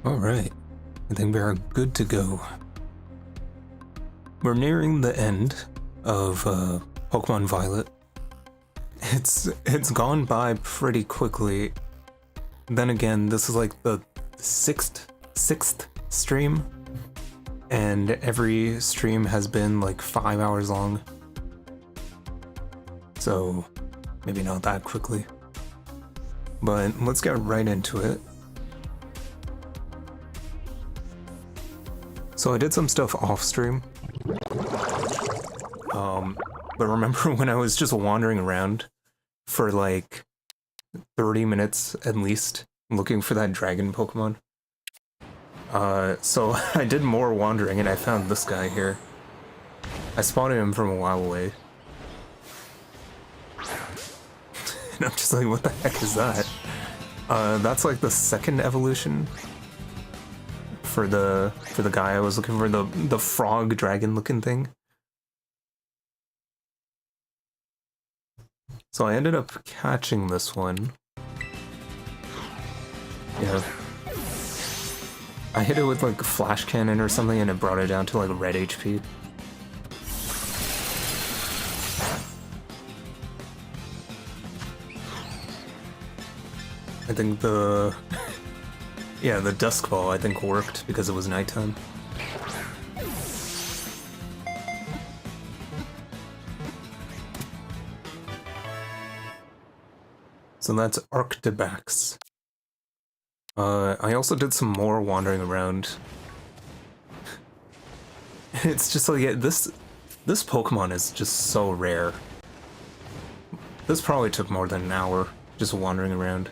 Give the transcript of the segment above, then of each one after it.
Alright, I think we are good to go. We're nearing the end of Pokemon Violet. It's gone by pretty quickly. Then again, this is like the sixth stream, and every stream has been like 5 hours long. So maybe not that quickly. But let's get right into it. So I did some stuff off stream. But remember when I was just wandering around for like 30 minutes at least looking for that dragon Pokemon? So I did more wandering and I found this guy here. I spotted him from a while away. And I'm just like, what the heck is that? That's like the second evolution for the guy I was looking for, the frog dragon looking thing. So I ended up catching this one. Yeah. I hit it with like a flash cannon or something and it brought it down to like red HP. I think the Dusk Ball I think worked because it was nighttime. So that's Arctibax. I also did some more wandering around. It's just like, this Pokemon is just so rare. This probably took more than an hour just wandering around.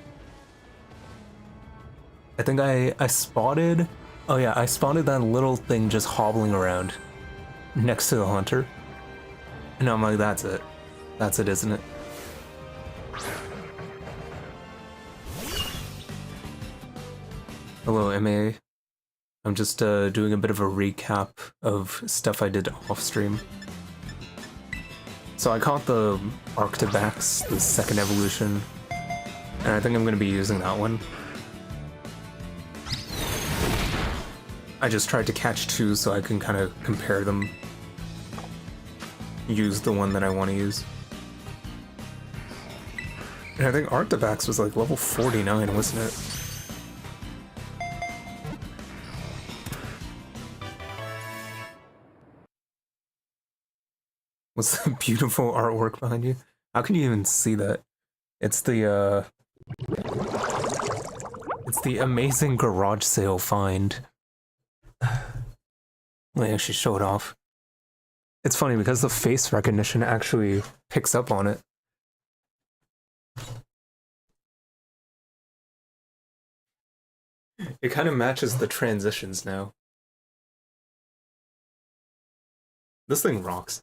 I think I spotted... Oh yeah, I spotted that little thing just hobbling around next to the hunter. And I'm like, that's it. That's it, isn't it? Hello, MA. I'm just doing a bit of a recap of stuff I did off stream. So I caught the Arctibax, the second evolution, and I think I'm going to be using that one. I just tried to catch two so I can kind of compare them. Use the one that I want to use. And I think Arctibax was like level 49, wasn't it? What's the beautiful artwork behind you? How can you even see that? It's the amazing garage sale find. Let me actually show it off. It's funny because the face recognition actually picks up on it. It kind of matches the transitions now. This thing rocks.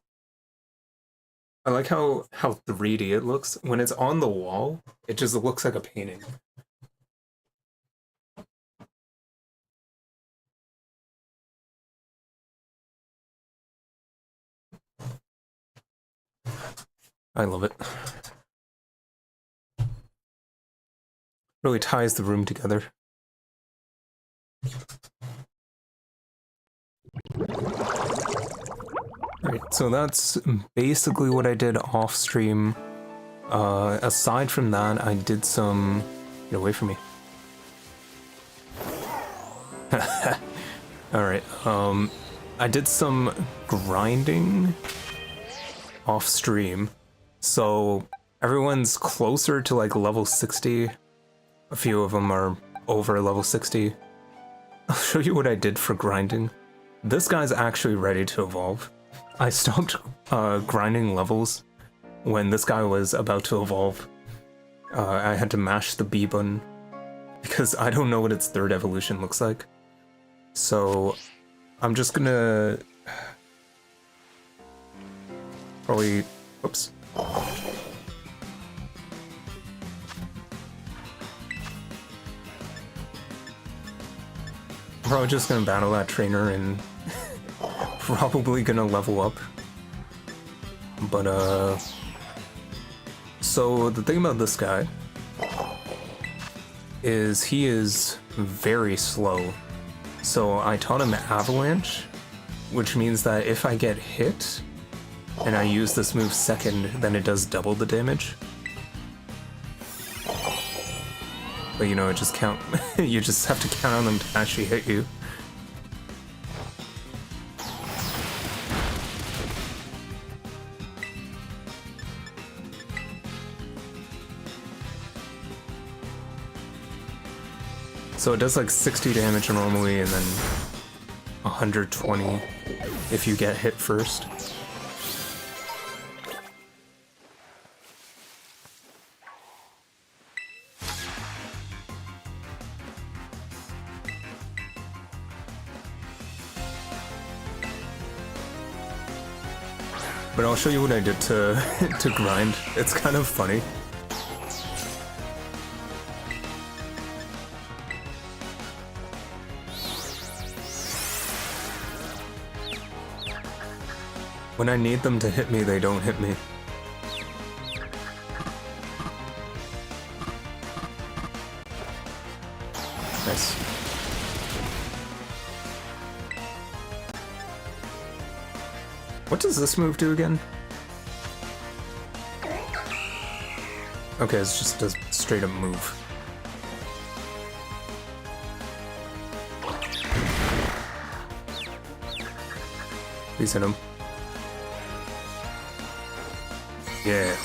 I like how 3D it looks. When it's on the wall, it just looks like a painting. I love it. Really ties the room together. Alright, so that's basically what I did off stream. Aside from that, I did some... Get away from me. Alright, I did some grinding off stream. So everyone's closer to like level 60. A few of them are over level 60. I'll show you what I did for grinding. This guy's actually ready to evolve. I stopped grinding levels when this guy was about to evolve. I had to mash the B button because I don't know what its third evolution looks like. So I'm just gonna probably... Oops. Probably just gonna battle that trainer and probably gonna level up. But so the thing about this guy is he is very slow. So I taught him Avalanche, which means that if I get hit and I use this move second, then it does double the damage. But you know, it just count. You just have to count on them to actually hit you. So it does like 60 damage normally, and then 120 if you get hit first. But I'll show you what I did to to grind. It's kind of funny. When I need them to hit me, they don't hit me. Nice. What does this move do again? Okay, it's just a straight up move. Please hit him. Yeah.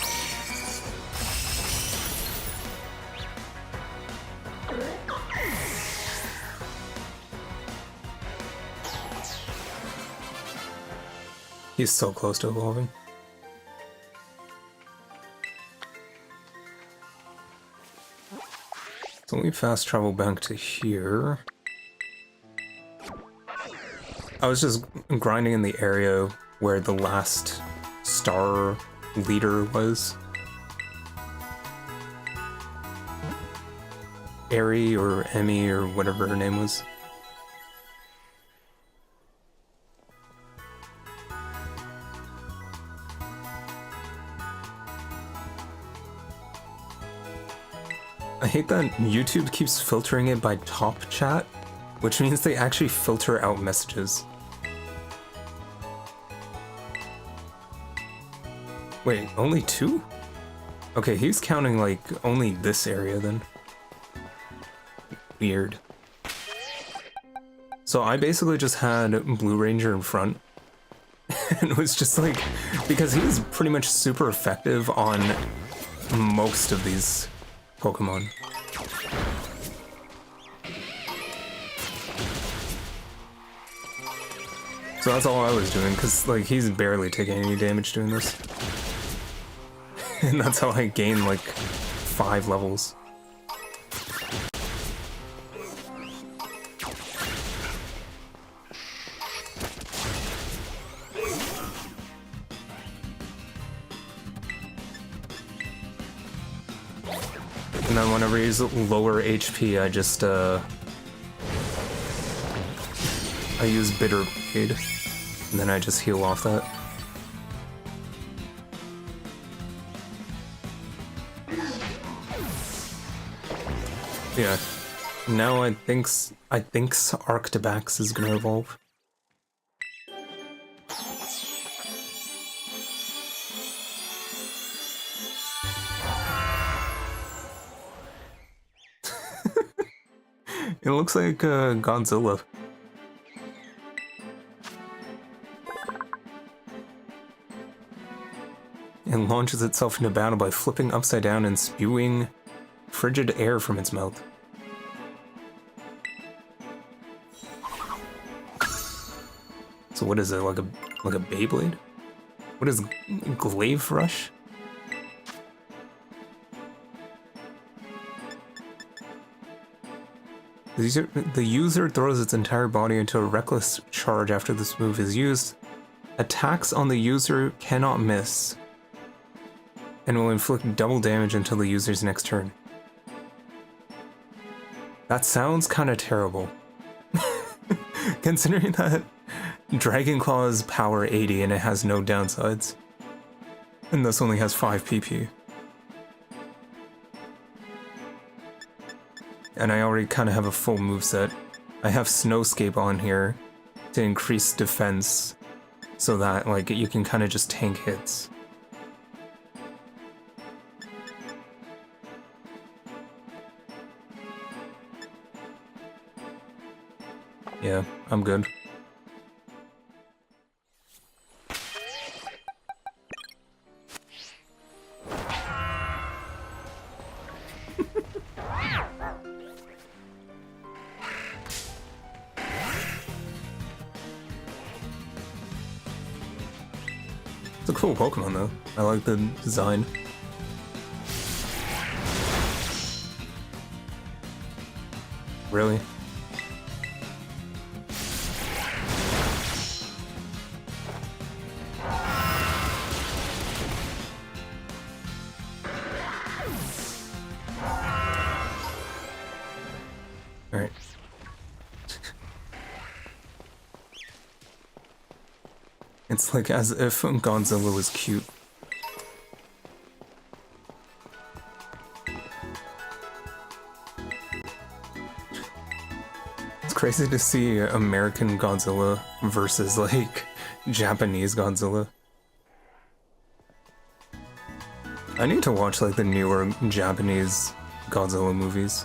He's so close to evolving. So let me fast travel back to here. I was just grinding in the area where the last star leader was. Eri or Emmy or whatever her name was. I hate that YouTube keeps filtering it by top chat, which means they actually filter out messages. Wait, only 2? Okay, he's counting like only this area then. Weird. So I basically just had Blue Ranger in front. And it was just like, because he's pretty much super effective on most of these Pokemon. So that's all I was doing, because like he's barely taking any damage doing this. And that's how I gained like 5 levels. And then whenever he's lower HP, I just I use Bitter Blade, and then I just heal off that. Yeah. Now I think Arctibax is gonna evolve. It looks like Godzilla. It launches itself into battle by flipping upside down and spewing frigid air from its mouth. So what is it, like a Beyblade? What is Glaive Rush? The user throws its entire body into a reckless charge after this move is used. Attacks on the user cannot miss, and will inflict double damage until the user's next turn. That sounds kinda terrible. Considering that Dragon Claw is power 80 and it has no downsides. And this only has 5 PP. and I already kind of have a full moveset. I have Snowscape on here to increase defense so that like you can kind of just tank hits. Yeah, I'm good. It's a cool Pokemon though. I like the design. Really? Alright. It's like as if Godzilla was cute. It's crazy to see American Godzilla versus like Japanese Godzilla. I need to watch like the newer Japanese Godzilla movies.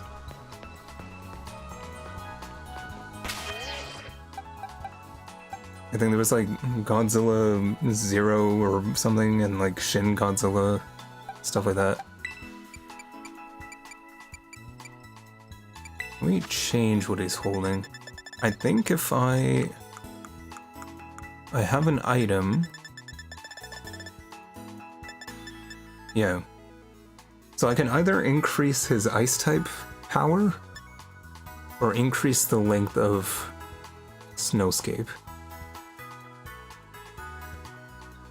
I think there was like Godzilla Zero or something and like Shin Godzilla, stuff like that. Let me change what he's holding. I think if I have an item. Yeah. So I can either increase his ice type power or increase the length of Snowscape.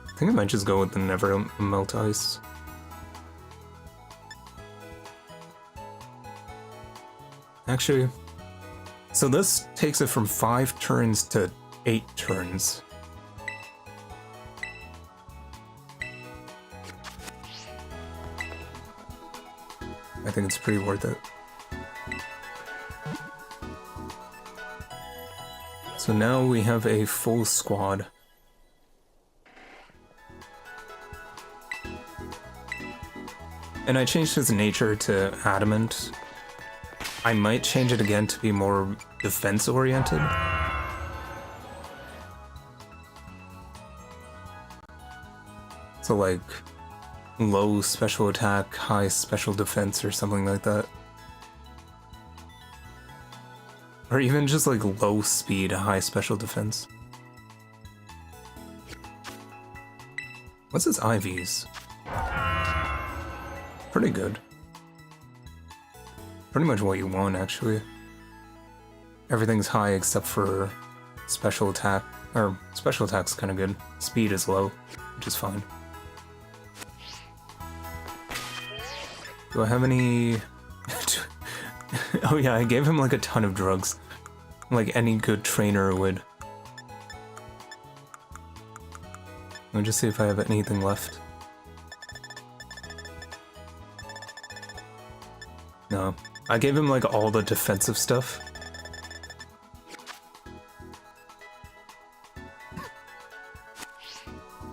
I think I might just go with the Never Melt Ice. Actually, so this takes it from 5 turns to 8 turns. I think it's pretty worth it. So now we have a full squad. And I changed his nature to adamant. I might change it again to be more defense-oriented. So like, low special attack, high special defense or something like that. Or even just like low speed, high special defense. What's his IVs? Pretty good. Pretty much what you want, actually. Everything's high except for special attack. Or, special attack's kind of good. Speed is low, which is fine. Do I have any... Oh yeah, I gave him like a ton of drugs. Like any good trainer would. Let me just see if I have anything left. No. I gave him like all the defensive stuff.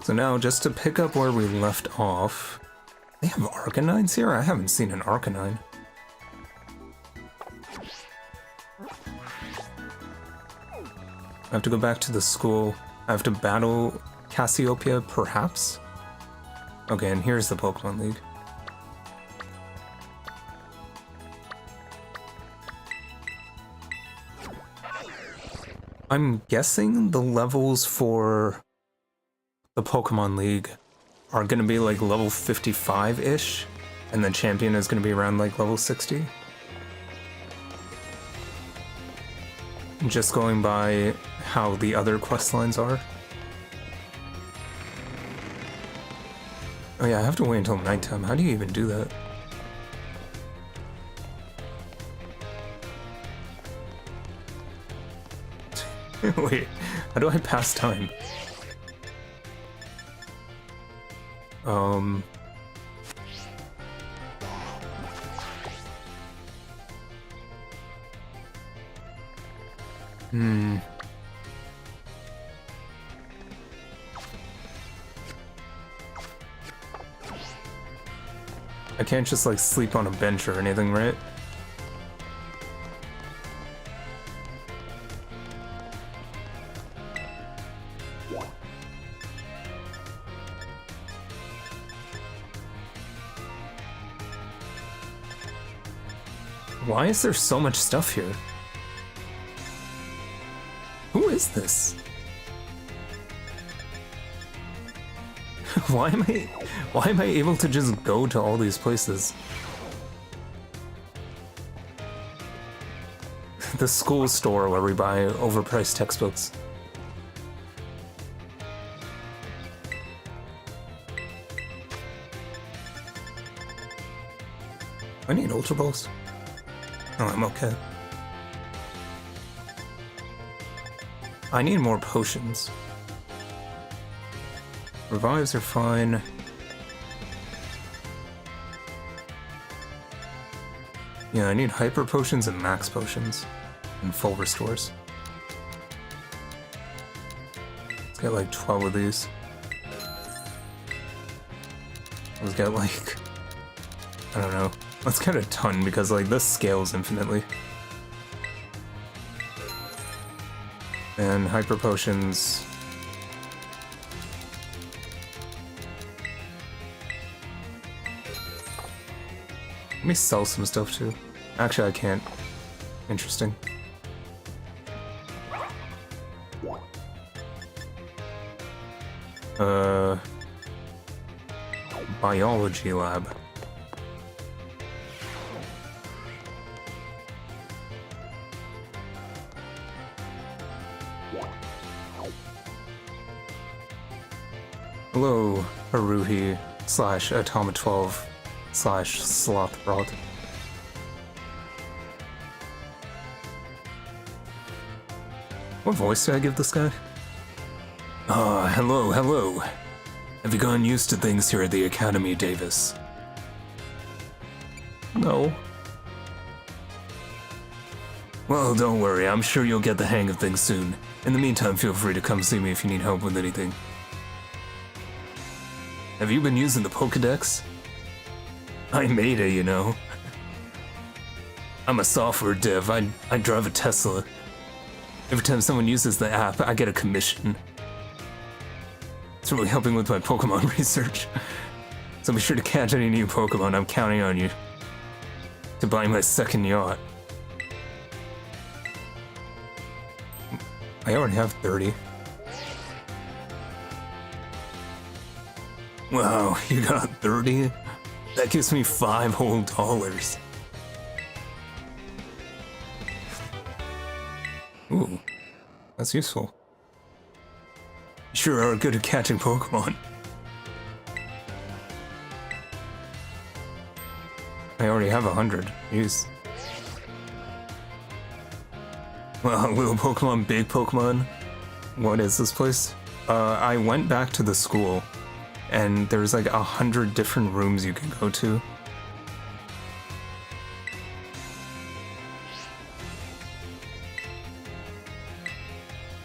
So now, just to pick up where we left off... They have Arcanines here? I haven't seen an Arcanine. I have to go back to the school. I have to battle Cassiopeia, perhaps? Okay, and here's the Pokemon League. I'm guessing the levels for the Pokemon League are gonna be like level 55-ish, and the champion is gonna be around like level 60. Just going by how the other quest lines are. Oh yeah, I have to wait until nighttime. How do you even do that? Wait, how do I pass time? Hmm. I can't just like sleep on a bench or anything, right? Why is there so much stuff here? Who is this? Why am I able to just go to all these places? The school store where we buy overpriced textbooks. I need Ultra Balls. Oh, I'm okay. I need more potions. Revives are fine. Yeah, I need hyper potions and max potions. And full restores. Let's get like 12 of these. Let's get like... I don't know. Let's get a ton because like this scales infinitely. And hyper potions... Let me sell some stuff too. Actually, I can't. Interesting. Biology lab. Hello, Haruhi / Atoma12 / Slothbot. What voice did I give this guy? Hello. Have you gotten used to things here at the Academy, Davis? No. Well, don't worry, I'm sure you'll get the hang of things soon. In the meantime, feel free to come see me if you need help with anything. Have you been using the Pokédex? I made it, you know. I'm a software dev, I drive a Tesla. Every time someone uses the app, I get a commission. It's really helping with my Pokemon research. So be sure to catch any new Pokemon, I'm counting on you. To buy my second yacht. I already have 30. Wow, you got 30? That gives me $5 whole. Ooh, that's useful. You sure are good at catching Pokemon. I already have 100. Jeez. Well, little Pokemon, big Pokemon. What is this place? I went back to the school, and there's like 100 different rooms you can go to.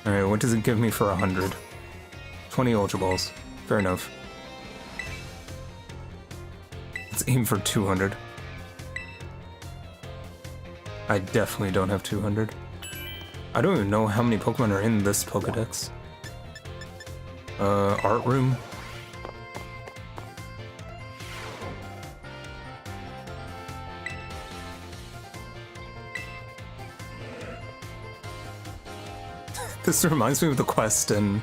Alright, what does it give me for 100? 20 Ultra Balls. Fair enough. Let's aim for 200. I definitely don't have 200. I don't even know how many Pokemon are in this Pokedex. Art room? This reminds me of the quest in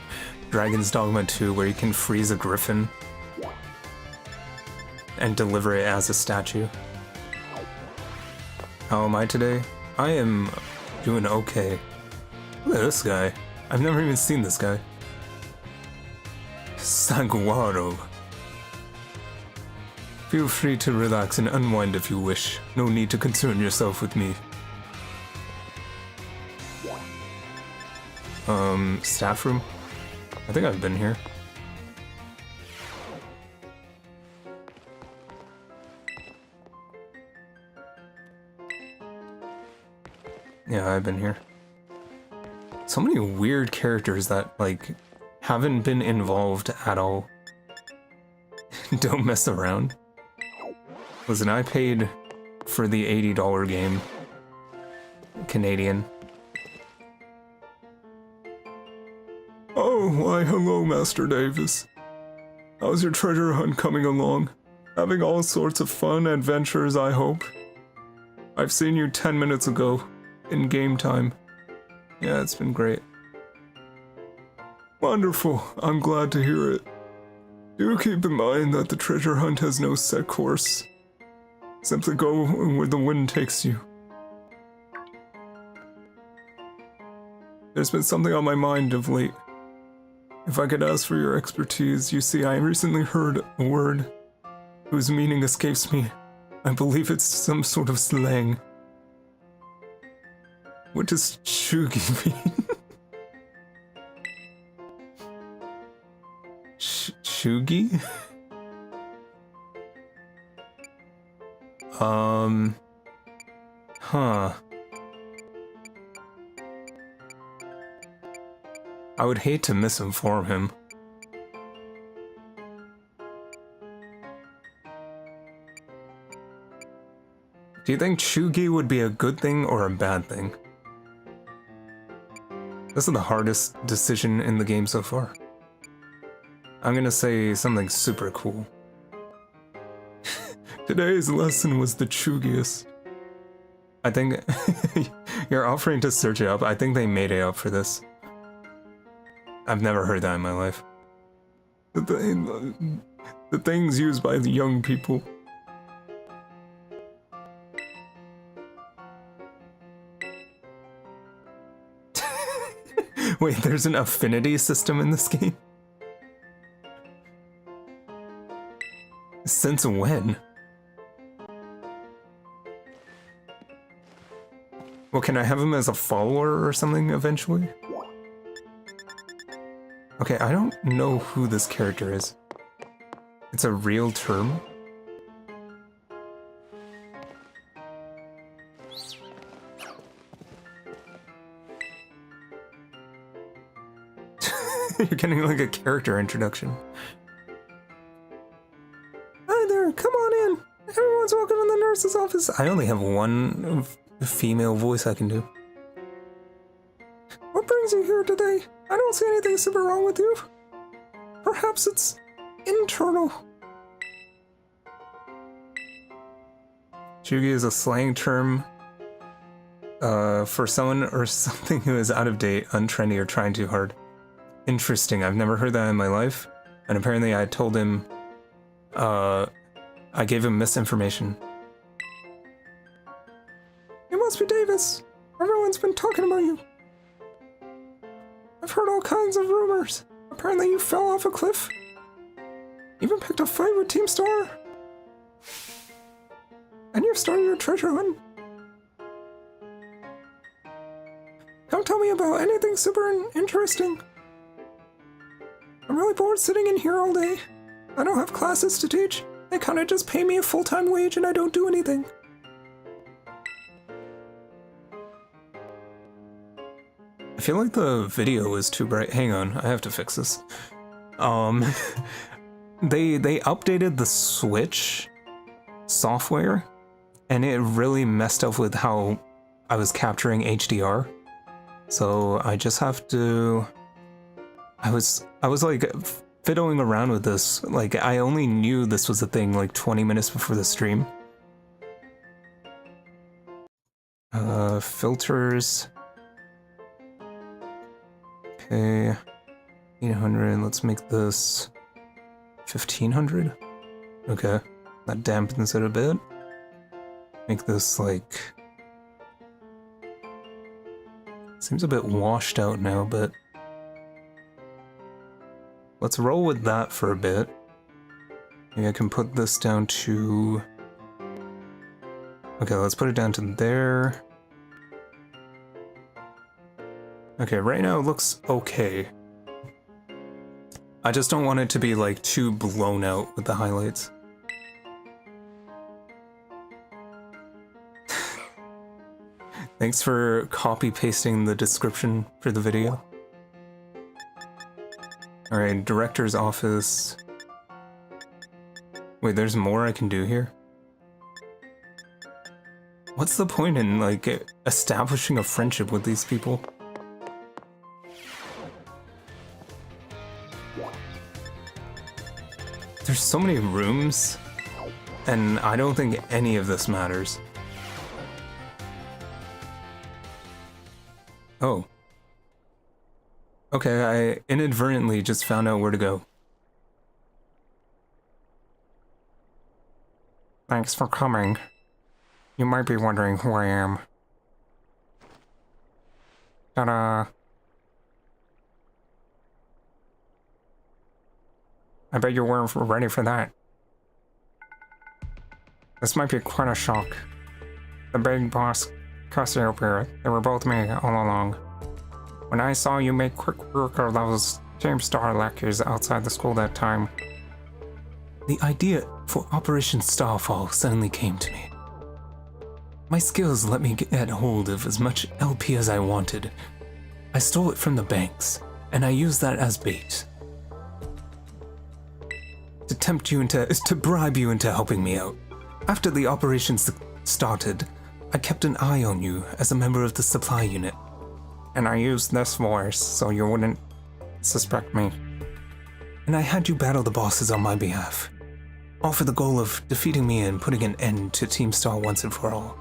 Dragon's Dogma 2 where you can freeze a griffin and deliver it as a statue. How am I today? I am doing okay. Look at this guy. I've never even seen this guy. Saguaro. Feel free to relax and unwind if you wish. No need to concern yourself with me. Staff room? I think I've been here. Yeah, I've been here. So many weird characters that, like, haven't been involved at all. Don't mess around. Listen, I paid for the $80 game. Canadian. Oh, why hello, Master Davis. How's your treasure hunt coming along? Having all sorts of fun adventures, I hope. I've seen you 10 minutes ago, in game time. Yeah, it's been great. Wonderful, I'm glad to hear it. Do keep in mind that the treasure hunt has no set course. Simply go where the wind takes you. There's been something on my mind of late. If I could ask for your expertise, you see, I recently heard a word whose meaning escapes me. I believe it's some sort of slang. What does chuggy mean? Chuggy? Huh. I would hate to misinform him. Do you think chuggy would be a good thing or a bad thing? This is the hardest decision in the game so far. I'm gonna say something super cool. Today's lesson was the chuggiest. I think you're offering to search it up. I think they made it up for this. I've never heard that in my life. The things used by the young people. Wait, there's an affinity system in this game? Since when? Well, can I have him as a follower or something eventually? Okay, I don't know who this character is. It's a real term? You're getting like a character introduction. Hi there, come on in. Everyone's welcome in the nurse's office. I only have one female voice I can do. What brings you here today? I don't see anything super wrong with you. Perhaps it's internal. Chuggy is a slang term for someone or something who is out of date, untrendy, or trying too hard. Interesting, I've never heard that in my life. And apparently I told him, I gave him misinformation. It must be Davis. Everyone's been talking about you. I've heard all kinds of rumors. Apparently you fell off a cliff. Even picked a fight with Team Star. And you've started your treasure hunt. Come tell me about anything super interesting. I'm really bored sitting in here all day. I don't have classes to teach. They kinda just pay me a full-time wage and I don't do anything. I feel like the video is too bright. Hang on, I have to fix this. They updated the Switch software and it really messed up with how I was capturing HDR. So I just have to... I was like fiddling around with this. Like I only knew this was a thing like 20 minutes before the stream. Filters. Okay, 800, let's make this 1500. Okay, that dampens it a bit. Make this like... Seems a bit washed out now, but... Let's roll with that for a bit. Maybe I can put this down to... Okay, let's put it down to there. Okay, right now it looks okay. I just don't want it to be like too blown out with the highlights. Thanks for copy pasting the description for the video. Alright, director's office. Wait, there's more I can do here? What's the point in, like, establishing a friendship with these people? There's so many rooms, and I don't think any of this matters. Oh. Okay, I inadvertently just found out where to go. Thanks for coming. You might be wondering who I am. Ta-da! I bet you weren't ready for that. This might be quite a shock. The big boss, Cassiopeia, they were both me all along. When I saw you make quick work of those Team Star lackeys outside the school that time, the idea for Operation Starfall suddenly came to me. My skills let me get hold of as much LP as I wanted. I stole it from the banks, and I used that as bait. To tempt you to bribe you into helping me out. After the operations started, I kept an eye on you as a member of the supply unit. And I used this voice so you wouldn't suspect me. And I had you battle the bosses on my behalf. All for the goal of defeating me and putting an end to Team Star once and for all.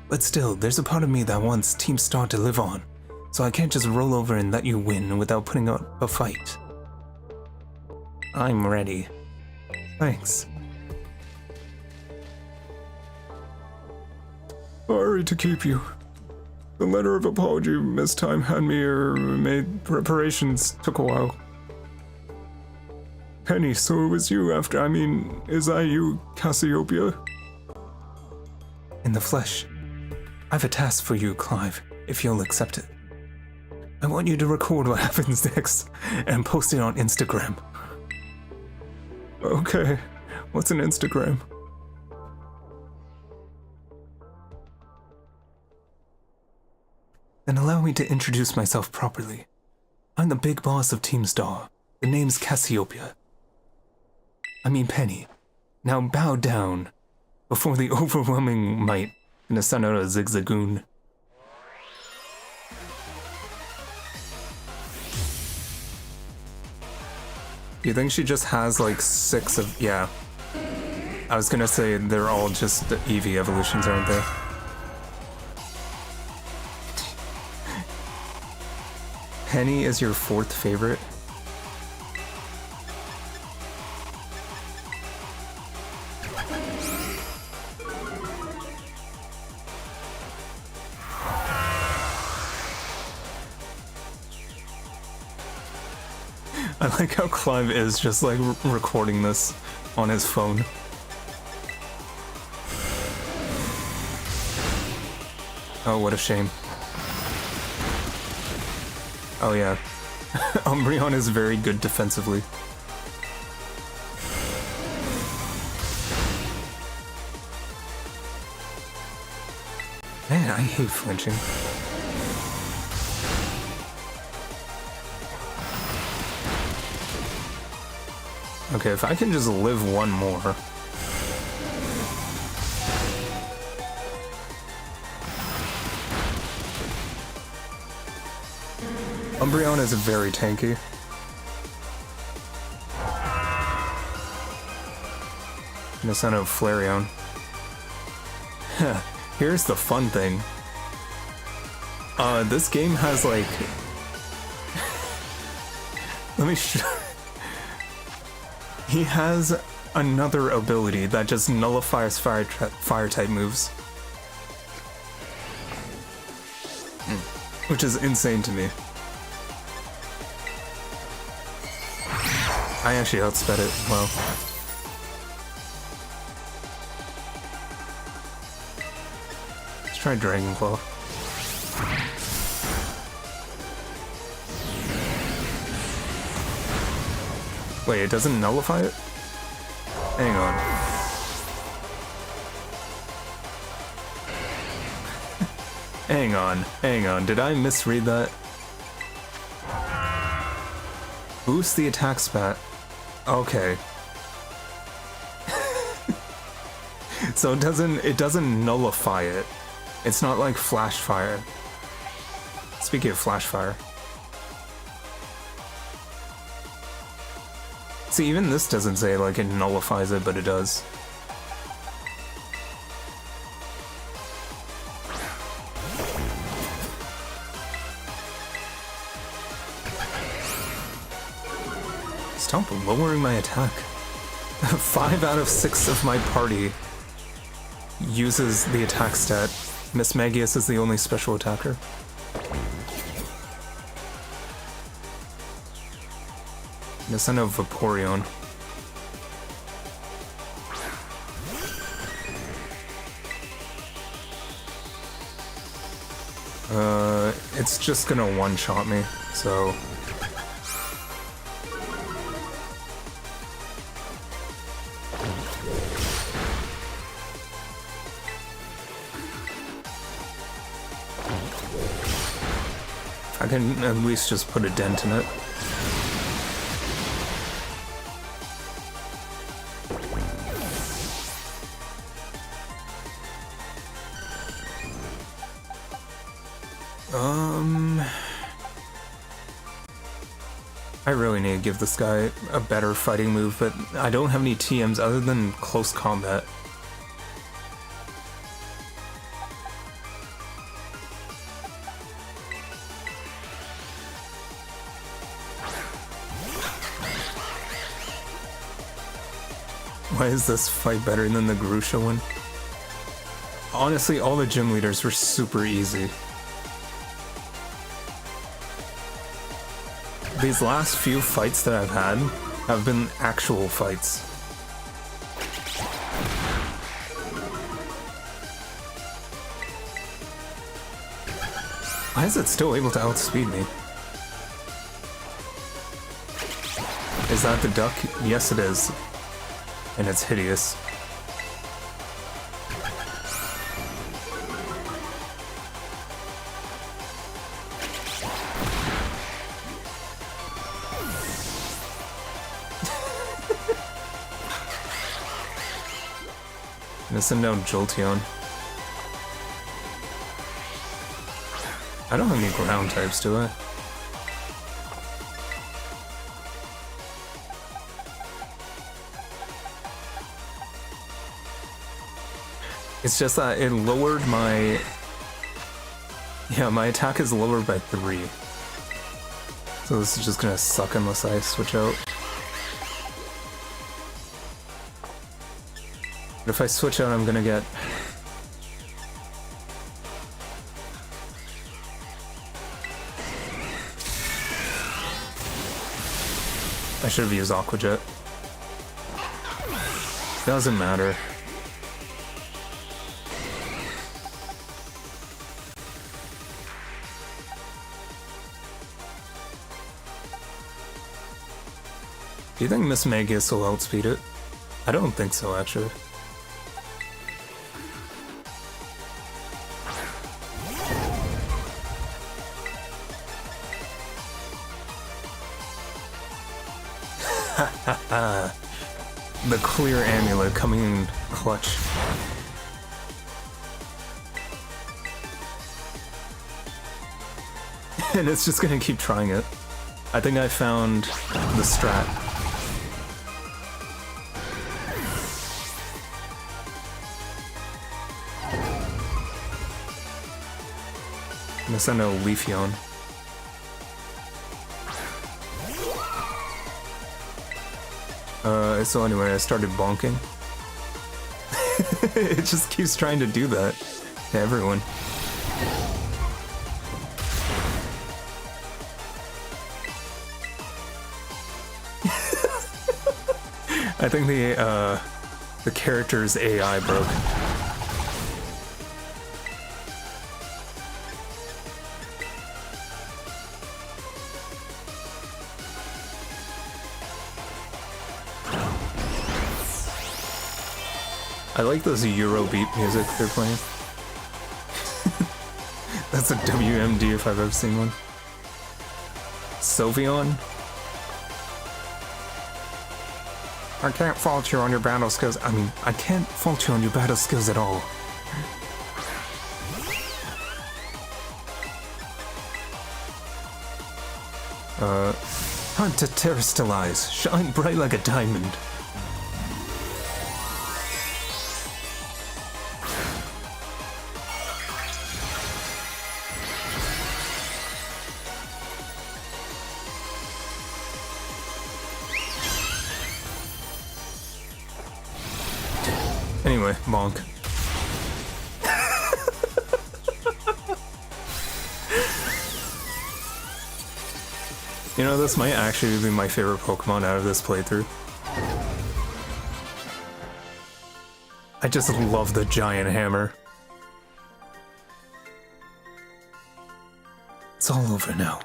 But still, there's a part of me that wants Team Star to live on, so I can't just roll over and let you win without putting up a fight. I'm ready. Thanks. Sorry to keep you. The letter of apology Miss Time had me made preparations took a while. Penny, so it was you is that you, Cassiopeia? In the flesh. I've a task for you, Clive, if you'll accept it. I want you to record what happens next and post it on Instagram. Okay, what's an Instagram? Then allow me to introduce myself properly. I'm the big boss of Team Star. The name's Cassiopeia. Penny. Now bow down before the overwhelming might in the son of a zigzagoon. Do you think she just has like 6 of... yeah. I was gonna say they're all just the Eevee evolutions, aren't they? Penny is your 4th favorite? I like how Clive is just like recording this on his phone. Oh, what a shame. Oh yeah. Umbreon is very good defensively. Man, I hate flinching. Okay, if I can just live one more. Umbreon is very tanky. No son of Flareon. Here's the fun thing. This game has like... Let me show... He has another ability that just nullifies fire type moves. Which is insane to me. I actually outsped it well. Let's try Dragon Claw. Wait, it doesn't nullify it? Hang on. Hang on, did I misread that? Boost the attack spat. Okay. So it doesn't nullify it. It's not like flash fire. Speaking of flash fire. See, even this doesn't say like it nullifies it, but it does. Stop lowering my attack. 5 out of 6 of my party uses the attack stat. Miss Magius is the only special attacker. Miss I know Vaporeon. It's just gonna one-shot me, so... I can at least just put a dent in it. I really need to give this guy a better fighting move, but I don't have any TMs other than close combat. Why is this fight better than the Grusha one? Honestly, all the gym leaders were super easy. These last few fights that I've had have been actual fights. Why is it still able to outspeed me? Is that the duck? Yes, it is. And it's hideous. I'm gonna send down Jolteon. I don't have any ground types, do I? It's just that it lowered my... Yeah, my attack is lowered by 3. So this is just gonna suck unless I switch out. But if I switch out, I'm gonna get... I should have used Aqua Jet. Doesn't matter. Do you think Miss Magius will outspeed it? I don't think so, actually. The clear amulet coming in clutch. And it's just gonna keep trying it. I think I found the strat. I'm gonna send a Leafeon. So anyway, I started bonking. It just keeps trying to do that to everyone. I think the character's AI broke. I like this Eurobeat music they're playing. That's a WMD if I've ever seen one. Sylveon? I can't fault you on your battle skills. I mean, I can't fault you on your battle skills at all. Time to terrestrialize. Shine bright like a diamond. Anyway, bonk. You know, this might actually be my favorite Pokemon out of this playthrough. I just love the giant hammer. It's all over now.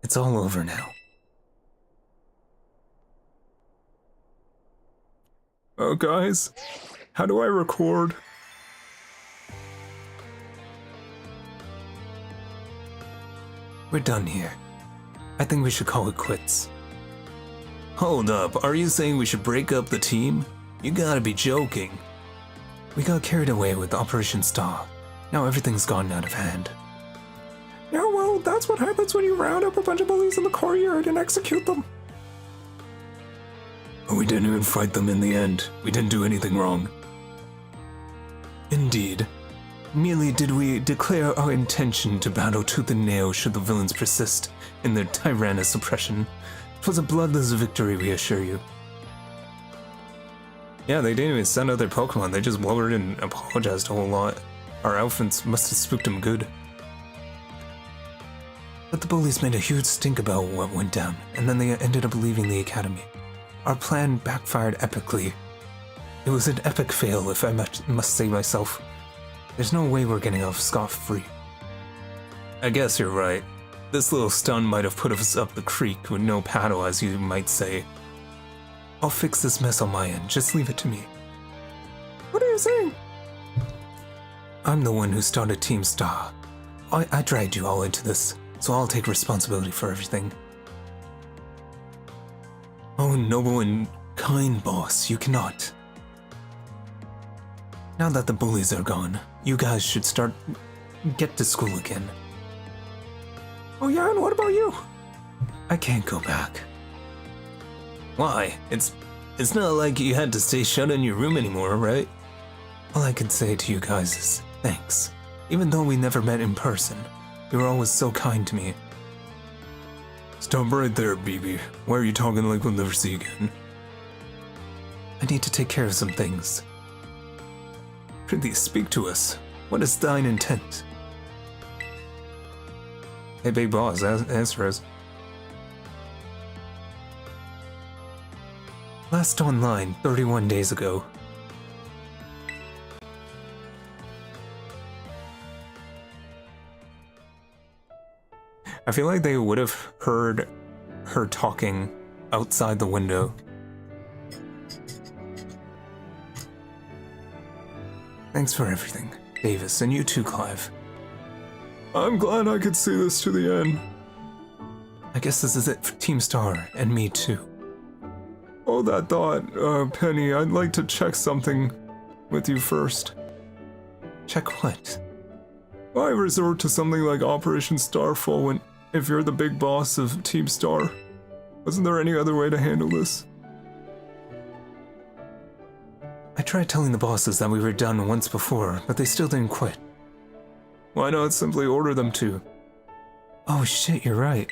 It's all over now. Oh, guys, how do I record? We're done here. I think we should call it quits. Hold up, are you saying we should break up the team? You gotta be joking. We got carried away with Operation Star. Now everything's gone out of hand. Yeah, well, that's what happens when you round up a bunch of bullies in the courtyard and execute them. But we didn't even fight them in the end. We didn't do anything wrong. Indeed. Merely did we declare our intention to battle tooth and nail should the villains persist in their tyrannous oppression. It was a bloodless victory, we assure you. Yeah, they didn't even send out their Pokemon. They just blubbered and apologized a whole lot. Our outfits must have spooked them good. But the bullies made a huge stink about what went down, and then they ended up leaving the academy. Our plan backfired epically. It was an epic fail, if I must say myself. There's no way we're getting off scot-free. I guess you're right. This little stun might have put us up the creek with no paddle, as you might say. I'll fix this mess on my end, just leave it to me. What are you saying? I'm the one who started Team Star. I dragged you all into this, so I'll take responsibility for everything. Oh, noble and kind boss, you cannot. Now that the bullies are gone, you guys should get to school again. Oh yeah, and what about you? I can't go back. Why? It's not like you had to stay shut in your room anymore, right? All I can say to you guys is thanks. Even though we never met in person, you were always so kind to me. Stop right there, BB. Why are you talking like we'll never see you again? I need to take care of some things. Prithee, speak to us. What is thine intent? Hey, big boss, answer us. Last online, 31 days ago. I feel like they would have heard her talking outside the window. Thanks for everything, Davis, and you too, Clive. I'm glad I could see this to the end. I guess this is it for Team Star, and me too. Oh, that thought, Penny, I'd like to check something with you first. Check what? Why resort to something like Operation Starfall if you're the big boss of Team Star? Wasn't there any other way to handle this? I tried telling the bosses that we were done once before, but they still didn't quit. Why not simply order them to? Oh shit, you're right.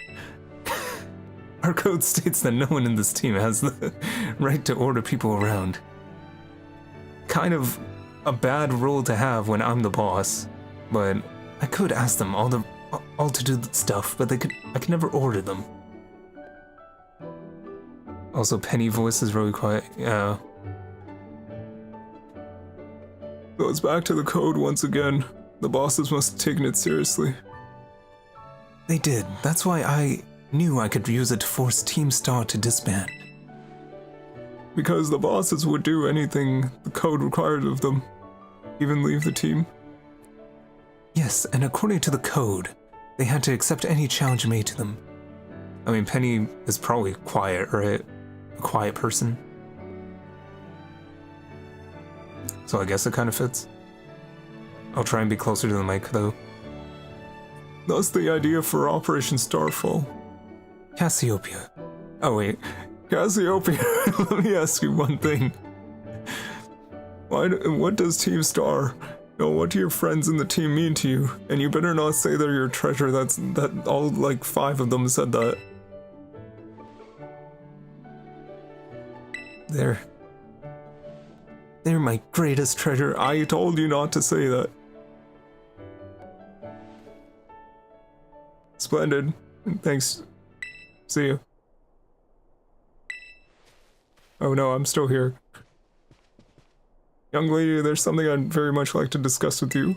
Our code states that no one in this team has the right to order people around. Kind of a bad rule to have when I'm the boss, but I could ask them all to do stuff, but I could never order them. Also, Penny voice is really quiet. Yeah. Goes back to the code once again. The bosses must have taken it seriously. They did. That's why I knew I could use it to force Team Star to disband. Because the bosses would do anything the code required of them. Even leave the team. Yes, and according to the code, they had to accept any challenge made to them. I mean, Penny is probably quiet, right? A quiet person. So I guess it kind of fits. I'll try and be closer to the mic, though. That's the idea for Operation Starfall. Cassiopeia. Oh wait, Cassiopeia, let me ask you one thing. What does Team Star, what do your friends in the team mean to you? And you better not say they're your treasure, that all like 5 of them said that. They're my greatest treasure. I told you not to say that. Splendid. Thanks. See you. Oh no, I'm still here. Young lady, there's something I'd very much like to discuss with you.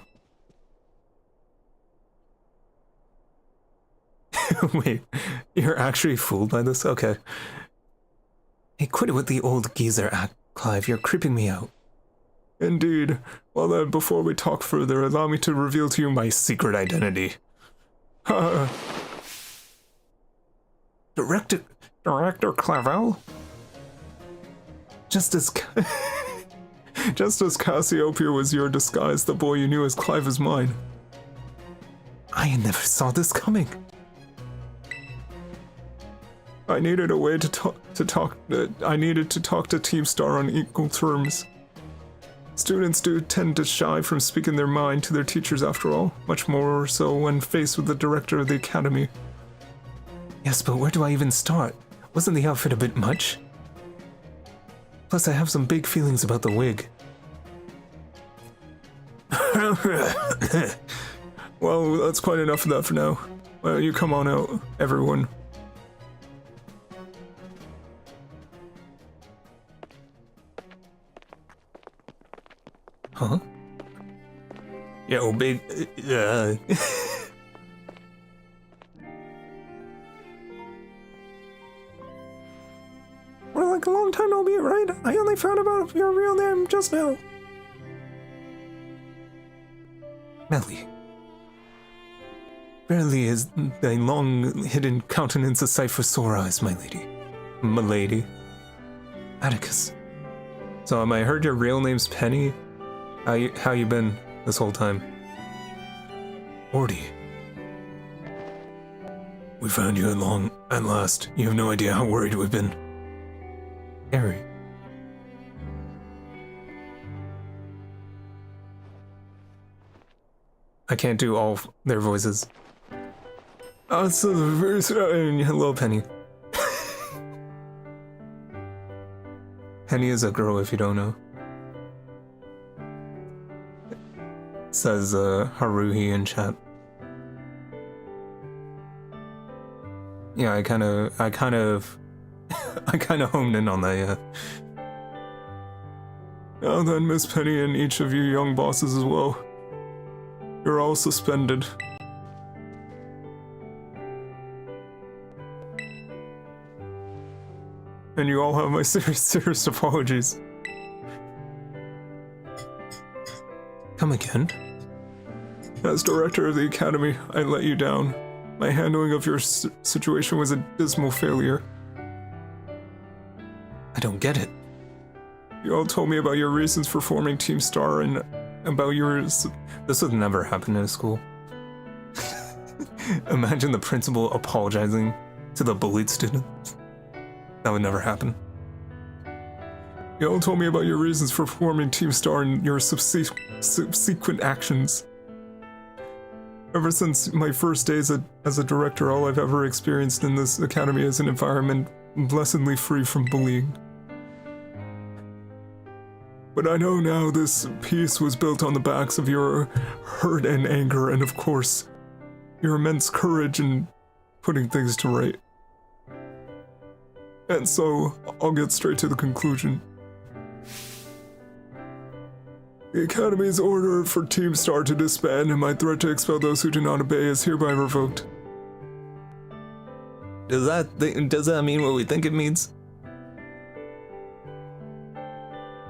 Wait, you're actually fooled by this? Okay. Hey, quit it with the old geezer act, Clive. You're creeping me out. Indeed. Well then, before we talk further, allow me to reveal to you my secret identity. Director Clavel? Just as Cassiopeia was your disguise, the boy you knew as Clive is mine. I never saw this coming. I needed a way I needed to talk to Team Star on equal terms. Students do tend to shy from speaking their mind to their teachers after all, much more so when faced with the director of the academy. Yes, but where do I even start? Wasn't the outfit a bit much? Plus, I have some big feelings about the wig. Well, that's quite enough of that for now. Why don't you come on out, everyone? Huh? Yo, big... We're like a long time no be, right? I only found out your real name just now. Melly. Barely is thy long-hidden countenance a sight for sore eyes, my lady. M'lady. Atticus. So, I heard your real name's Penny? How you been this whole time? Ordy. We found you at last. You have no idea how worried we've been. Harry. I can't do all their voices. Oh, so hello, Penny. Penny is a girl, if you don't know. Says Haruhi in chat. Yeah, I kind of homed in on that, yeah. Now then, Miss Penny and each of you young bosses as well. You're all suspended. And you all have my serious apologies. Come again? As director of the academy, I let you down. My handling of your situation was a dismal failure. I don't get it. You all told me about your reasons for forming Team Star and about yours. This would never happen in a school. Imagine the principal apologizing to the bullied student. That would never happen. You all told me about your reasons for forming Team Star and your subsequent actions. Ever since my first days as a director, all I've ever experienced in this academy is an environment blessedly free from bullying. But I know now this peace was built on the backs of your hurt and anger, and of course, your immense courage in putting things to right. And so, I'll get straight to the conclusion. The Academy's order for Team Star to disband and my threat to expel those who do not obey is hereby revoked. Does that mean what we think it means?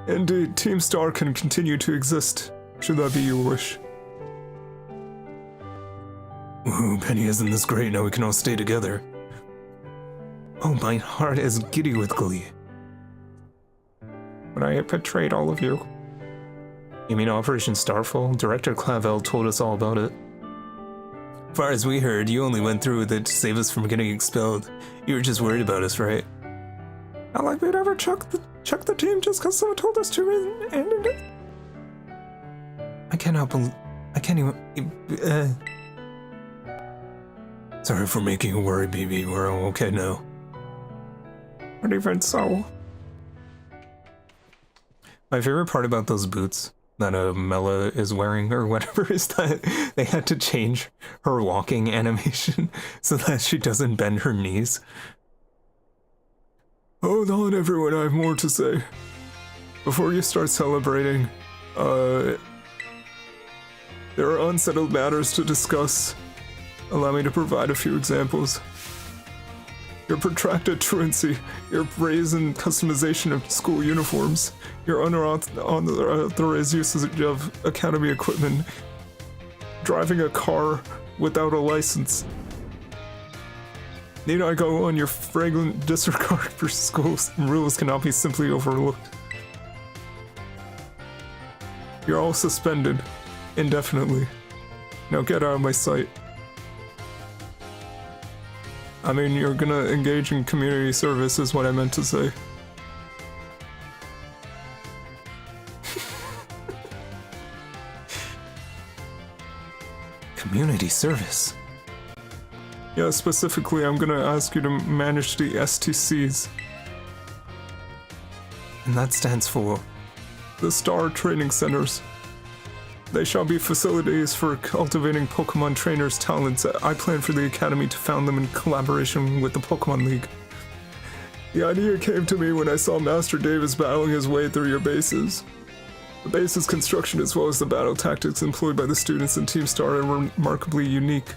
Indeed, Team Star can continue to exist, should that be your wish. Ooh, Penny, isn't this great? Now we can all stay together. Oh, my heart is giddy with glee. But I had betrayed all of you. You mean Operation Starfall? Director Clavel told us all about it. As far as we heard, you only went through with it to save us from getting expelled. You were just worried about us, right? Not like we'd ever chuck the team just because someone told us to and it. I cannot believe... I can't even... Sorry for making you worry, baby. We're all okay now. But even so... My favorite part about those boots that Mela is wearing, or whatever, is that they had to change her walking animation so that she doesn't bend her knees. Hold on, everyone, I have more to say. Before you start celebrating, there are unsettled matters to discuss. Allow me to provide a few examples. Your protracted truancy, your brazen customization of school uniforms, your unauthorized usage of academy equipment, driving a car without a license. Need I go on? Your flagrant disregard for schools and rules cannot be simply overlooked. You're all suspended, indefinitely. Now get out of my sight. I mean, you're gonna engage in community service is what I meant to say. Community service? Yeah, specifically, I'm gonna ask you to manage the STCs. And that stands for? The Star Training Centers. They shall be facilities for cultivating Pokemon trainers' talents. I plan for the Academy to found them in collaboration with the Pokemon League. The idea came to me when I saw Master Davis battling his way through your bases. The base's construction as well as the battle tactics employed by the students in Team Star are remarkably unique.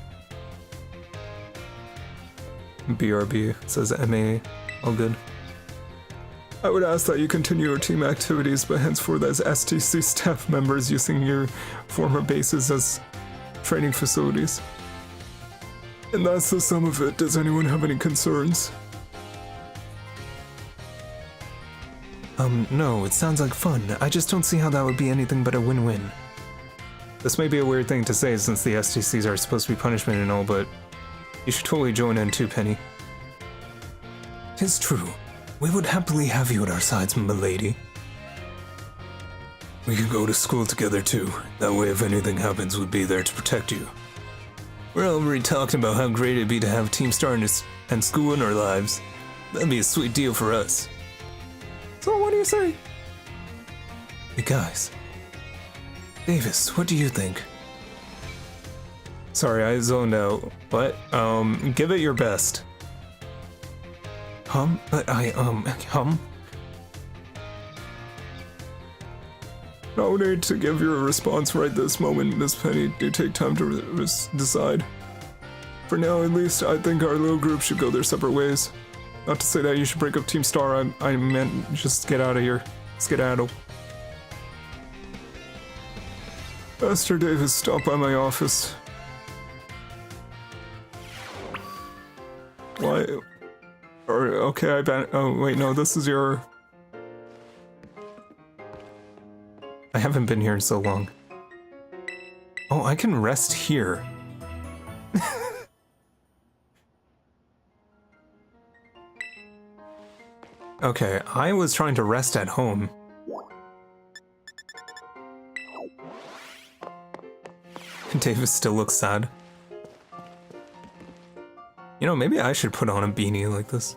BRB says MA, all good. I would ask that you continue your team activities, but henceforth as STC staff members using your former bases as training facilities. And that's the sum of it. Does anyone have any concerns? No, it sounds like fun. I just don't see how that would be anything but a win-win. This may be a weird thing to say since the STCs are supposed to be punishment and all, but you should totally join in too, Penny. 'Tis true. We would happily have you at our sides, milady. We can go to school together too. That way if anything happens, we'd be there to protect you. We're already talking about how great it'd be to have Team Star and school in our lives. That'd be a sweet deal for us. So what do you say? Hey guys. Davis, what do you think? Sorry, I zoned out. What? Give it your best. Hum? No need to give your response right this moment, Miss Penny. Do take time to decide. For now, at least, I think our little group should go their separate ways. Not to say that you should break up Team Star, I meant just get out of here. Skedaddle. Master Davis, stop by my office. Why? Or, okay, oh, wait, no, this is your... I haven't been here in so long. Oh, I can rest here. Okay, I was trying to rest at home. Davis still looks sad. You know, maybe I should put on a beanie like this.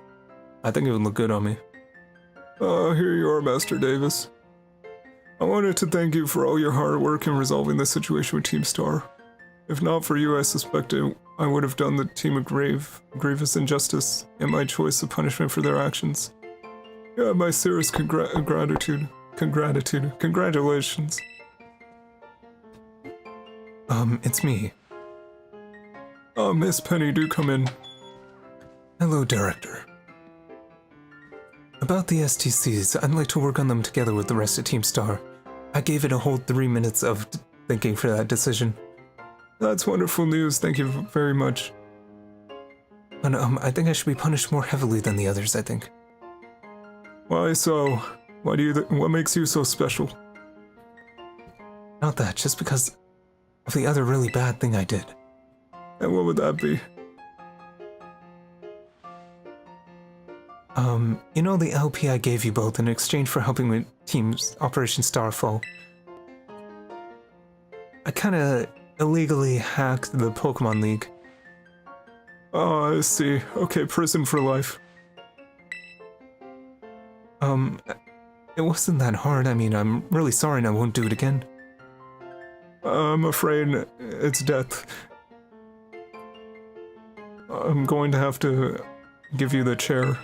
I think it would look good on me. Here you are, Master Davis. I wanted to thank you for all your hard work in resolving the situation with Team Star. If not for you, I suspect I would have done the team a grievous injustice in my choice of punishment for their actions. You have my sincerest gratitude. Congratulations. It's me. Miss Penny, do come in. Hello, Director. About the STCs, I'd like to work on them together with the rest of Team Star. I gave it a whole 3 minutes of thinking for that decision. That's wonderful news, thank you very much. But I think I should be punished more heavily than the others, I think. Why so? What makes you so special? Not that, just because of the other really bad thing I did. And what would that be? You know the LP I gave you both in exchange for helping with Team's Operation Starfall? I kinda illegally hacked the Pokemon League. Oh, I see. Okay, prison for life. It wasn't that hard. I mean, I'm really sorry and I won't do it again. I'm afraid it's death. I'm going to have to give you the chair.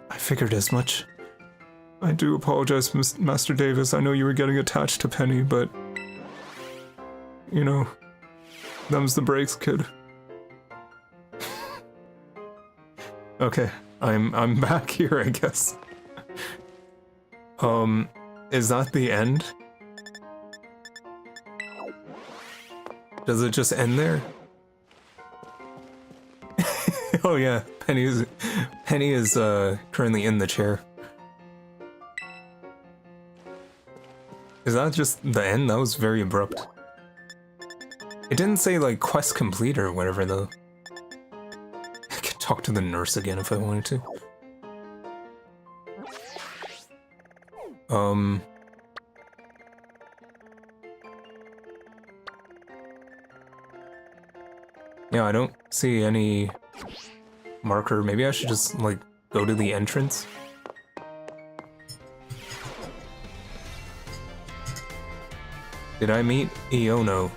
I figured as much. I do apologize, Master Davis. I know you were getting attached to Penny, but... You know, them's the breaks, kid. Okay, I'm back here, I guess. Is that the end? Does it just end there? Oh yeah, Penny is currently in the chair. Is that just the end? That was very abrupt. It didn't say like quest complete or whatever though. I could talk to the nurse again if I wanted to. Yeah, I don't see any marker. Maybe I should just, like, go to the entrance? Did I meet Iono?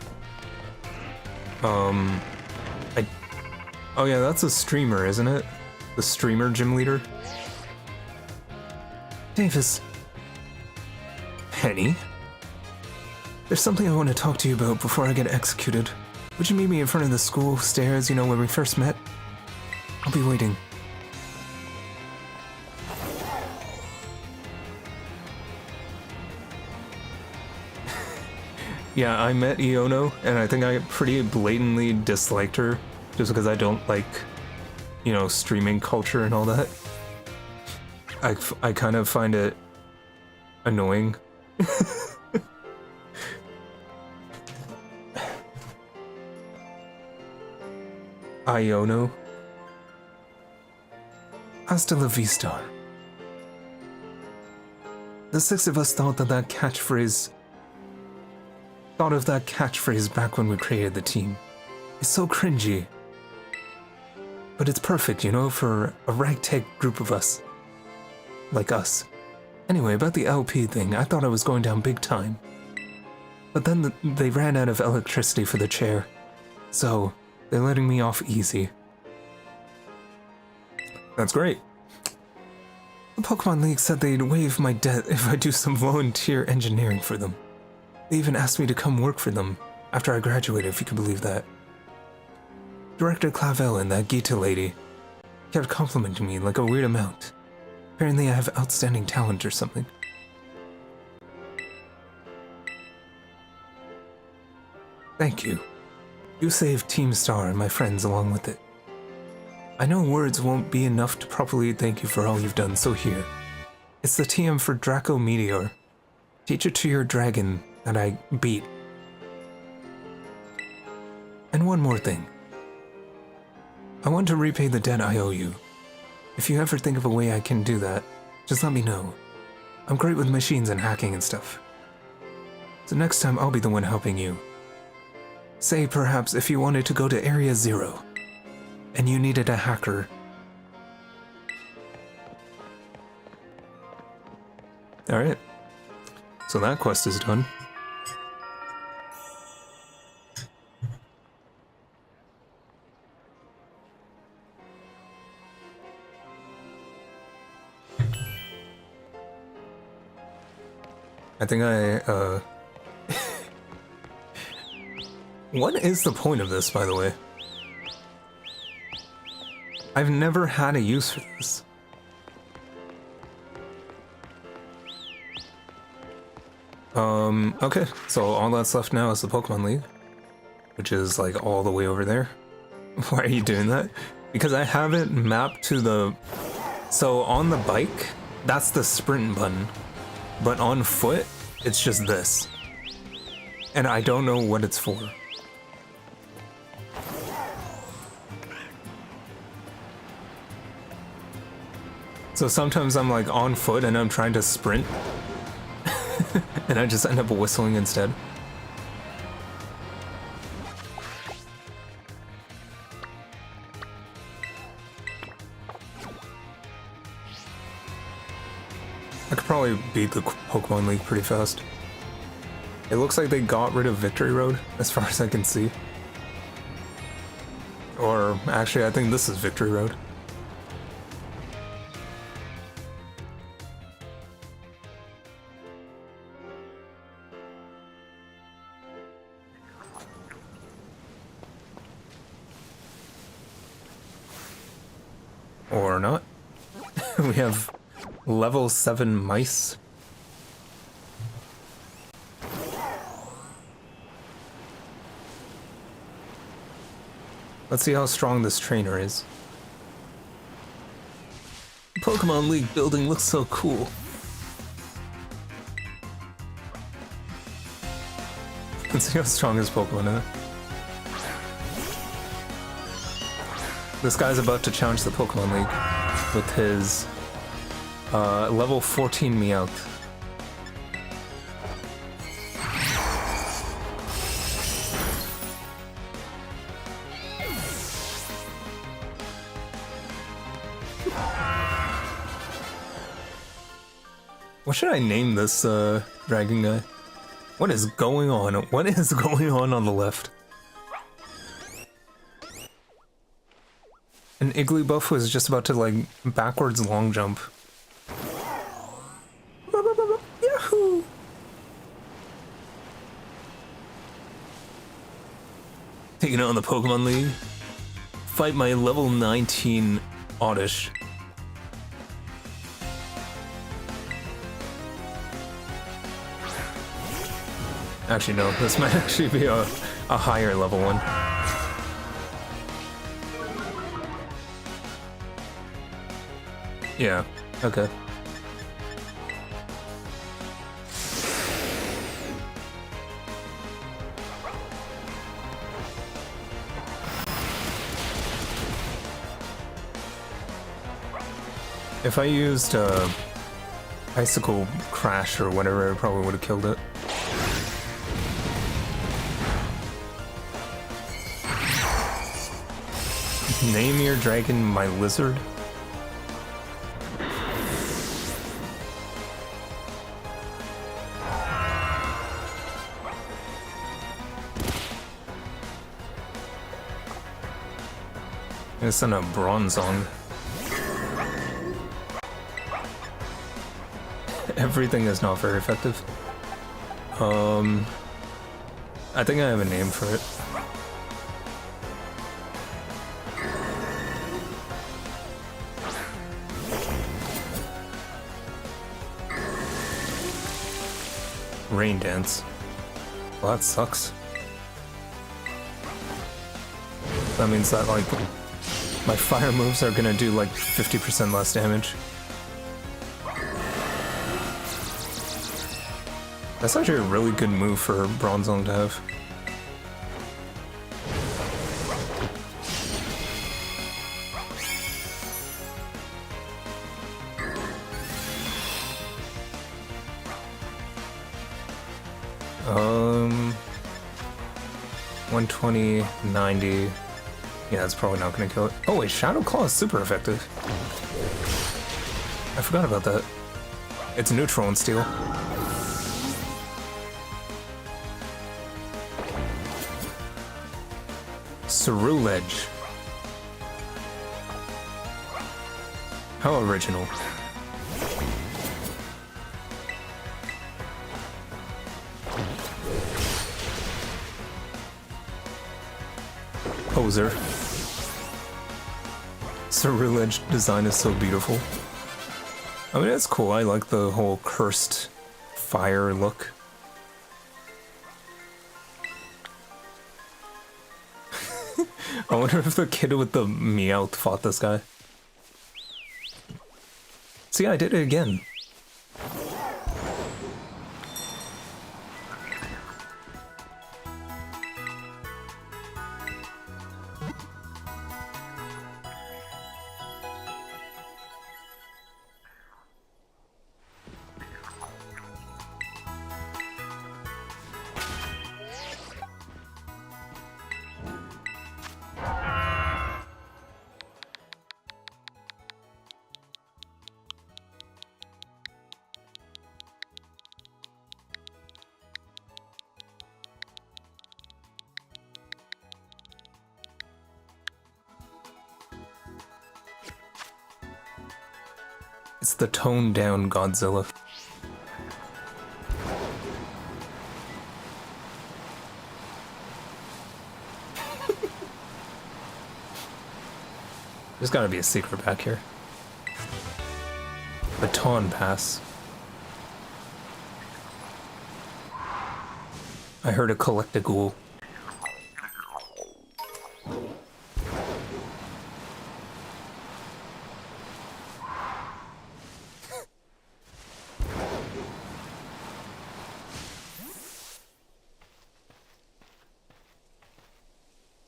Oh yeah, that's a streamer, isn't it? The streamer gym leader? Davis. Penny? There's something I want to talk to you about before I get executed. Would you meet me in front of the school stairs, you know, when we first met? I'll be waiting. Yeah, I met Iono, and I think I pretty blatantly disliked her, just because I don't like, you know, streaming culture and all that. I kind of find it annoying. Iono. Hasta la vista. The six of us thought of that catchphrase back when we created the team. It's so cringy. But it's perfect, you know, for a ragtag group of us. Like us. Anyway, about the LP thing, I thought I was going down big time. But then they ran out of electricity for the chair. So, they're letting me off easy. That's great. The Pokemon League said they'd waive my debt if I do some volunteer engineering for them. They even asked me to come work for them after I graduated, if you can believe that. Director Clavel and that Gita lady kept complimenting me like a weird amount. Apparently I have outstanding talent or something. Thank you. You saved Team Star and my friends along with it. I know words won't be enough to properly thank you for all you've done, so here. It's the TM for Draco Meteor. Teach it to your dragon that I beat. And one more thing. I want to repay the debt I owe you. If you ever think of a way I can do that, just let me know. I'm great with machines and hacking and stuff. So next time I'll be the one helping you. Say perhaps if you wanted to go to Area 0, and you needed a hacker. Alright. So that quest is done. I think What is the point of this, by the way? I've never had a use for this. Okay, so all that's left now is the Pokemon League, which is like all the way over there. Why are you doing that? Because I have it mapped to the... So on the bike, that's the sprint button, but on foot, it's just this. And I don't know what it's for. So sometimes I'm like on foot and I'm trying to sprint, and I just end up whistling instead. I could probably beat the Pokemon League pretty fast. It looks like they got rid of Victory Road, as far as I can see. Or, actually, I think this is Victory Road. Or not. We have level 7 mice. Let's see how strong this trainer is. Pokemon League building looks so cool. Let's see how strong his Pokemon is. This guy's about to challenge the Pokemon League with his level 14 Meowth. What should I name this dragon guy? What is going on? What is going on the left? An Igglybuff was just about to like backwards long jump. Yahoo! Taking on the Pokemon League. Fight my level 19 Oddish. Actually, no, this might actually be a higher level one. Yeah, okay. If I used Icicle Crash or whatever, I probably would have killed it. Name your dragon my lizard? I'm gonna send a Bronzong. Everything is not very effective. I think I have a name for it. Rain Dance. Well, that sucks. That means that, like, my fire moves are gonna do, like, 50% less damage. That's actually a really good move for Bronzong to have. Um, 120, 90. Yeah, that's probably not gonna kill it. Oh wait, Shadow Claw is super effective. I forgot about that. It's neutral and steel. Ceruledge. How original. Poser. Ceruledge design is so beautiful. I mean, it's cool. I like the whole cursed fire look. I wonder if the kid with the Meowth fought this guy. See, I did it again. It's the toned down Godzilla. There's gotta be a secret back here. Baton Pass. I heard a collectible.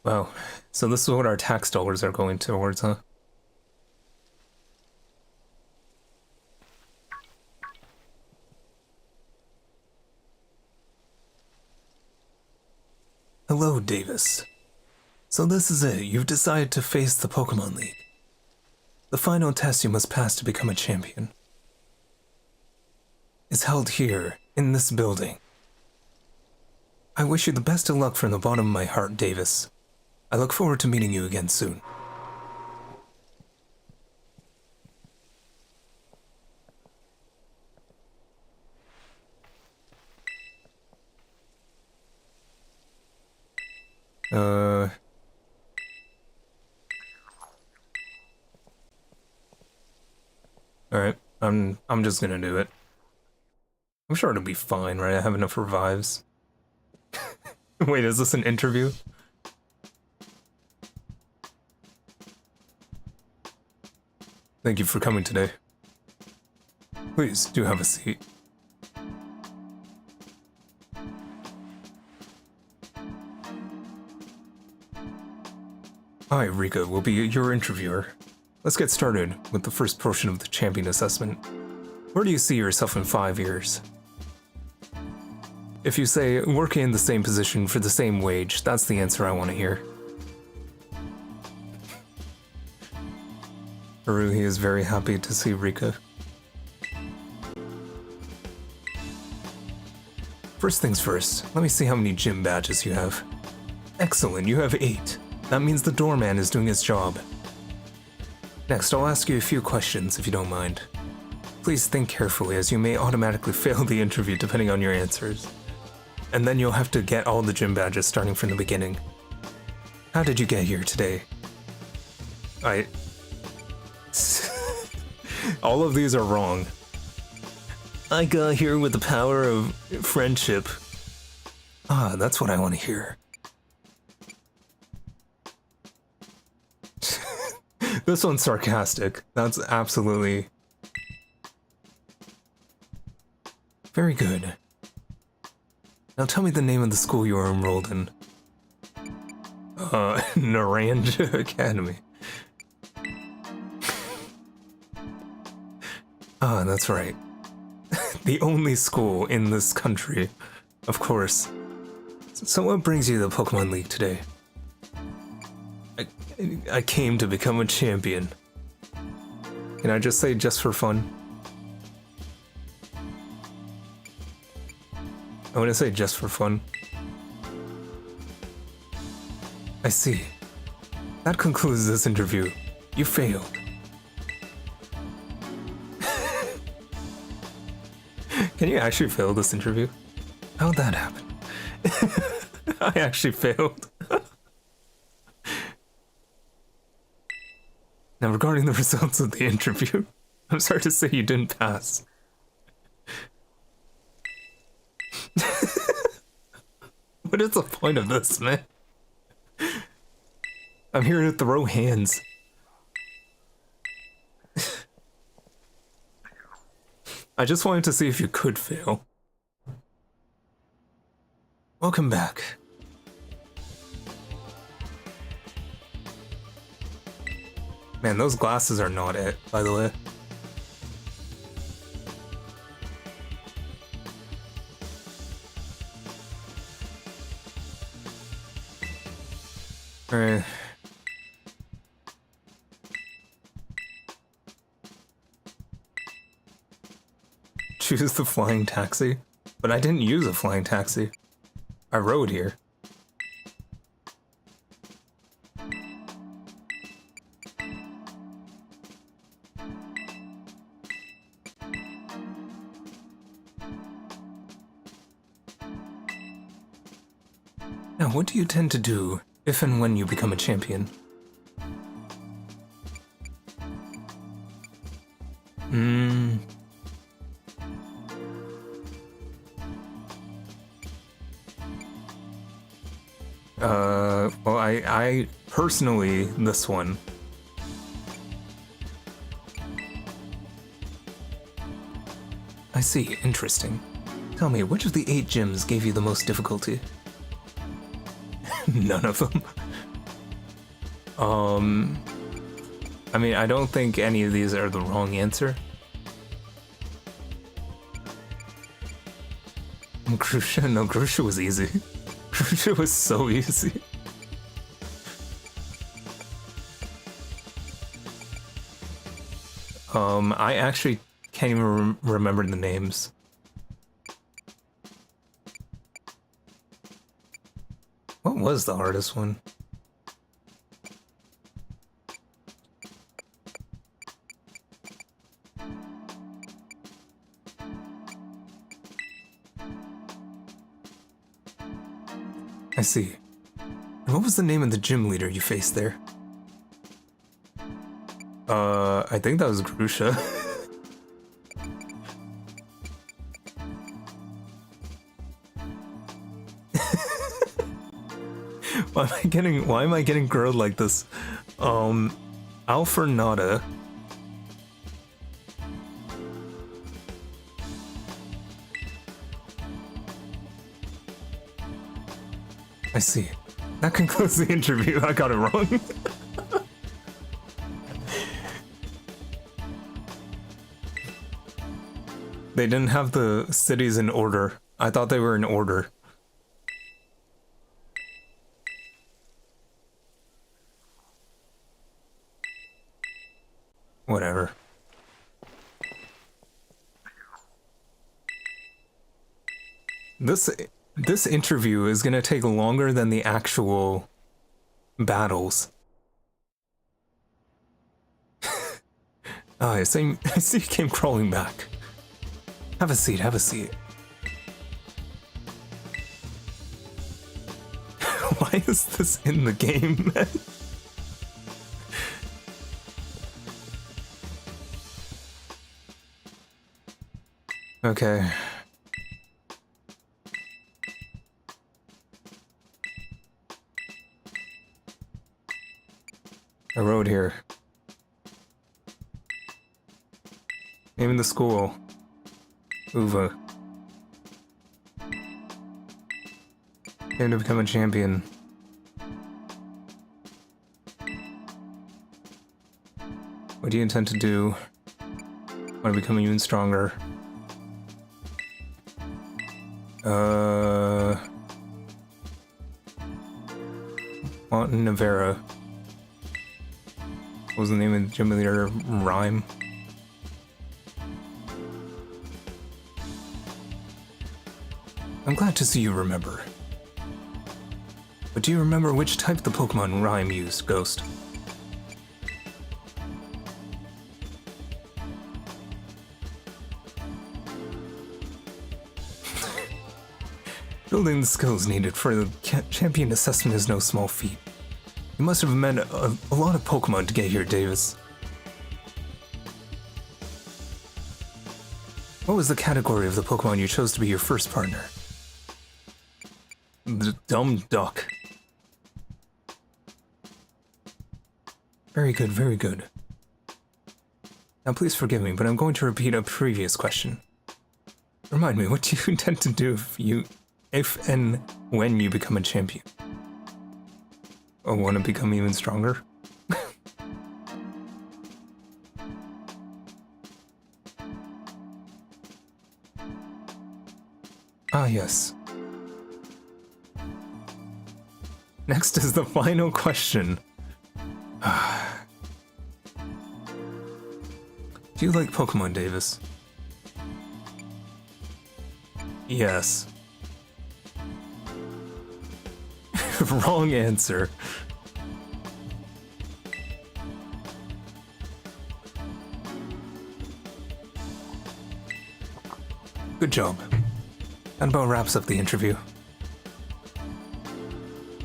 Wow, so this is what our tax dollars are going towards, huh? Hello, Davis. So this is it, you've decided to face the Pokemon League. The final test you must pass to become a champion is held here, in this building. I wish you the best of luck from the bottom of my heart, Davis. I look forward to meeting you again soon. Alright, I'm just gonna do it. I'm sure it'll be fine, right? I have enough revives. Wait, is this an interview? Thank you for coming today. Please, do have a seat. Hi, Rika will be your interviewer. Let's get started with the first portion of the champion assessment. Where do you see yourself in 5 years? If you say, working in the same position for the same wage, that's the answer I want to hear. Haruhi is very happy to see Rika. First things first, let me see how many gym badges you have. Excellent, you have 8. That means the doorman is doing his job. Next, I'll ask you a few questions if you don't mind. Please think carefully, as you may automatically fail the interview depending on your answers. And then you'll have to get all the gym badges starting from the beginning. How did you get here today? All of these are wrong. I got here with the power of friendship. Ah, that's what I want to hear. This one's sarcastic. That's absolutely... Very good. Now tell me the name of the school you are enrolled in. Naranja Academy. Ah, that's right. The only school in this country, of course. So what brings you to the Pokemon League today? I came to become a champion. Can I just say just for fun? I want to say just for fun. I see. That concludes this interview. You failed. Can you actually fail this interview? How'd that happen? I actually failed. Now, regarding the results of the interview, I'm sorry to say you didn't pass. What is the point of this, man? I'm here to throw hands. I just wanted to see if you could fail. Welcome back. Man, those glasses are not it, by the way. Alright. Choose the flying taxi? But I didn't use a flying taxi. I rode here. Now, what do you tend to do if and when you become a champion? Well, I personally, this one. I see, interesting. Tell me, which of the 8 gyms gave you the most difficulty? None of them. I mean, I don't think any of these are the wrong answer. Grusha? No, Grusha was easy. Grusha was so easy. I actually can't even remember the names. What was the hardest one? I see. And what was the name of the gym leader you faced there? I think that was Grusha. Why am I getting grilled like this? Alfernada. I see. That concludes the interview. I got it wrong. They didn't have the cities in order. I thought they were in order. Whatever. This interview is gonna take longer than the actual battles. Oh, I see you came crawling back. Have a seat, have a seat. Why is this in the game, man? Okay. I rode here. Name of the school. Uva. Aim to become a champion. What do you intend to do? Want to become even stronger? Mountain Navera. What was the name of the gym leader? Rhyme. I'm glad to see you remember. But do you remember which type the Pokemon Rhyme used, Ghost? Building the skills needed for the champion assessment is no small feat. You must have met a lot of Pokemon to get here, Davis. What was the category of the Pokemon you chose to be your first partner? The dumb duck. Very good, very good. Now please forgive me, but I'm going to repeat a previous question. Remind me, what do you intend to do if and when you become a champion? Oh, want to become even stronger? Ah, yes. Next is the final question. Do you like Pokemon, Davis? Yes. Wrong answer. Good job. That about wraps up the interview.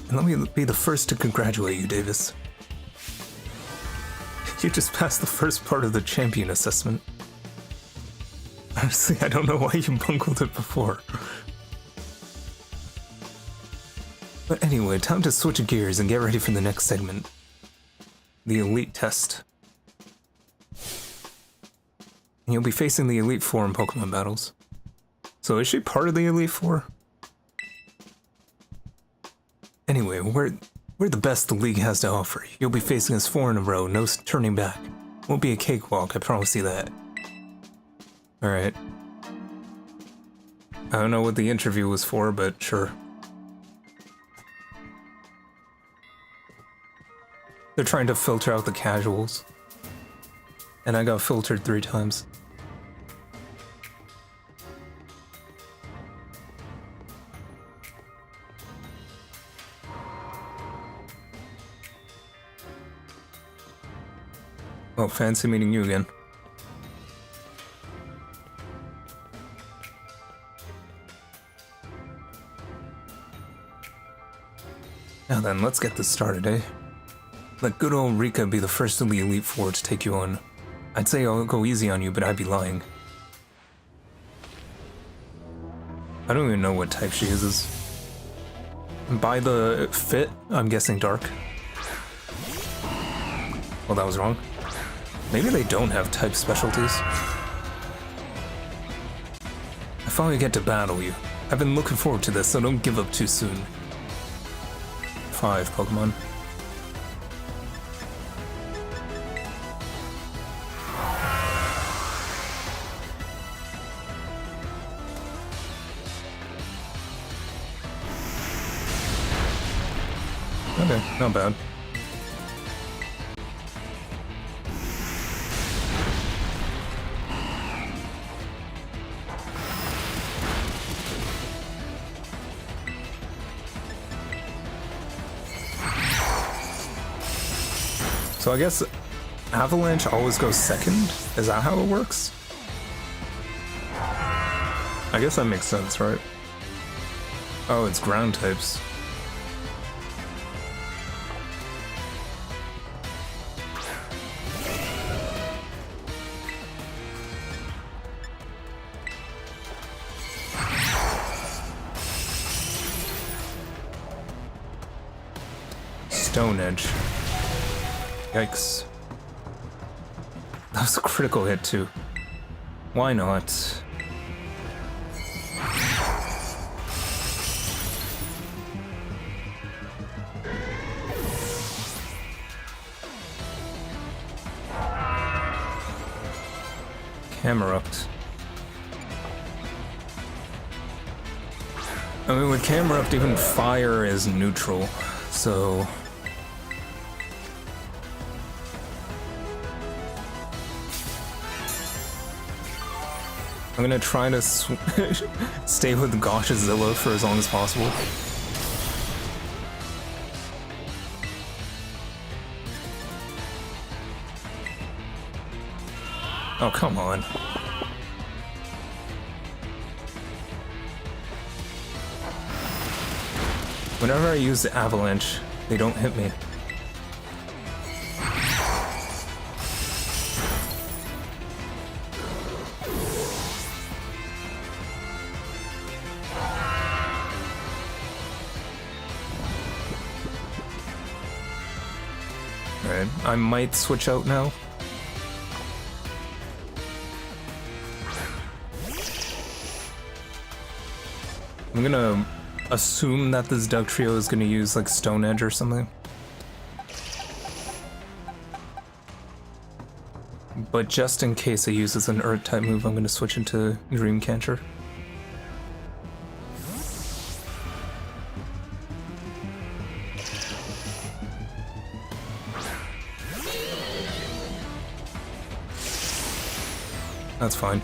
And let me be the first to congratulate you, Davis. You just passed the first part of the champion assessment. Honestly, I don't know why you bungled it before. But anyway, time to switch gears and get ready for the next segment. The Elite Test. And you'll be facing the Elite Four in Pokemon battles. So is she part of the Elite Four? Anyway, we're the best the league has to offer. You'll be facing us 4 in a row, no turning back. Won't be a cakewalk, I promise you that. Alright. I don't know what the interview was for, but sure. They're trying to filter out the casuals. And I got filtered 3 times. Oh, fancy meeting you again. Now then, let's get this started, eh? Let good old Rika be the first of the Elite Four to take you on. I'd say I'll go easy on you, but I'd be lying. I don't even know what type she uses. By the fit, I'm guessing dark. Well, that was wrong. Maybe they don't have type specialties. I finally get to battle you. I've been looking forward to this, so don't give up too soon. 5 Pokemon. Okay, not bad. So I guess Avalanche always goes second? Is that how it works? I guess that makes sense, right? Oh, it's ground types. Stone Edge. Yikes. That was a critical hit too. Why not? Camerupt. I mean, with Camerupt, even fire is neutral, so... I'm gonna try to stay with Goshazilla for as long as possible. Oh, come on. Whenever I use the Avalanche, they don't hit me. Okay, I might switch out now. I'm gonna assume that this Doug Trio is gonna use like Stone Edge or something. But just in case it uses an Earth type move, I'm gonna switch into Dream Catcher. That's fine.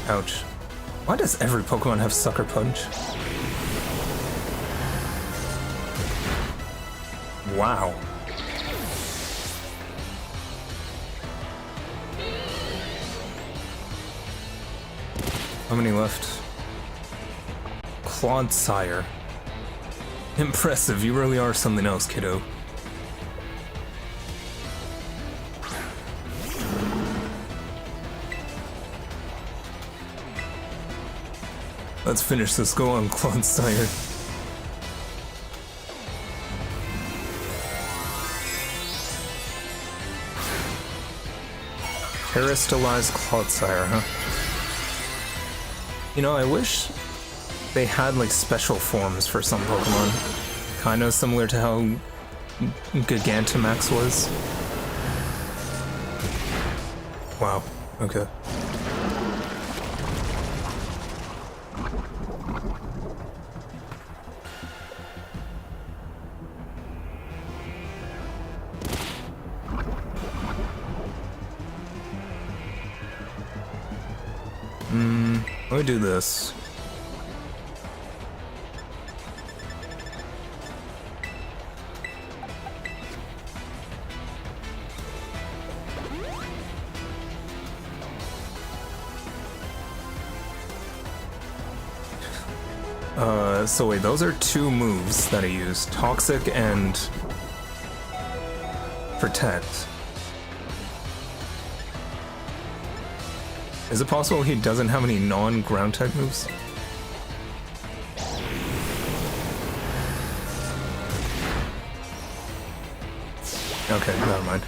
Ouch. Why does every Pokemon have Sucker Punch? Wow. How many left? Clodsire. Impressive, you really are something else, kiddo. Let's finish this. Go on, Clodsire. Terastallized Clodsire, huh? You know, I wish they had like special forms for some Pokemon. Kind of similar to how Gigantamax was. Wow, okay. Let me do this. So wait, those are two moves that I use. Toxic and Protect. Is it possible he doesn't have any non-ground type moves? Okay, never mind.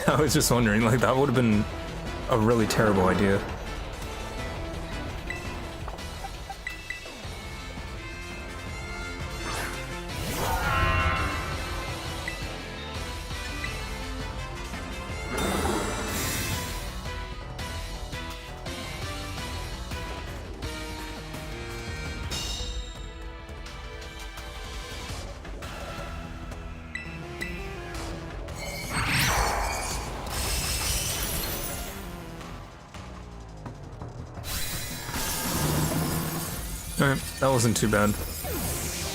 I was just wondering, like, that would have been a really terrible idea. Alright, that wasn't too bad.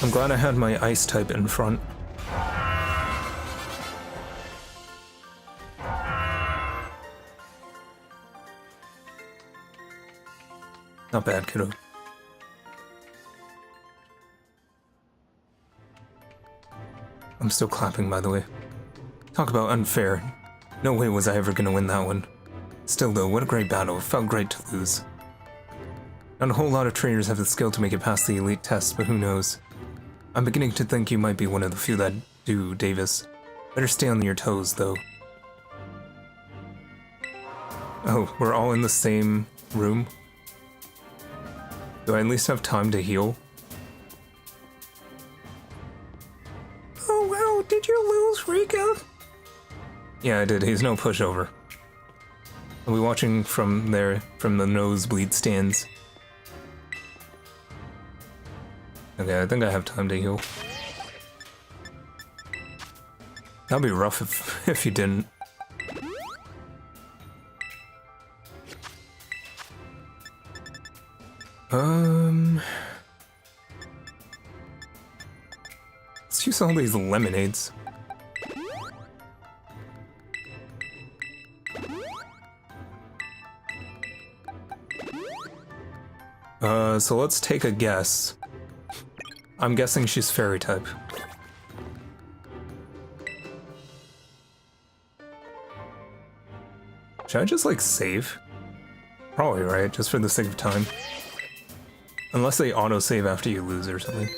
I'm glad I had my ice type in front. Not bad, kiddo. I'm still clapping, by the way. Talk about unfair. No way was I ever gonna win that one. Still though, what a great battle. It felt great to lose. Not a whole lot of trainers have the skill to make it past the elite test, but who knows. I'm beginning to think you might be one of the few that do, Davis. Better stay on your toes, though. Oh, we're all in the same room? Do I at least have time to heal? Oh wow, did you lose, Rika? Yeah, I did. He's no pushover. I'll be watching from there, from the nosebleed stands. Okay, I think I have time to heal. That'd be rough if you didn't. Let's use all these lemonades. So let's take a guess. I'm guessing she's fairy type. Should I just, like, save? Probably, right? Just for the sake of time. Unless they auto-save after you lose or something.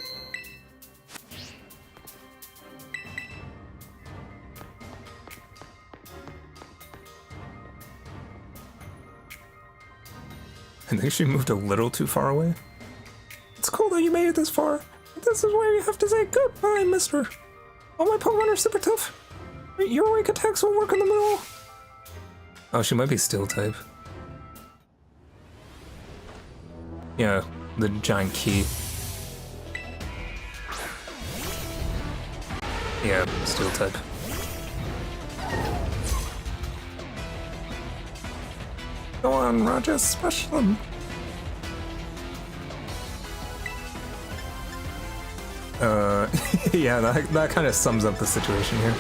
I think she moved a little too far away. It's cool that you made it this far. This is where you have to say goodbye, mister. All my Pokemon are super tough. Your weak attacks will work in the middle. Oh, she might be steel type. Yeah, the giant key. Yeah, steel type. Go on, Raja, smash them. Yeah, that kind of sums up the situation here.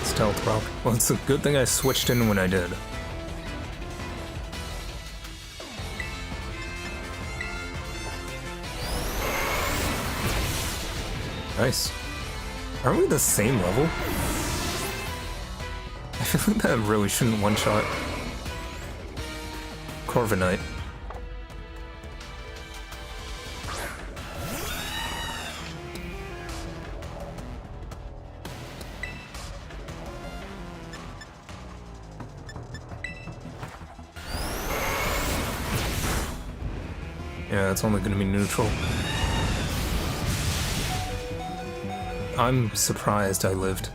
Stealth rock. Well, it's a good thing I switched in when I did. Nice. Aren't we the same level? I feel like that really shouldn't one-shot. Corviknight. Yeah, it's only gonna be neutral. I'm surprised I lived.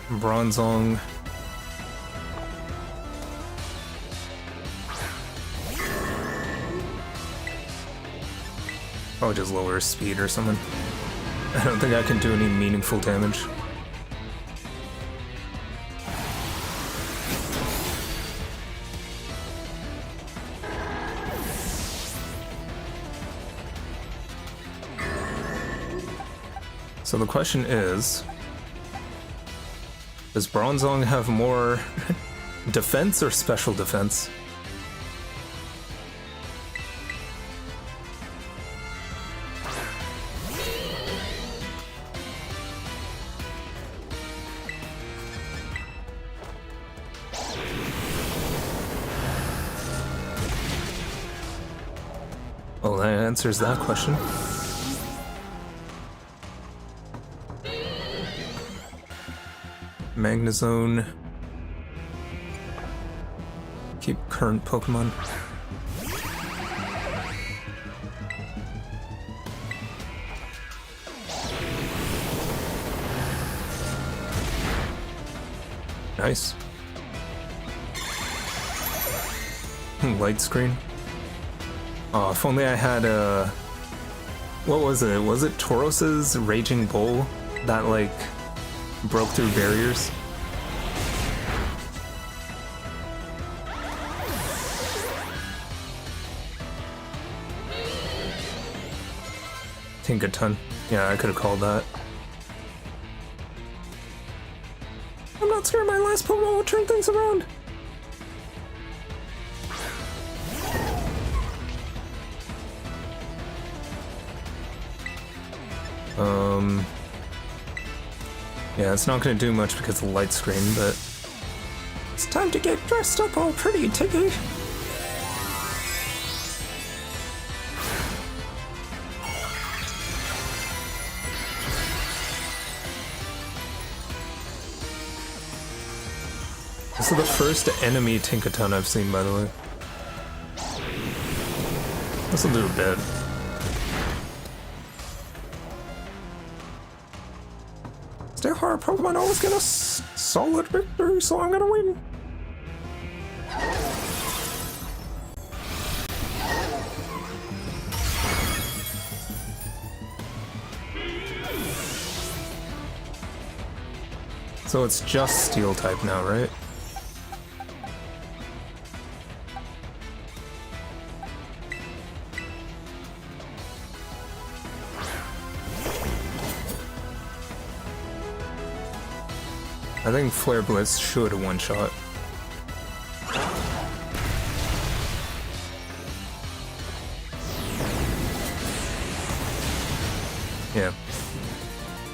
Bronzong. Probably just lower speed or something. I don't think I can do any meaningful damage. So the question is, does Bronzong have more defense or special defense? Oh, that answers that question. Magnezone. Keep current Pokemon. Nice. Light screen. Oh, if only I had a... What was it? Was it Tauros's Raging Bull that, like, broke through barriers? Tinkaton. Yeah, I could have called that. I'm not scared my last Pokemon will turn things around. Yeah, it's not gonna do much because of the light screen, but... It's time to get dressed up all pretty, Tiggy! This is the first enemy Tinkaton I've seen, by the way. This'll do a bit. Stay hard Our Pokemon always get a solid victory, so I'm gonna win. So it's just Steel type now, right? I think Flare Blitz should one-shot. Yeah.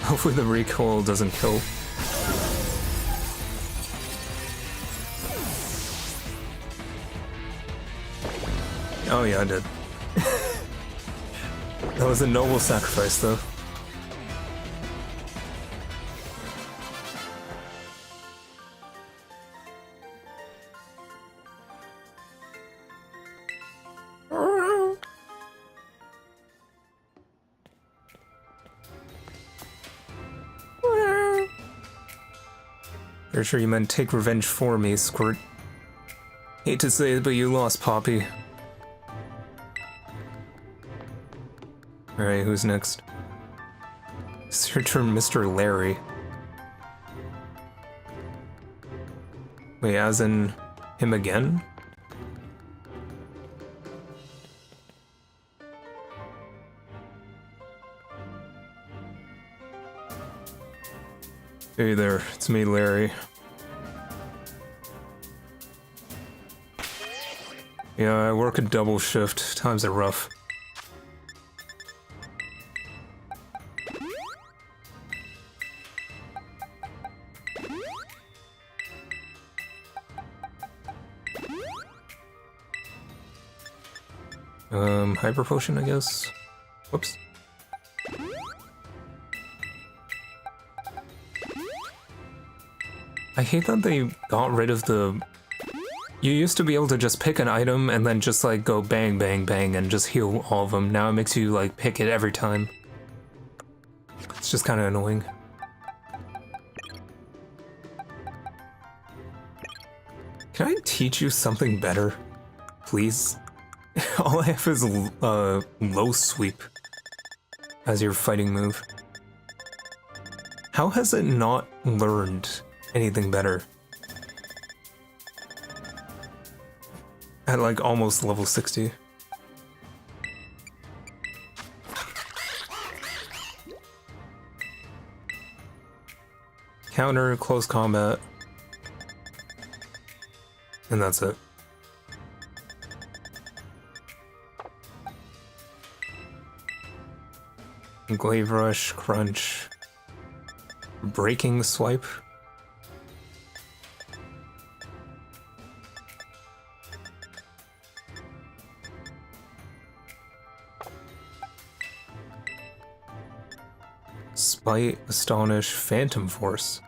Hopefully the recoil doesn't kill. Oh yeah, I did. That was a noble sacrifice, though. Pretty sure you meant take revenge for me, Squirt. Hate to say it, but you lost, Poppy. Alright, who's next? It's your turn, Mr. Larry. Wait, as in him again? Hey there, it's me, Larry. Yeah, I work a double shift. Times are rough. Hyper Potion, I guess. Whoops. I hate that they got rid of the... You used to be able to just pick an item and then just like go bang, bang, bang and just heal all of them. Now it makes you like pick it every time. It's just kind of annoying. Can I teach you something better? Please? All I have is low sweep as your fighting move. How has it not learned anything better? At like almost level 60. Counter, close combat. And that's it. Glaive Rush, Crunch. Breaking Swipe. Spite, Astonish, Phantom Force.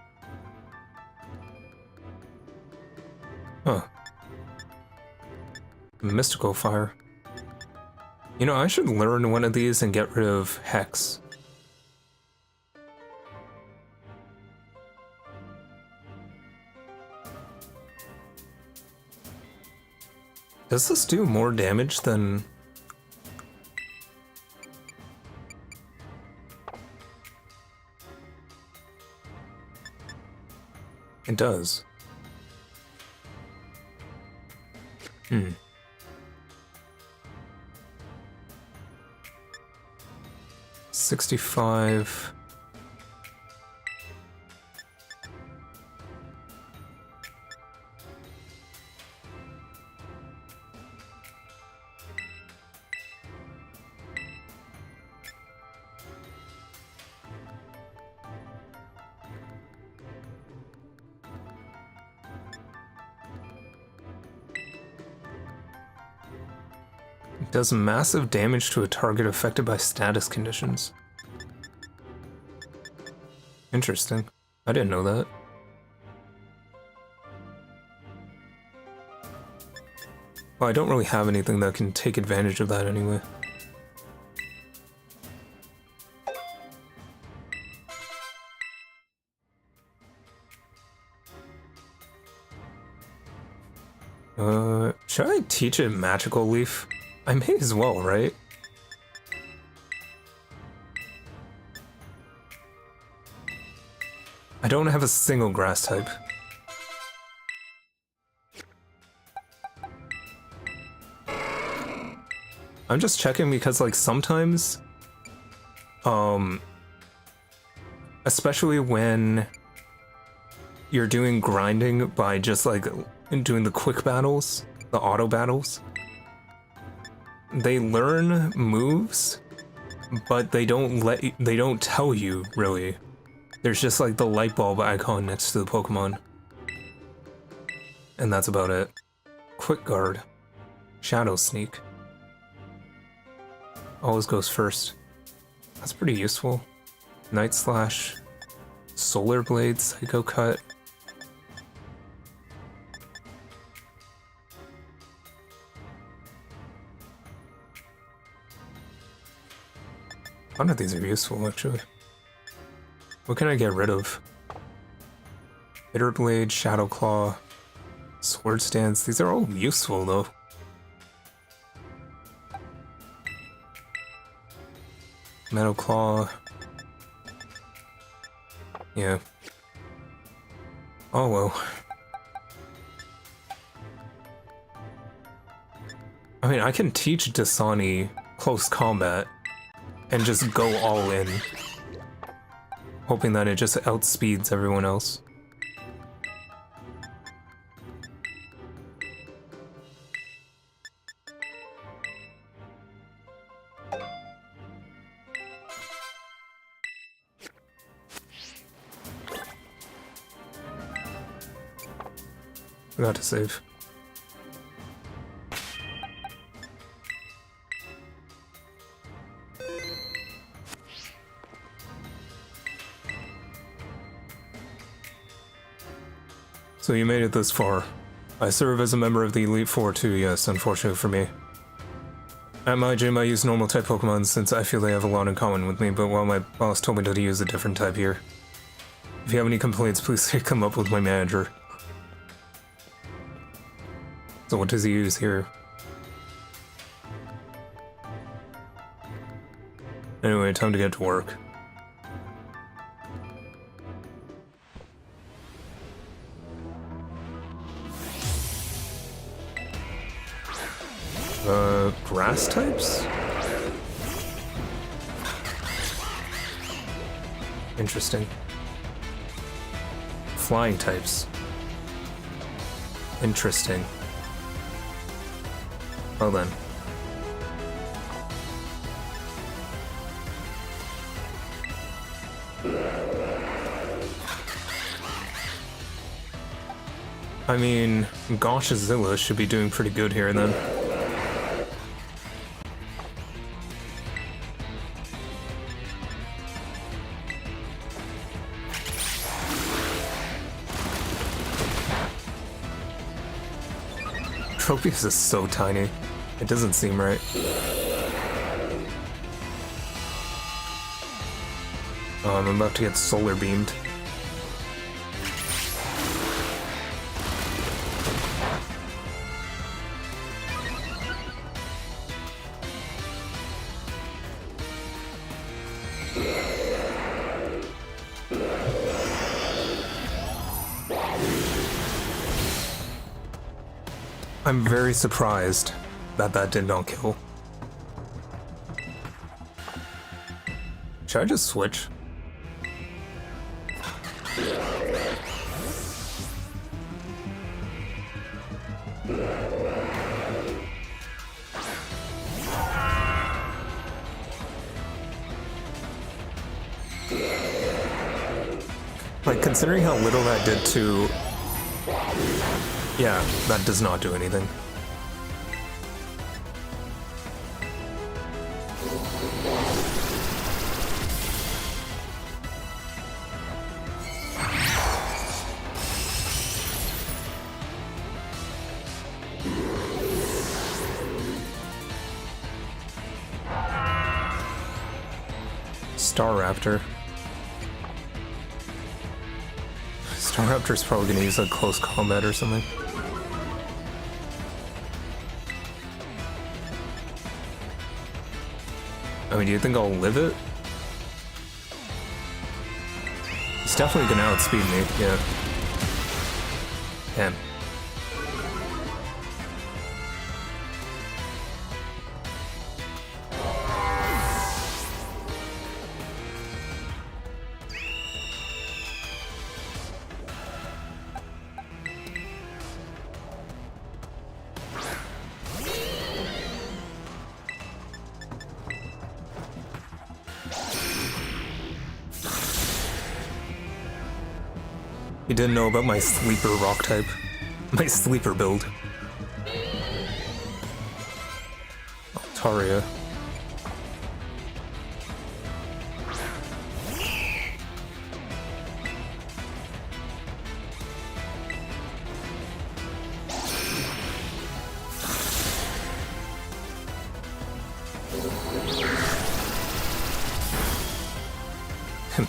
Huh. Mystical Fire. You know, I should learn one of these and get rid of Hex. Does this do more damage than... It does. 65. It does massive damage to a target affected by status conditions. Interesting. I didn't know that. Well, I don't really have anything that can take advantage of that anyway. Should I teach it Magical Leaf? I may as well, right? I don't have a single grass type. I'm just checking because, like, sometimes, especially when you're doing grinding by just, like, doing the quick battles, the auto battles, they learn moves, but they don't tell you, really. There's just, like, the light bulb icon next to the Pokemon. And that's about it. Quick Guard. Shadow Sneak. Always goes first. That's pretty useful. Night Slash. Solar Blade, Psycho Cut. None of these are useful, actually. What can I get rid of? Bitter Blade, Shadow Claw, Sword Stance. These are all useful, though. Metal Claw. Yeah. Oh well. I mean, I can teach Dasani close combat and just go all in, hoping that it just outspeeds everyone else. Forgot to save. So you made it this far. I serve as a member of the Elite Four too, yes, unfortunately for me. At my gym I use normal type Pokemon since I feel they have a lot in common with me, but while my boss told me to use a different type here. If you have any complaints, please come up with my manager. So what does he use here? Anyway, time to get to work. Grass types? Interesting. Flying types. Interesting. Well then. I mean, Goshzilla should be doing pretty good here then. Tropius is so tiny. It doesn't seem right. Oh, I'm about to get solar beamed. I'm very surprised that that did not kill. Should I just switch? Like, considering how little that did to... Yeah, that does not do anything. Staraptor. Staraptor's probably gonna use like close combat or something. I mean, do you think I'll live it? He's definitely gonna outspeed me, yeah. Damn. You didn't know about my sleeper rock type. My sleeper build. Altaria.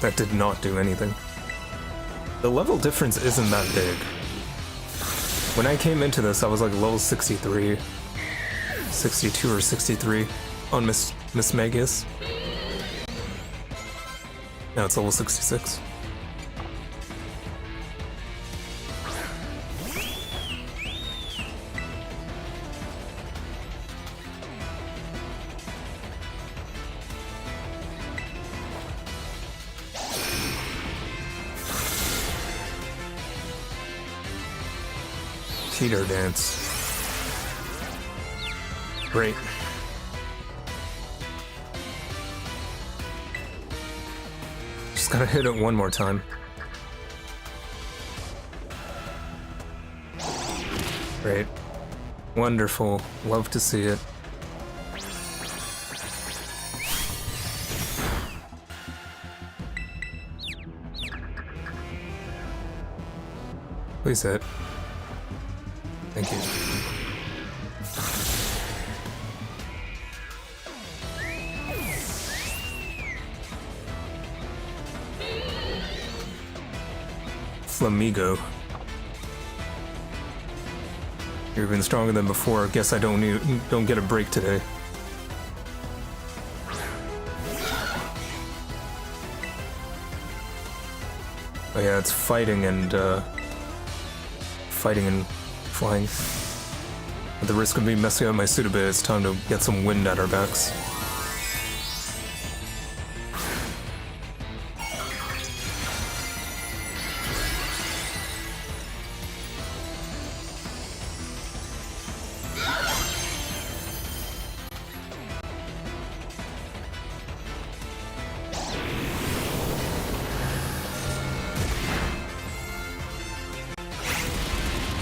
That did not do anything. The level difference isn't that big. When I came into this, I was like level 63, 62 or 63 on Miss Magius. Now it's level 66. Cheater dance. Great. Just gotta hit it one more time. Great. Wonderful. Love to see it. Please hit. Thank you. Flamigo. You're even stronger than before. Guess I don't get a break today. Oh yeah, it's fighting and flying. At the risk of me messing up my suit a bit, it's time to get some wind at our backs.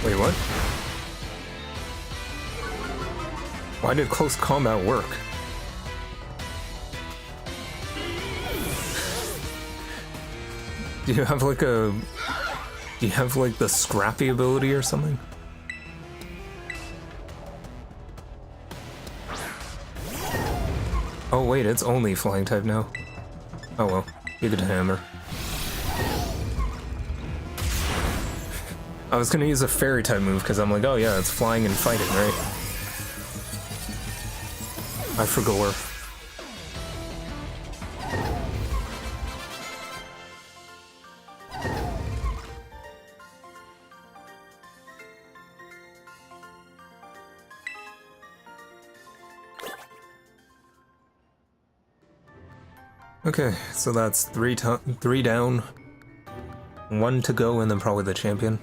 Wait, what? Why did close combat work? Do you have like the scrappy ability or something? Oh wait, it's only flying type now. Oh well, you get a hammer. I was gonna use a fairy type move because I'm like, oh yeah, it's flying and fighting, right? I forgot. Okay, so that's three down, 1 to go, and then probably the champion.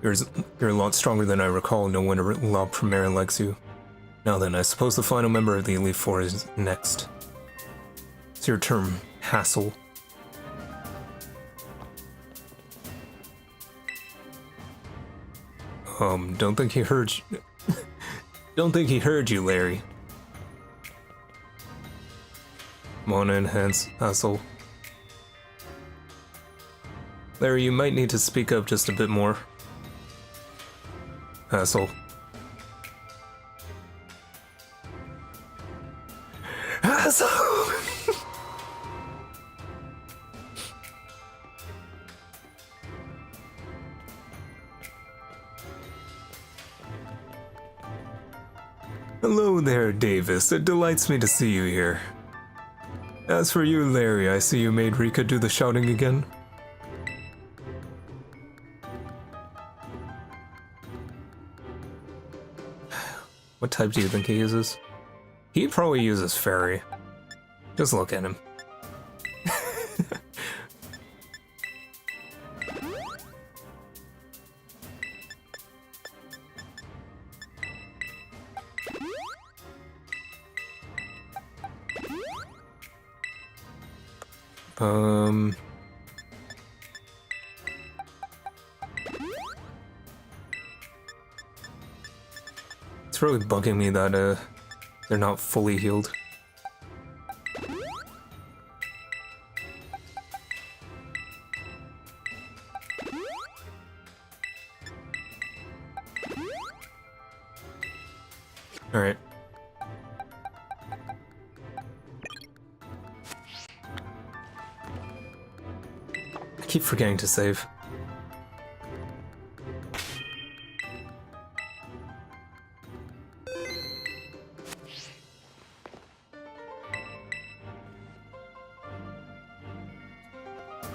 You're a lot stronger than I recall. No wonder La Primera likes you. Now then, I suppose the final member of the Elite Four is next. It's your turn, Hassel. Don't think he heard you. Don't think he heard you, Larry. Come on in, Hassel. Larry, you might need to speak up just a bit more. Hassel. Hassel! Hello there, Davis. It delights me to see you here. As for you, Larry, I see you made Rika do the shouting again. What type do you think he uses? He probably uses fairy. Just look at him. It's really bugging me that they're not fully healed. All right. I keep forgetting to save.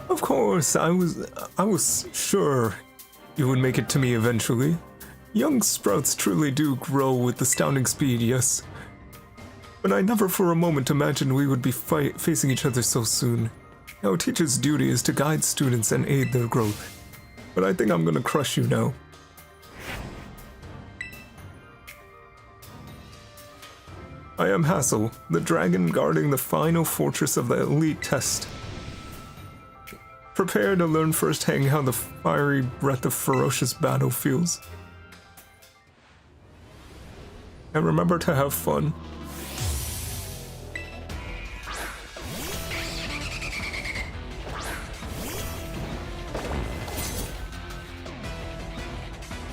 Of course, I was sure you would make it to me eventually. Young sprouts truly do grow with astounding speed, yes. But I never for a moment imagined we would be facing each other so soon. Now a teacher's duty is to guide students and aid their growth. But I think I'm gonna crush you now. I am Hassel, the dragon guarding the final fortress of the elite test. Prepare to learn firsthand how the fiery breath of ferocious battle feels. And remember to have fun.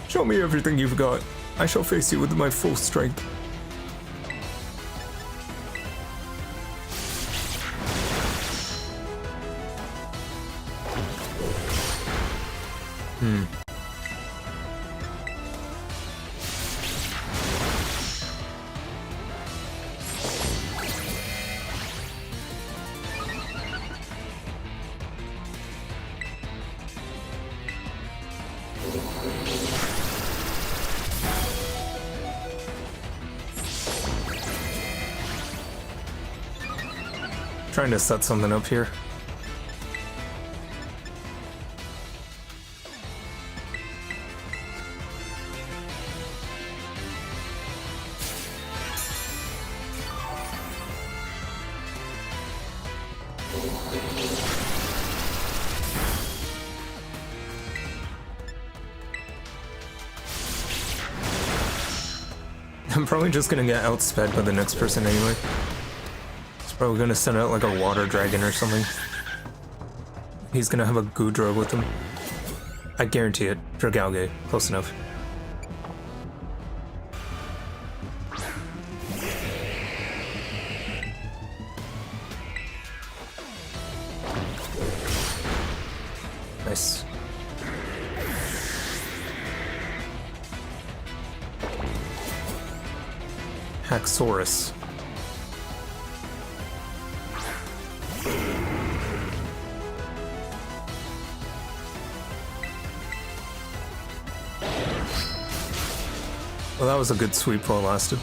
Show me everything you've got. I shall face you with my full strength. Trying to set something up here. I'm probably just gonna get outsped by the next person anyway. Probably gonna send out like a water dragon or something. He's gonna have a Gudra with him. I guarantee it. Dragalge. Close enough. Nice. Haxorus. Well, that was a good sweep while it lasted.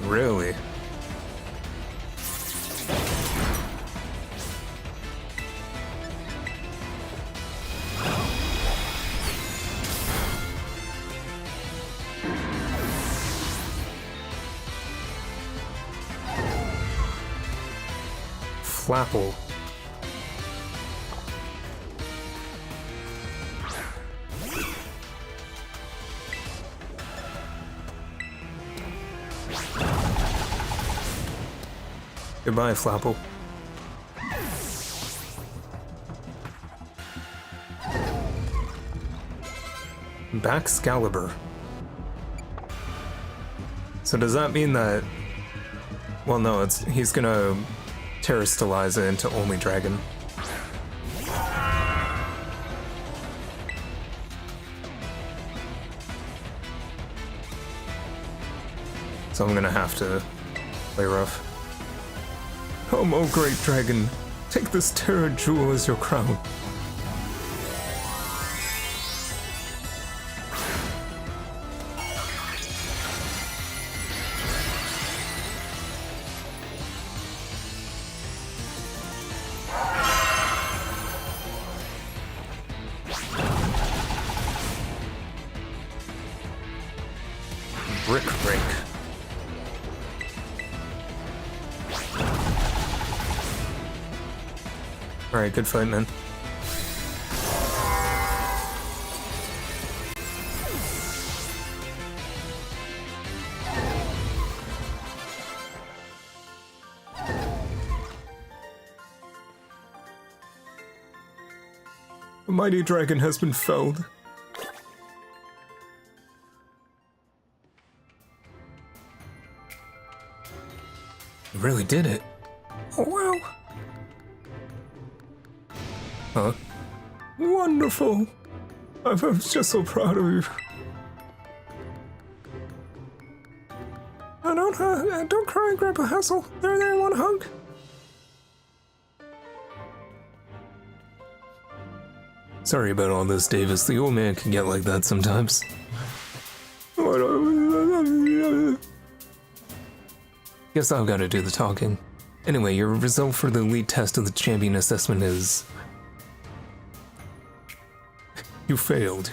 Really? Flapple. Goodbye, Flapple. Baxcalibur. So does that mean that Well, no, he's gonna terrestrialize it into only dragon. So I'm gonna have to play rough. Oh, great dragon, take this Terra Jewel as your crown. Brick break. Alright, good fight, man. The mighty dragon has been felled. You really did it. Oh, wow. Huh? Wonderful. I was just so proud of you. Don't cry, Grandpa Hassel. There, want a hug? Sorry about all this, Davis. The old man can get like that sometimes. Guess I've got to do the talking. Anyway, your result for the elite test of the champion assessment is... You failed.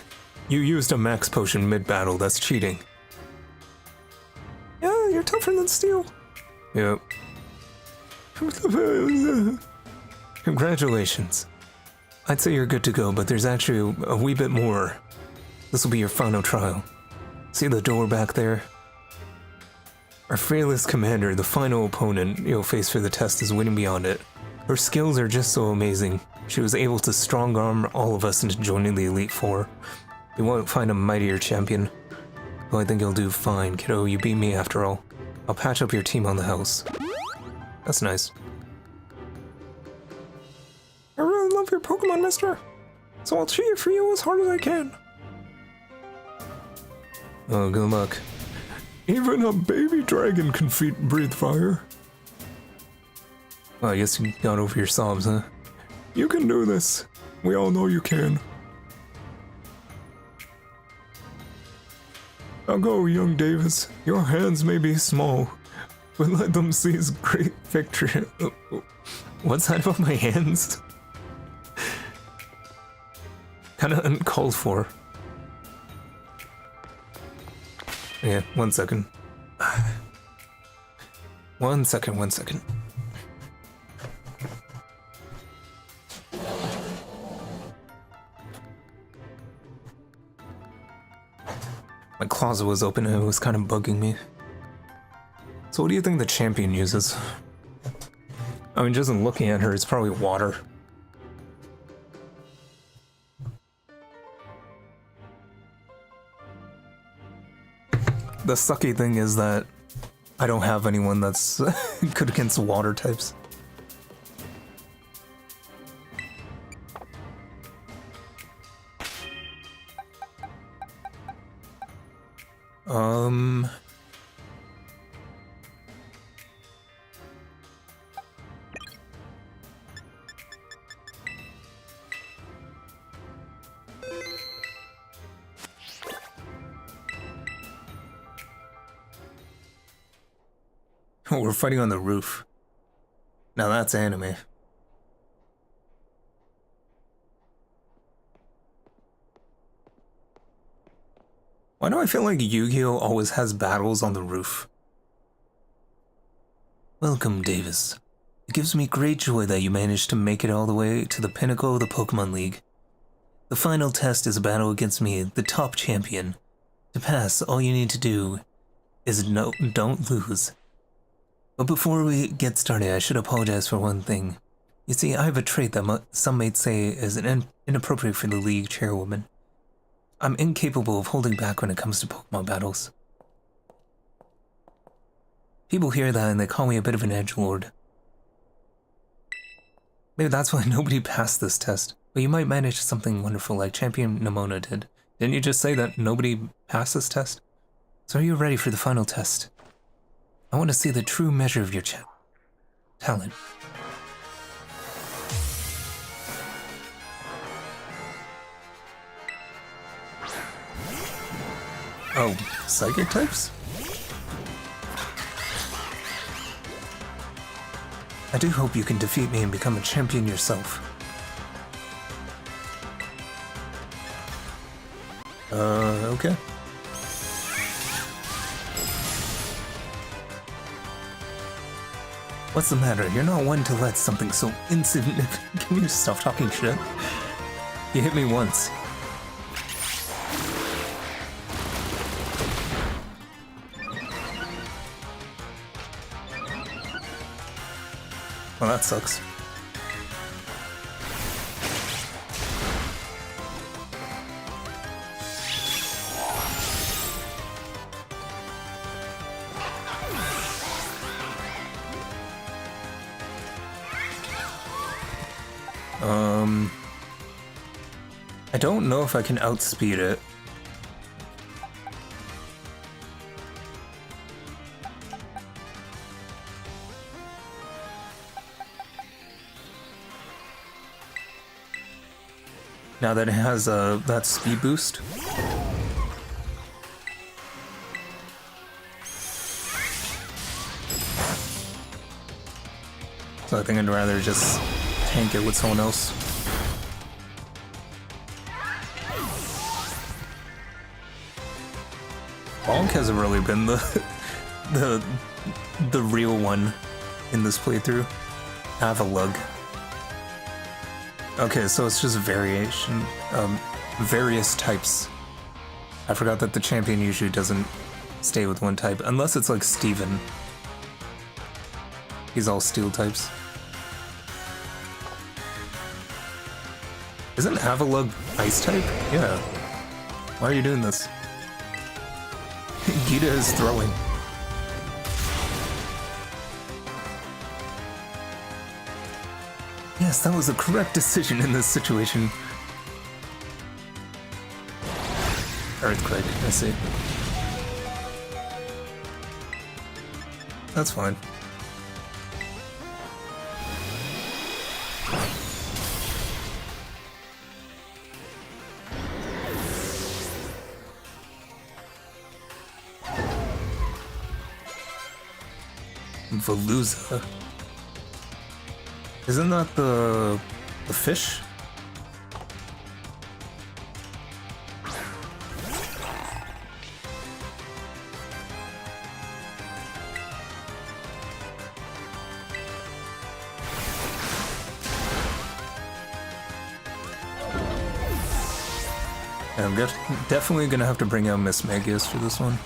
You used a max potion mid-battle, that's cheating. Yeah, you're tougher than steel. Yep. Congratulations. I'd say you're good to go, but there's actually a wee bit more. This will be your final trial. See the door back there? Our fearless commander, the final opponent you'll face for the test, is winning beyond it. Her skills are just so amazing. She was able to strong-arm all of us into joining the Elite Four. You won't find a mightier champion. Well, I think you'll do fine, kiddo. You beat me after all. I'll patch up your team on the house. That's nice. I really love your Pokemon, mister. So I'll cheer for you as hard as I can. Oh, good luck. Even a baby dragon can breathe fire. Well, I guess you got over your sobs, huh? You can do this. We all know you can. Now go, young Davis. Your hands may be small, but let them seize great victory. What's that about my hands? Kinda uncalled for. Yeah, 1 second. 1 second, 1 second. My closet was open and it was kind of bugging me. So what do you think the champion uses? I mean, just in looking at her, it's probably water. The sucky thing is that I don't have anyone that's good against water types. We're fighting on the roof. Now that's anime. Why do I feel like Yu-Gi-Oh! Always has battles on the roof? Welcome, Davis. It gives me great joy that you managed to make it all the way to the pinnacle of the Pokemon League. The final test is a battle against me, the top champion. To pass, all you need to do is don't lose. But before we get started, I should apologize for one thing. You see, I have a trait that some might say is inappropriate for the league chairwoman. I'm incapable of holding back when it comes to Pokemon battles. People hear that and they call me a bit of an edgelord. Maybe that's why nobody passed this test. But you might manage something wonderful like Champion Nimona did. Didn't you just say that nobody passed this test? So are you ready for the final test? I want to see the true measure of your talent. Oh, psychic types? I do hope you can defeat me and become a champion yourself. Okay. What's the matter? You're not one to let something so insignificant. Can you just stop talking shit? You hit me once. Well, that sucks. I don't know if I can outspeed it. Now that it has that speed boost. So I think I'd rather just tank it with someone else. Bonk hasn't really been the real one in this playthrough. Avalug. Okay, so it's just variation, various types. I forgot that the champion usually doesn't stay with one type, unless it's like Steven. He's all steel types. Isn't Avalug ice type? Yeah. Why are you doing this? Gita is throwing. Yes, that was the correct decision in this situation. Earthquake, I see. That's fine. Veluza. Isn't that the fish? Yeah, I'm definitely gonna have to bring out Miss Magius for this one,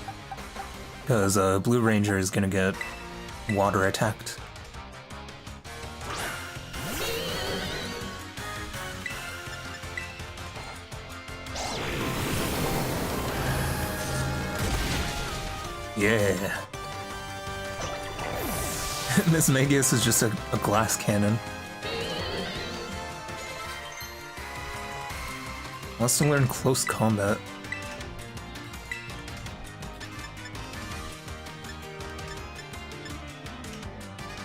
because Blue Ranger is gonna get water attacked. Yeah. Miss Magius is just a glass cannon. Wants to learn close combat.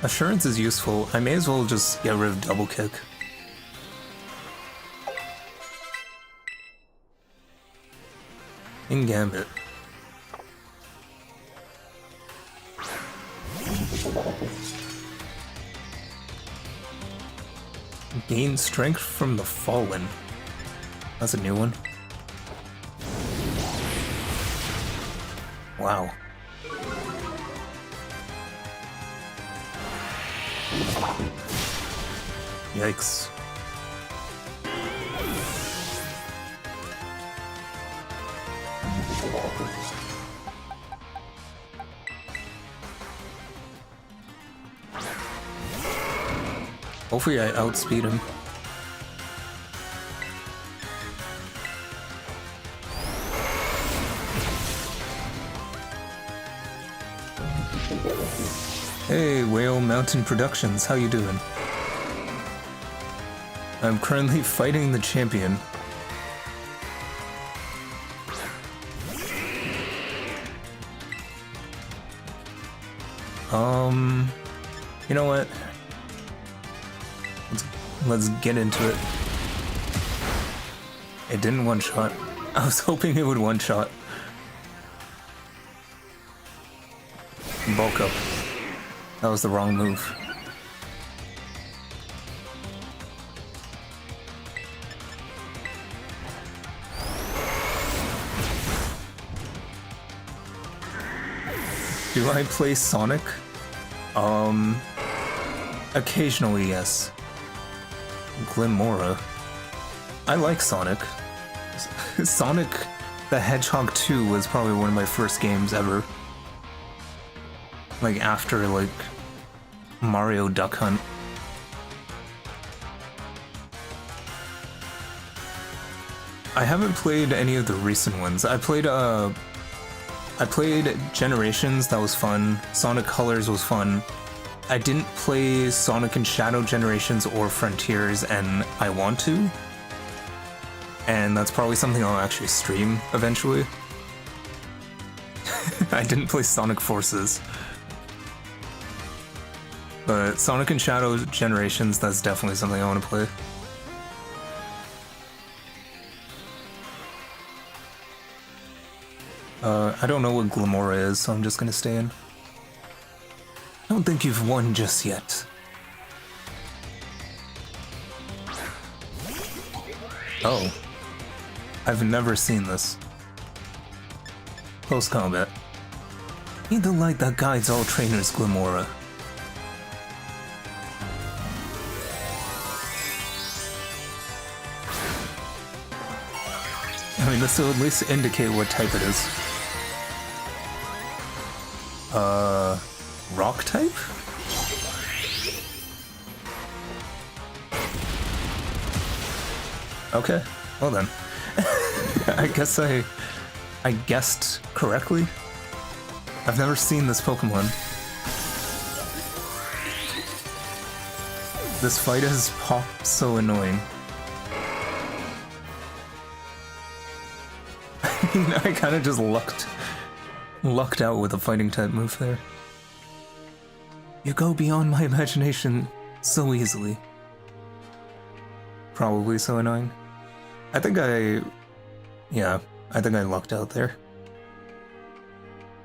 Assurance is useful. I may as well just get rid of double kick. In Gambit. Gain strength from the fallen. That's a new one. Wow. Yikes. Hopefully I outspeed him. Whale Mountain Productions, how you doing? I'm currently fighting the champion. You know what? Let's get into it. It didn't one-shot. I was hoping it would one-shot. Bulk up. That was the wrong move. Do I play Sonic? Occasionally, yes. Glimora. I like Sonic. Sonic the Hedgehog 2 was probably one of my first games ever. Like after, like, Mario Duck Hunt. I haven't played any of the recent ones. I played Generations, that was fun. Sonic Colors was fun. I didn't play Sonic and Shadow Generations or Frontiers, and I want to. And that's probably something I'll actually stream eventually. I didn't play Sonic Forces. But Sonic and Shadow Generations, that's definitely something I want to play. I don't know what Glimora is, so I'm just gonna stay in. I don't think you've won just yet. Oh. I've never seen this. Close combat. Need the light that guides all trainers, Glimora. I mean, this will at least indicate what type it is. Rock type? Okay, well then. I guess I guessed correctly. I've never seen this Pokemon. This fight is so annoying. I kind of just lucked out with a fighting type move there. You go beyond my imagination so easily. Probably so annoying. I think I lucked out there.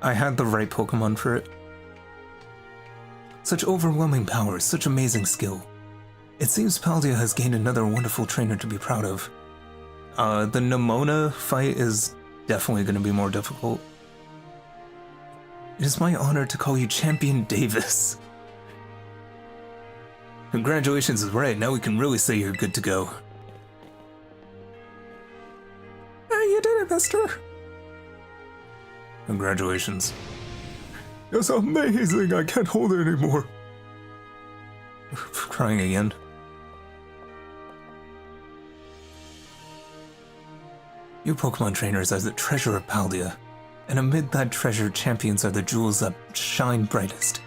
I had the right Pokemon for it. Such overwhelming power, such amazing skill. It seems Paldea has gained another wonderful trainer to be proud of. The Nemona fight is definitely going to be more difficult. It is my honor to call you Champion Davis. Congratulations is right, now we can really say you're good to go. Hey, you did it, mister! Congratulations. It's amazing, I can't hold it anymore. Crying again. You Pokemon trainers are the treasure of Paldea, and amid that treasure, champions are the jewels that shine brightest.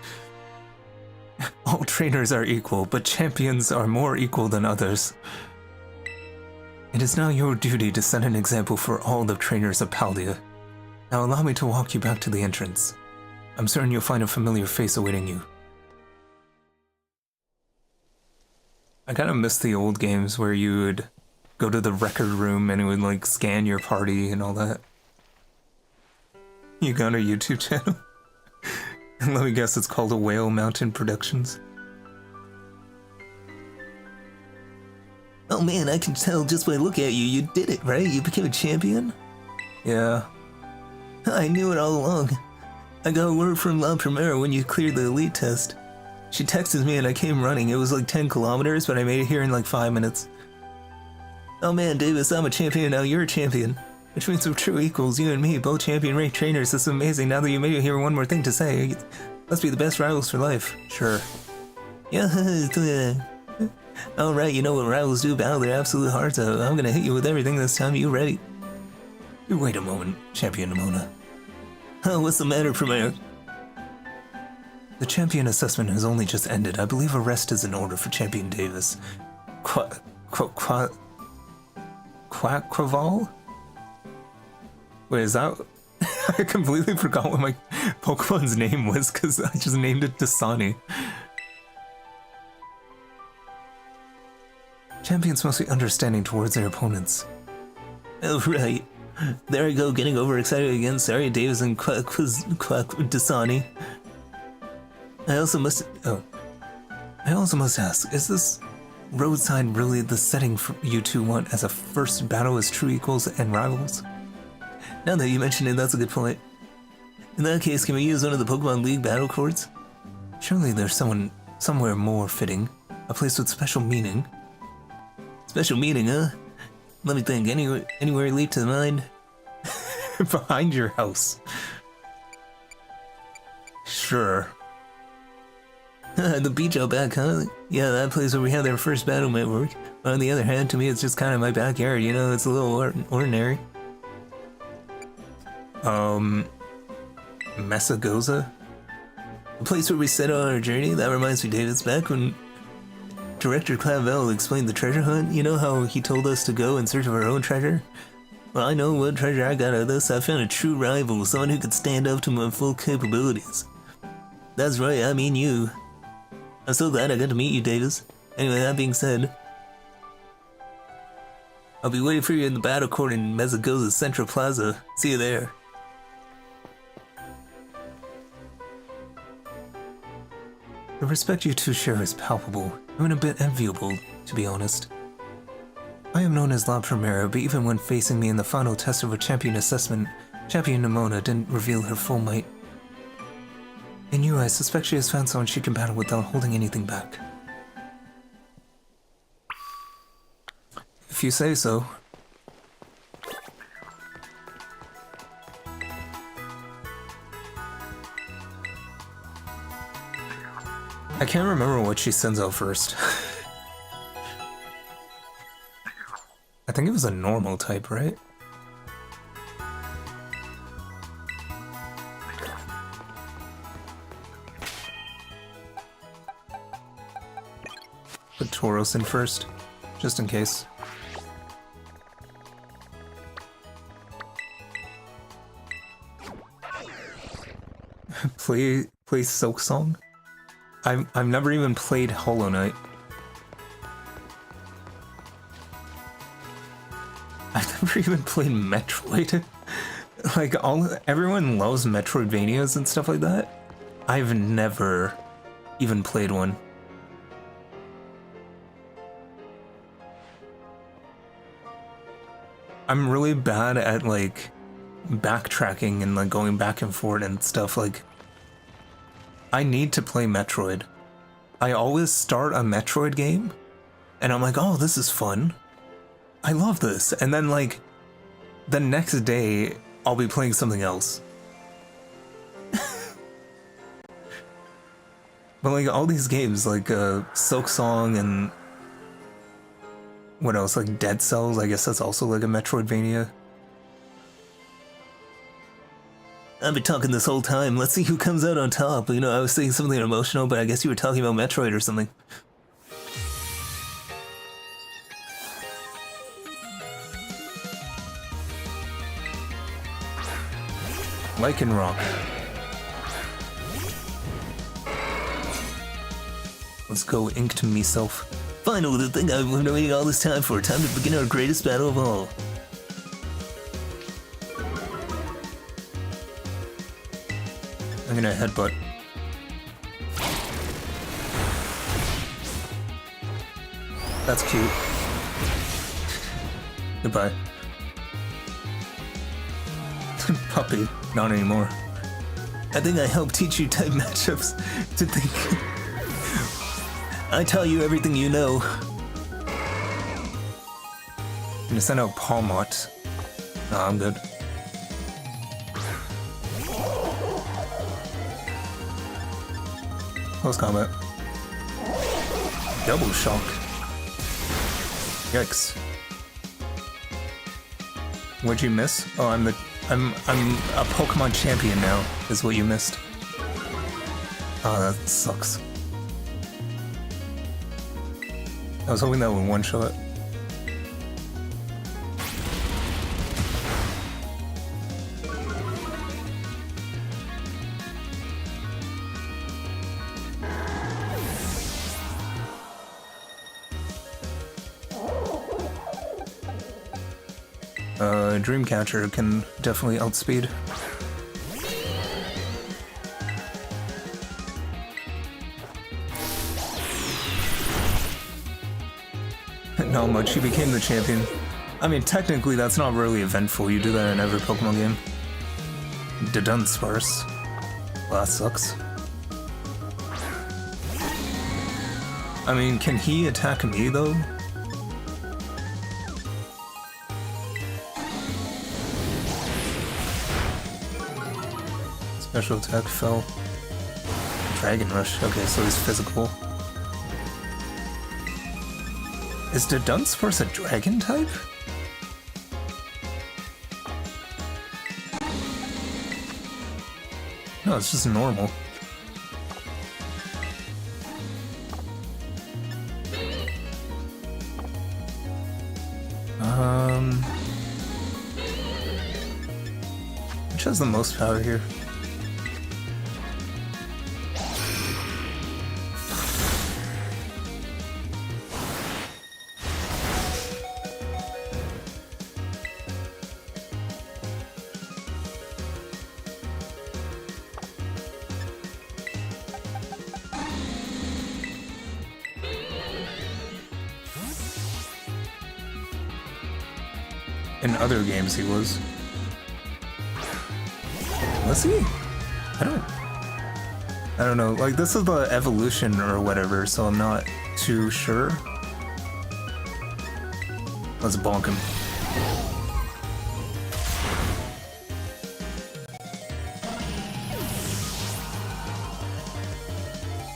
All trainers are equal, but champions are more equal than others. It is now your duty to set an example for all the trainers of Paldea. Now allow me to walk you back to the entrance. I'm certain you'll find a familiar face awaiting you. I kind of miss the old games where you would go to the record room and it would like scan your party and all that. You got a YouTube channel? Let me guess, it's called a Whale Mountain Productions. Oh man, I can tell just by looking at you, you did it, right? You became a champion? Yeah. I knew it all along. I got word from La Primera when you cleared the elite test. She texted me and I came running. It was like 10 kilometers, but I made it here in like 5 minutes. Oh man, Davis, I'm a champion, now you're a champion. Which means we're true equals, you and me, both champion rank trainers. This is amazing. Now that you made it here, one more thing to say. Let's be the best rivals for life. Sure. Yeah, alright, you know what rivals do, battle their absolute hearts out. I'm gonna hit you with everything this time, you ready? Wait a moment, Champion Nemona. Oh, what's the matter, Premier? The champion assessment has only just ended. I believe a rest is in order for Champion Davis. Quackcraval? Wait, is that... I completely forgot what my Pokemon's name was because I just named it Dasani. Champions must be understanding towards their opponents. Oh, right. There I go, getting overexcited again. Sorry, Davis and Dasani. I also must ask, is this roadside really the setting for you two want as a first battle as true equals and rivals? Now that you mention it, that's a good point. In that case, can we use one of the Pokemon League battle courts? Surely there's somewhere more fitting. A place with special meaning. Special meaning, huh? Let me think, anywhere leap to the mind? Behind your house. Sure. The beach out back, huh? Yeah, that place where we had our first battle might work. But on the other hand, to me it's just kind of my backyard, you know, it's a little ordinary. Messagoza? The place where we set on our journey? That reminds me, David, it's back when Director Clavel explained the treasure hunt. You know how he told us to go in search of our own treasure? Well, I know what treasure I got out of this. I found a true rival, someone who could stand up to my full capabilities. That's right, I mean you. I'm so glad I got to meet you, Davis. Anyway, that being said, I'll be waiting for you in the battle court in Messagoza's Central Plaza. See you there. The respect you two share is palpable, even a bit enviable, to be honest. I am known as La Primera, but even when facing me in the final test of a champion assessment, Champion Nimona didn't reveal her full might. In you, I suspect she has found someone she can battle without holding anything back. If you say so. I can't remember what she sends out first. I think it was a normal type, right? Put Tauros in first, just in case. Play Silk Song? I've never even played Hollow Knight. I've never even played Metroid. Like everyone loves Metroidvanias and stuff like that. I've never even played one. I'm really bad at like backtracking and like going back and forth and stuff. Like, I need to play Metroid. I always start a Metroid game and I'm like, oh, this is fun. I love this. And then like the next day I'll be playing something else. But like all these games like Silk Song and what else, like Dead Cells, I guess that's also like a Metroidvania. I've been talking this whole time. Let's see who comes out on top. You know, I was saying something emotional, but I guess you were talking about Metroid or something. Lycanroc. Let's go, ink to myself. Finally, the thing I've been waiting all this time for. Time to begin our greatest battle of all. I'm gonna headbutt. That's cute. Goodbye. Puppy. Not anymore. I think I helped teach you type matchups to think. I tell you everything you know. I'm gonna send out Palmot. No, I'm good. Close combat. Double shock. Yikes. What'd you miss? Oh, I'm a Pokemon champion now, is what you missed. Oh, that sucks. I was hoping that would one-shot. Dreamcatcher can definitely outspeed. Not much, he became the champion. I mean, technically that's not really eventful, you do that in every Pokemon game. Dunsparce. Well, that sucks. I mean, can he attack me though? Special attack fell. Dragon Rush. Okay, so he's physical. Is the Dunsparce a dragon type? No, it's just normal. Which has the most power here? In other games he was. Was he? I don't know, like this is the evolution or whatever, so I'm not too sure. Let's bonk him.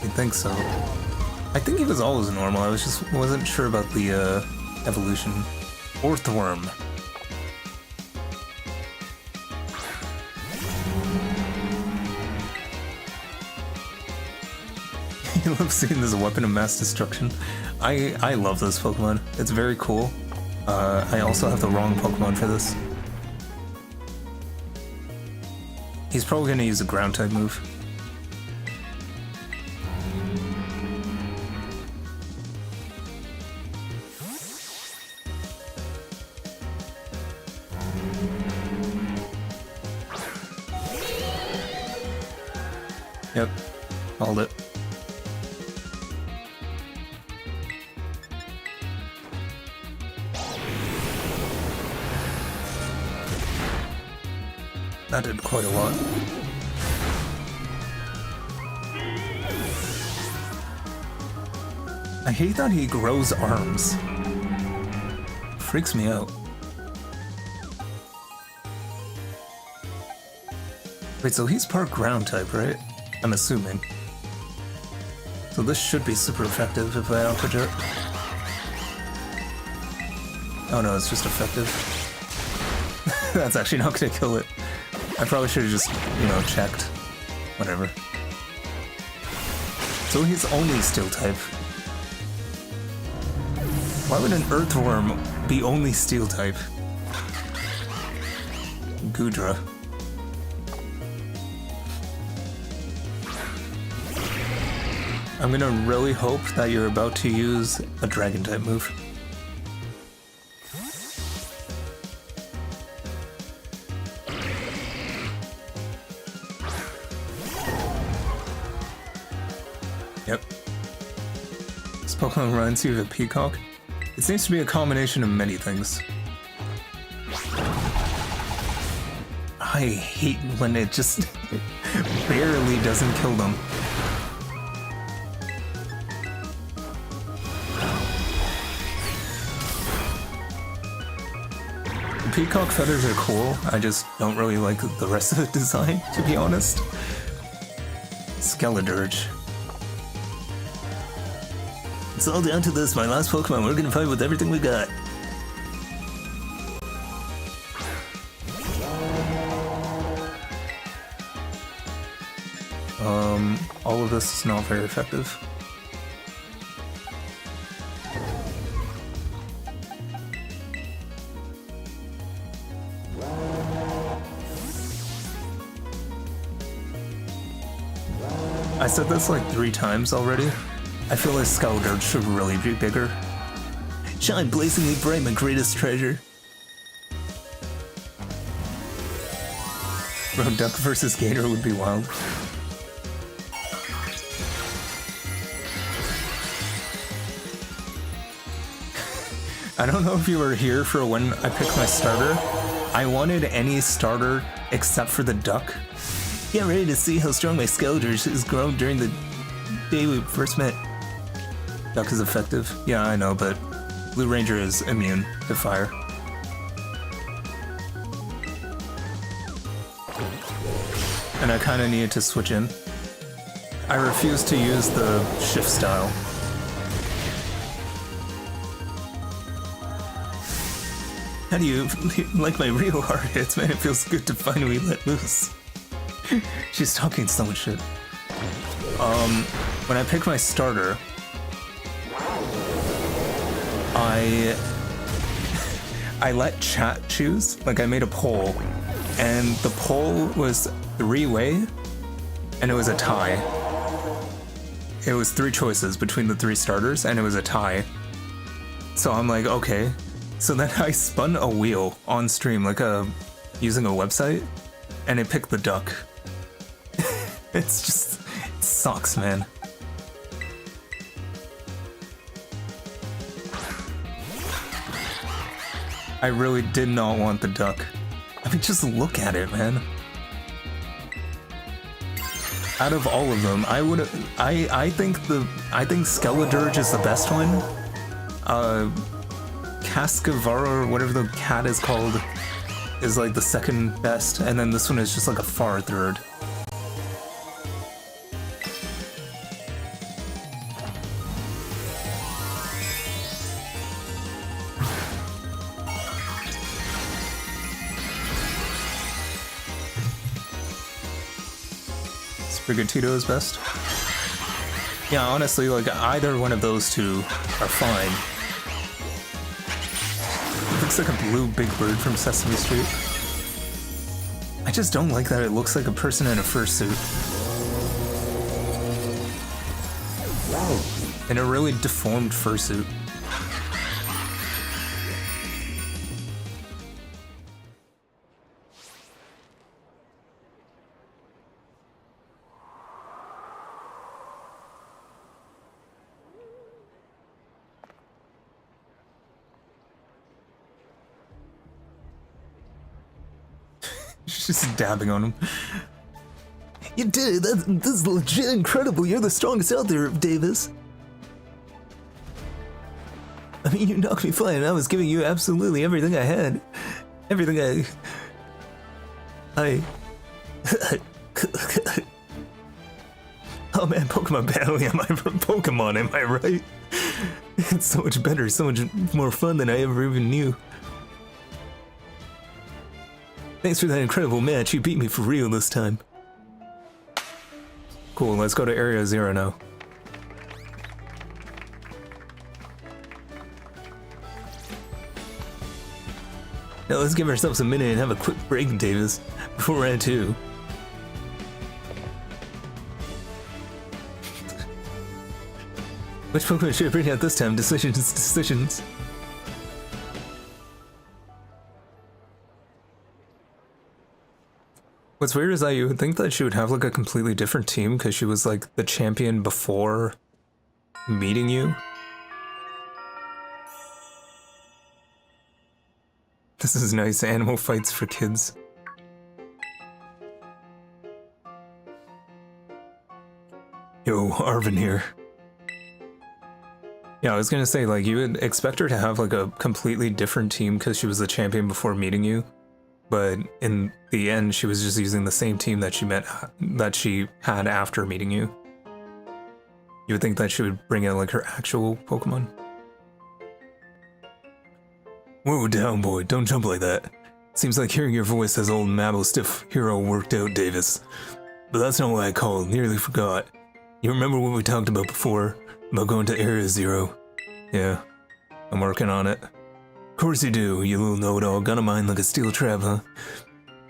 I think so. I think he was always normal, I wasn't sure about the evolution. Earthworm. I love seeing this weapon of mass destruction. I love this Pokemon. It's very cool. I also have the wrong Pokemon for this. He's probably gonna use a ground type move. Yep, called it. That did quite a lot. I hate that he grows arms. Freaks me out. Wait, so he's part ground type, right? I'm assuming. So this should be super effective if I output it. Oh no, it's just effective. That's actually not gonna kill it. I probably should have just, you know, checked. Whatever. So he's only steel type. Why would an earthworm be only steel type? Goodra. I'm gonna really hope that you're about to use a dragon type move. Yep. This Pokemon reminds you of a peacock. It seems to be a combination of many things. I hate when it just barely doesn't kill them. The peacock feathers are cool, I just don't really like the rest of the design, to be honest. Skeledirge. It's all down to this, my last Pokemon. We're gonna fight with everything we got. all of this is not very effective. I said this like 3 times already. I feel like Skeletor should really be bigger. Shine blazingly bright, my greatest treasure. Bro, Duck versus Gator would be wild. I don't know if you were here for when I picked my starter. I wanted any starter except for the Duck. Get ready to see how strong my Skeletor has grown during the day we first met. Duck is effective. Yeah, I know, but Blue Ranger is immune to fire. And I kinda needed to switch in. I refuse to use the shift style. How do you like my real hard hits, man? It feels good to finally let loose. She's talking so much shit. When I pick my starter, I let chat choose. Like, I made a poll, and the poll was 3-way, and it was a tie. It was 3 choices between the 3 starters, and it was a tie. So I'm like, okay. So then I spun a wheel on stream, like using a website, and it picked the Duck. It's just, it sucks, man. I really did not want the Duck. I mean, just look at it, man. Out of all of them, I think Skeledirge is the best one. Cascavara, or whatever the cat is called, is like the second best, and then this one is just like a far third. Sprigatito is best. Yeah, honestly, like, either one of those two are fine. It looks like a blue big bird from Sesame Street. I just don't like that it looks like a person in a fursuit. Wow. In a really deformed fursuit. Just dabbing on him. You did it! This is legit incredible! You're the strongest out there, Davis! I mean, you knocked me flying and I was giving you absolutely everything I had. Everything I... Oh man, Pokemon battling, am I from Pokemon, am I right? It's so much better, so much more fun than I ever even knew. Thanks for that incredible match, you beat me for real this time. Cool, let's go to Area 0 now. Now let's give ourselves a minute and have a quick break, Davis, before round 2. Which Pokemon should I bring out this time? Decisions. What's weird is that you would think that she would have like a completely different team because she was like the champion before meeting you. This is nice, animal fights for kids. Yo, Arvin here. Yeah, I was gonna say, like, you would expect her to have like a completely different team because she was the champion before meeting you. But in the end, she was just using the same team that she had after meeting you. You would think that she would bring out like her actual Pokemon. Whoa, down boy, don't jump like that. Seems like hearing your voice has old Mabel Stiff Hero worked out, Davis. But that's not what I called, nearly forgot. You remember what we talked about before? About going to Area Zero? Yeah, I'm working on it. Of course you do, you little know-it-all. Got a mind like a steel trap, huh?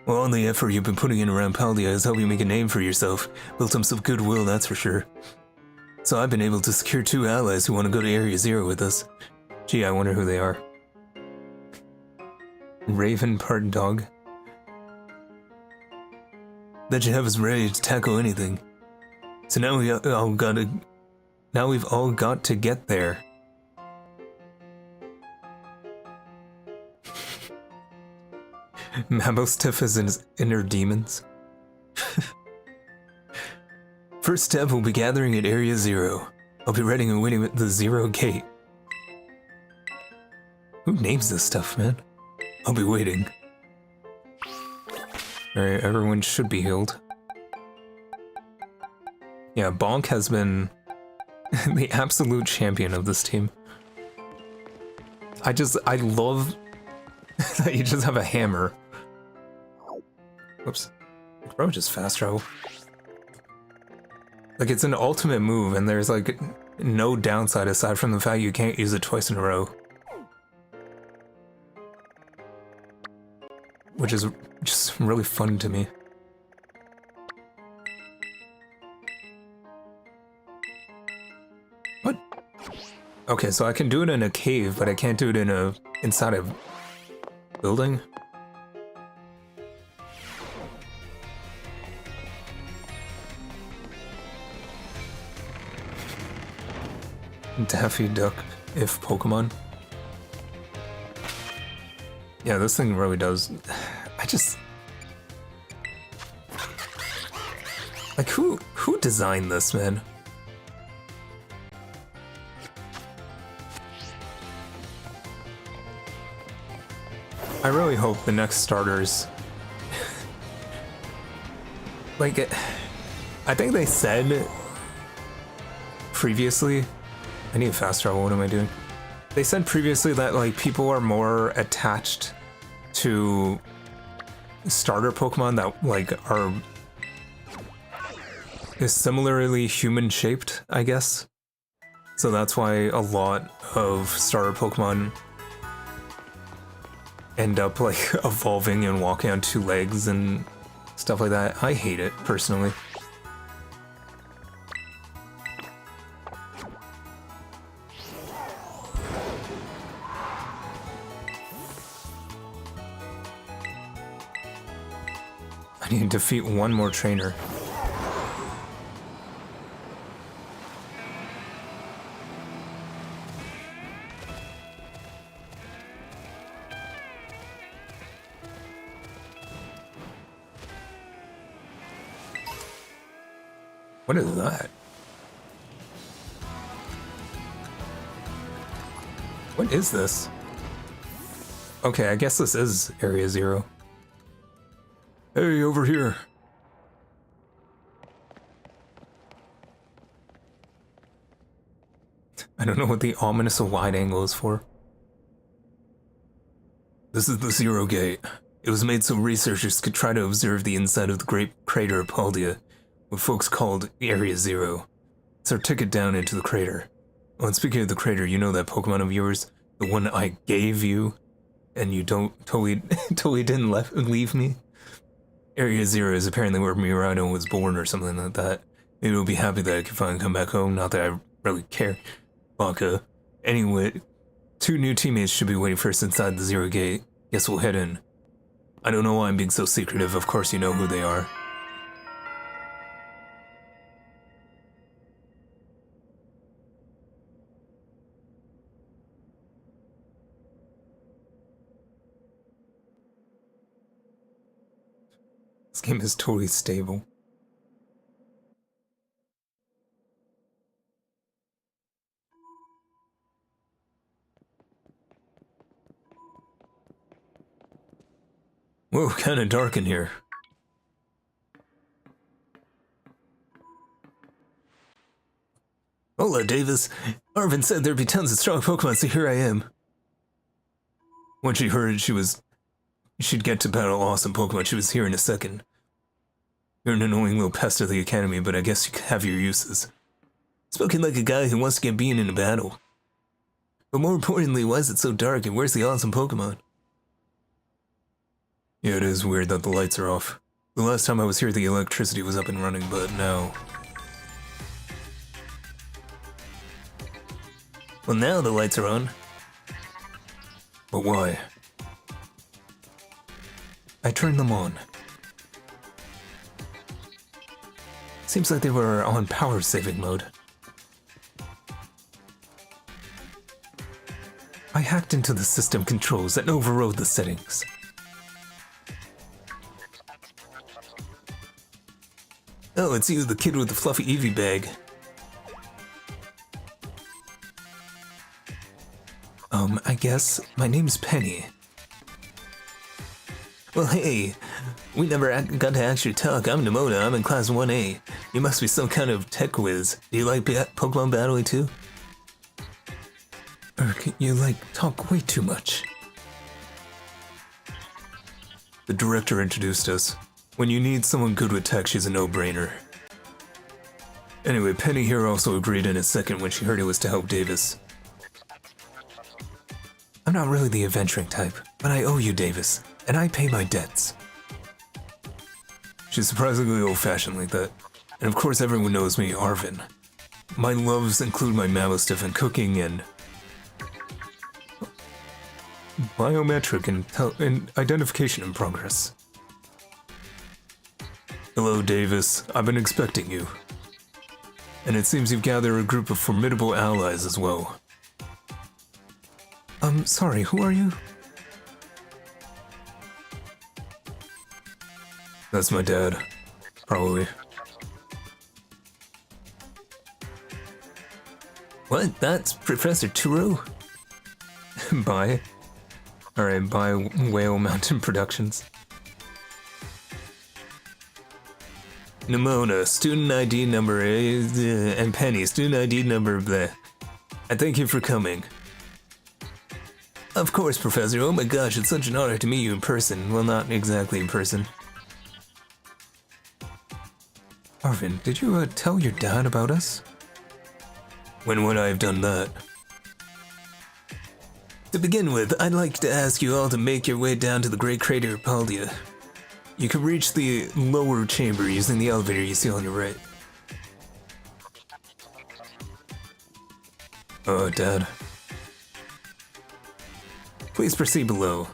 Well, all the effort you've been putting in around Paldea has helped you make a name for yourself. Built up some goodwill, that's for sure. So I've been able to secure 2 allies who want to go to Area Zero with us. Gee, I wonder who they are. Raven part dog. That you have us ready to tackle anything. So now we've all got to get there. Mabostiff has his inner demons. First step, we'll be gathering at Area Zero. I'll be ready and waiting at the Zero Gate. Who names this stuff, man? I'll be waiting. Alright, everyone should be healed. Yeah, Bonk has been the absolute champion of this team. I love that you just have a hammer. Whoops. Bro, just fast travel. Like, it's an ultimate move, and there's, like, no downside aside from the fact you can't use it twice in a row. Which is just really fun to me. What? Okay, so I can do it in a cave, but I can't do it in inside a building? Daffy Duck, if Pokemon. Yeah, this thing really does. Like, who designed this, man? I really hope the next starters... like, I think they said previously... I need fast travel, what am I doing? They said previously that, like, people are more attached to starter Pokemon that, like, are similarly human-shaped, I guess. So that's why a lot of starter Pokemon end up, like, evolving and walking on 2 legs and stuff like that. I hate it, personally. I need to defeat one more trainer. What is that? What is this? Okay, I guess this is Area Zero. Hey, over here. I don't know what the ominous wide angle is for. This is the Zero Gate. It was made so researchers could try to observe the inside of the great crater of Paldea, what folks called Area Zero. It's our ticket down into the crater. Oh, and speaking of the crater, you know that Pokemon of yours? The one I gave you? And you totally didn't leave me? Area Zero is apparently where Mirano was born or something like that. Maybe we'll be happy that I can finally come back home, not that I really care. Baka. Anyway, 2 new teammates should be waiting for us inside the Zero Gate. Guess we'll head in. I don't know why I'm being so secretive, of course you know who they are. This game is totally stable. Whoa, kinda dark in here. Hola, Davis. Arvin said there'd be tons of strong Pokemon, so here I am. When she heard she'd get to battle awesome Pokemon, she was here in a second. You're an annoying little pest of the academy, but I guess you have your uses. Spoken like a guy who wants to get beaten in a battle. But more importantly, why is it so dark and where's the awesome Pokemon? Yeah, it is weird that the lights are off. The last time I was here, the electricity was up and running, but now... Well, now the lights are on. But why? I turned them on. Seems like they were on power saving mode. I hacked into the system controls and overrode the settings. Oh, it's you, the kid with the fluffy Eevee bag. I guess my name's Penny. Well, hey, we never got to actually talk. I'm Nimona, I'm in class 1A. You must be some kind of tech whiz. Do you like Pokemon battling too? You talk way too much. The director introduced us. When you need someone good with tech, she's a no-brainer. Anyway, Penny here also agreed in a second when she heard it was to help Davis. I'm not really the adventuring type, but I owe you, Davis, and I pay my debts. She's surprisingly old-fashioned like that. And of course everyone knows me, Arvin. My loves include my mammoth stuff and cooking and... biometric and identification in progress. Hello, Davis. I've been expecting you. And it seems you've gathered a group of formidable allies as well. Sorry, who are you? That's my dad. Probably. What? That's Professor Turo? Bye. Alright, bye Whale Mountain Productions. Nimona, student ID number and Penny, student ID number bleh. I thank you for coming. Of course, Professor. Oh my gosh, it's such an honor to meet you in person. Well, not exactly in person. Arvin, did you tell your dad about us? When would I have done that? To begin with, I'd like to ask you all to make your way down to the Great Crater of Paldea. You can reach the lower chamber using the elevator you see on your right. Dad. Please proceed below.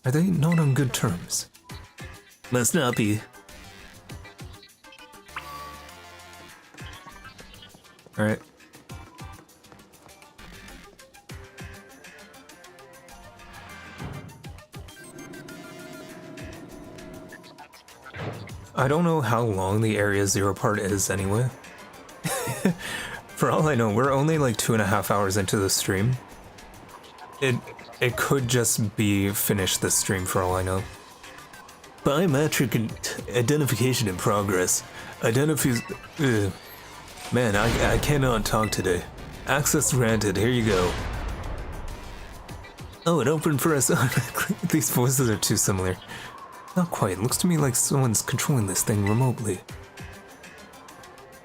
Are they not on good terms? Must not be. Alright. I don't know how long the Area Zero part is anyway. For all I know, we're only like 2.5 hours into the stream. It could just be finished this stream for all I know. Biometric identification in progress. Man, I cannot talk today. Access granted, here you go. Oh, it opened for us automatically. These voices are too similar. Not quite, looks to me like someone's controlling this thing remotely.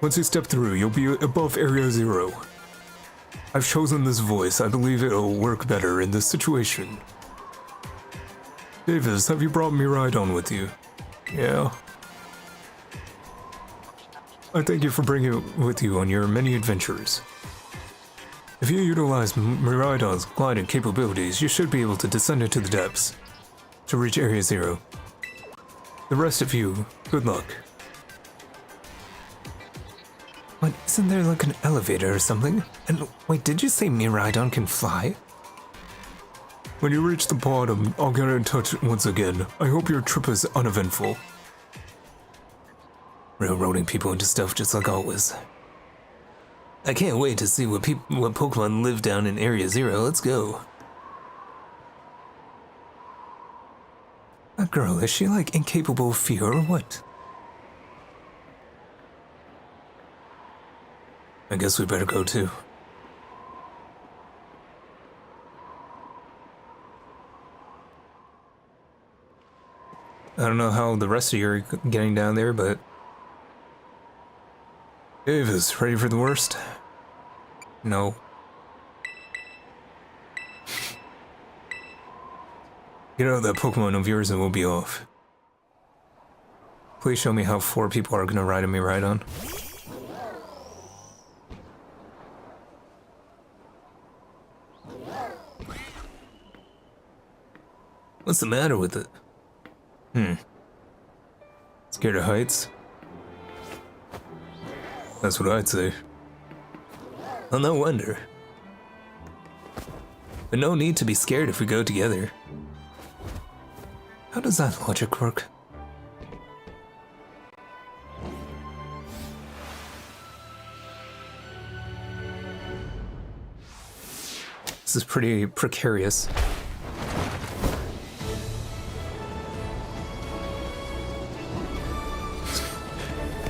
Once you step through, you'll be above Area Zero. I've chosen this voice. I believe it'll work better in this situation. Davis, have you brought Miraidon with you? Yeah. I thank you for bringing it with you on your many adventures. If you utilize Miraidon's gliding capabilities, you should be able to descend into the depths to reach Area Zero. The rest of you, good luck. What, isn't there like an elevator or something? And wait, did you say Miraidon can fly? When you reach the bottom, I'll get in touch once again. I hope your trip is uneventful. Railroading people into stuff just like always. I can't wait to see what Pokemon live down in Area Zero. Let's go. That girl, is she like incapable of fear or what? I guess we better go too. I don't know how the rest of you are getting down there, but Davis, ready for the worst? No. Get out that Pokemon of yours and we'll be off. Please show me how 4 people are gonna ride me right on. What's the matter with it? Scared of heights? That's what I'd say. Well, no wonder. But no need to be scared if we go together. How does that logic work? This is pretty precarious.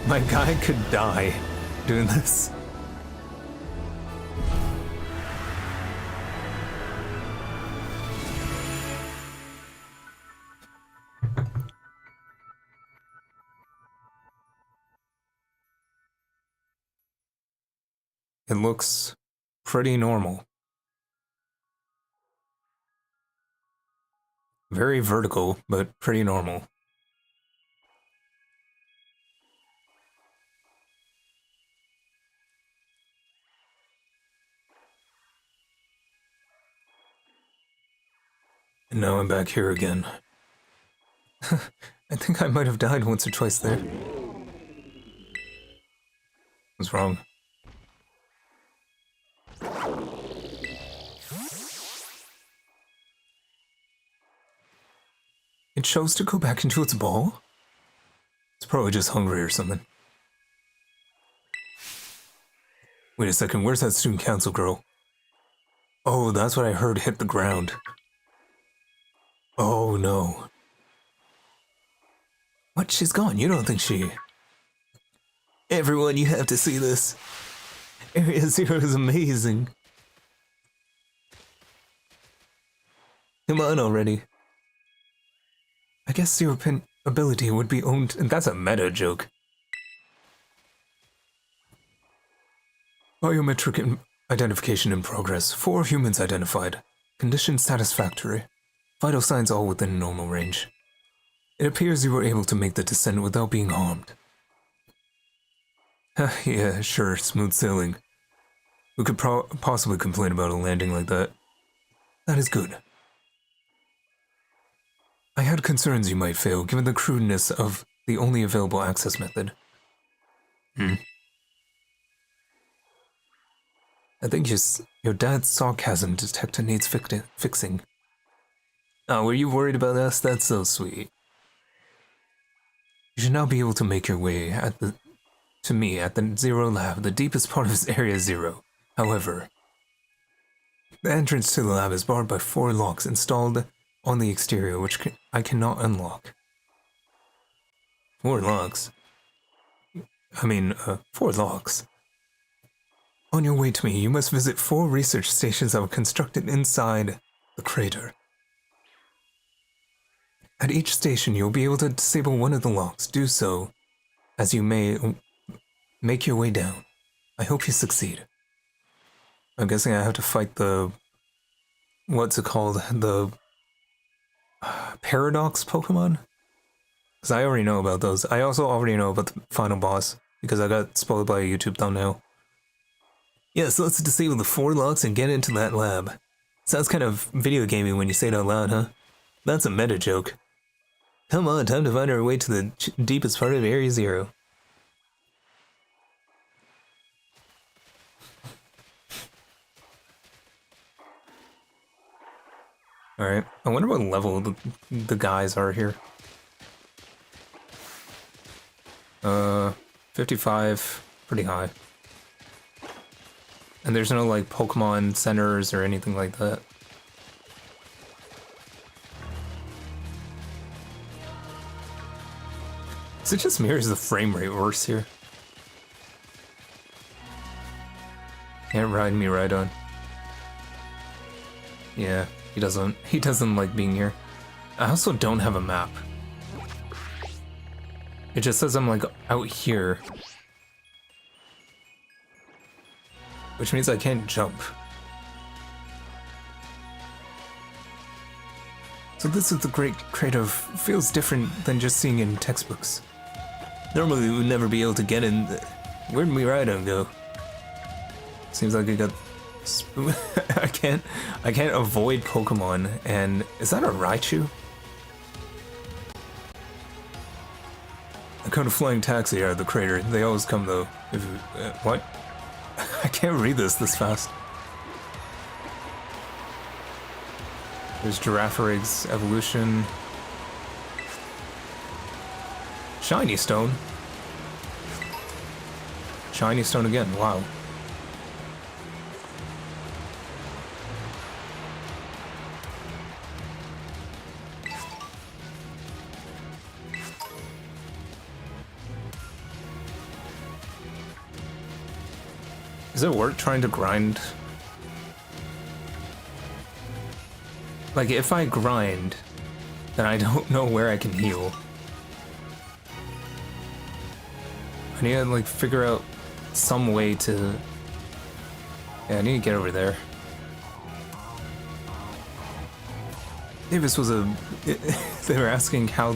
My guy could die doing this. It looks pretty normal. Very vertical, but pretty normal. And now I'm back here again. I think I might have died once or twice there. What's wrong? It chose to go back into its ball? It's probably just hungry or something. Wait a second, where's that student council girl? Oh, that's what I heard hit the ground. Oh no. What? She's gone. You don't think she... Everyone, you have to see this. Area Zero is amazing. Come on already. I guess Zero Pin ability would be owned... That's a meta joke. Biometric identification in progress. 4 humans identified. Condition satisfactory. Vital signs all within normal range. It appears you were able to make the descent without being harmed. Yeah, sure, smooth sailing. We could possibly complain about a landing like that. That is good. I had concerns you might fail, given the crudeness of the only available access method. I think your dad's sarcasm detector needs fixing. Oh, were you worried about us? That's so sweet. You should now be able to make your way to me at the Zero Lab, the deepest part of Area Zero. However, the entrance to the lab is barred by 4 locks installed on the exterior, which I cannot unlock. 4 locks? I mean, 4 locks. On your way to me, you must visit 4 research stations that were constructed inside the crater. At each station, you'll be able to disable one of the locks. Do so as you may make your way down. I hope you succeed. I'm guessing I have to fight the... what's it called? The... Paradox Pokemon? Because I already know about those. I also already know about the final boss, because I got spoiled by a YouTube thumbnail. Yes, let's disable the 4 locks and get into that lab. Sounds kind of video gamey when you say it out loud, huh? That's a meta joke. Come on, time to find our way to the deepest part of Area Zero. Alright, I wonder what level the guys are here. 55, pretty high. And there's no, like, Pokemon centers or anything like that. So it just mirrors the frame rate worse here. Can't ride me right on. Yeah, he doesn't like being here. I also don't have a map. It just says I'm like out here. which means I can't jump. So this is the great creative. Feels different than just seeing in textbooks. Normally we would never be able to get in. Where'd Miraidon go? Seems like I got. I can't avoid Pokemon. And is that a Raichu? I caught a flying taxi out of the crater. They always come though. If what? I can't read this fast. There's Giraffurig's evolution. Shiny Stone. Shiny Stone again, wow. Is it worth trying to grind? Like, if I grind, then I don't know where I can heal. I need to, like, figure out some way to... Yeah, I need to get over there. Davis was a... They were asking how...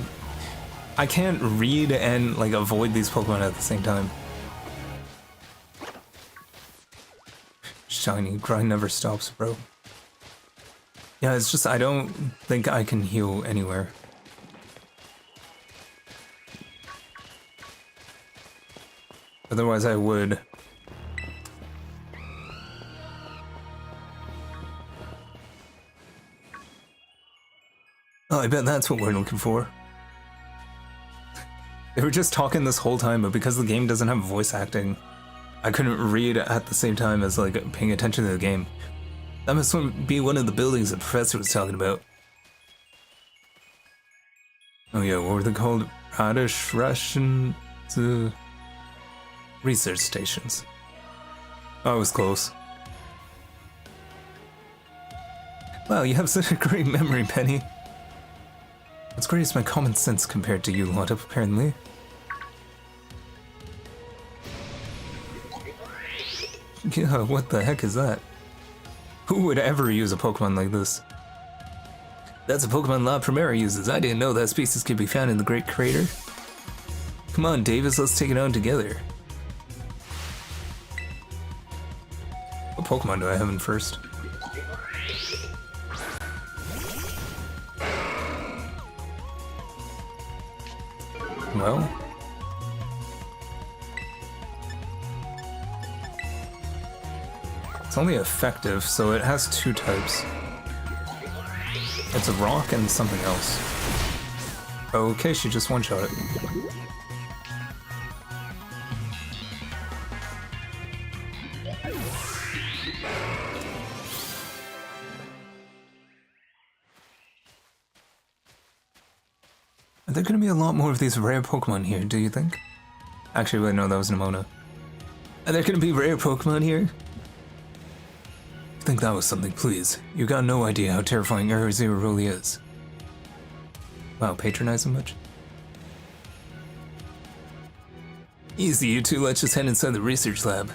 I can't read and, like, avoid these Pokemon at the same time. Shiny, grind never stops, bro. Yeah, it's just I don't think I can heal anywhere. Otherwise I would. Oh, I bet that's what we're looking for. They were just talking this whole time, but because the game doesn't have voice acting, I couldn't read at the same time as, like, paying attention to the game. That must be one of the buildings the professor was talking about. Oh yeah, what were they called? Russian research stations. Oh, I was close. Wow, you have such a great memory, Penny. What's great is my common sense compared to you lot, apparently. Yeah, what the heck is that? Who would ever use a Pokemon like this? That's a Pokemon La Primera uses. I didn't know that species could be found in the Great Crater. Come on, Davis, let's take it on together. What Pokemon do I have in first? Well... It's only effective, so it has two types. It's a rock and something else. Okay, she just one-shot it. Are there gonna be a lot more of these rare Pokemon here, do you think? Actually, wait, no, that was Nemona. Are there gonna be rare Pokemon here? Think that was something, please. You got no idea how terrifying Area Zero really is. Wow, patronizing much? Easy, you two, let's just head inside the research lab.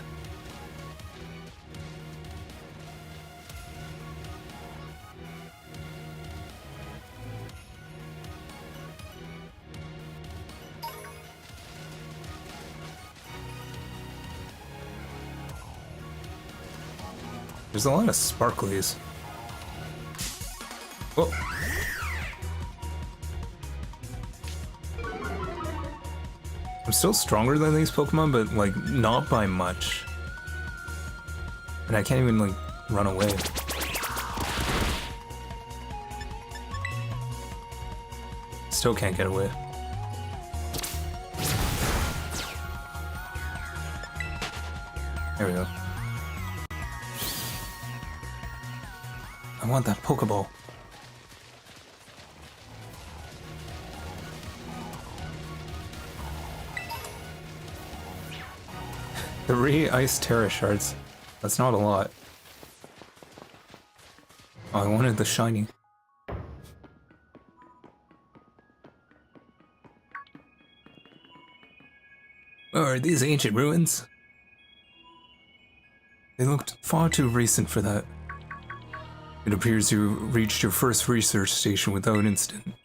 There's a lot of sparklies. Whoa. I'm still stronger than these Pokemon, but, like, not by much. And I can't even, like, run away. Still can't get away. There we go. I want that Pokeball. Three Ice Terra Shards. That's not a lot. Oh, I wanted the shiny. Oh, are these ancient ruins? They looked far too recent for that. It appears you reached your first research station without incident.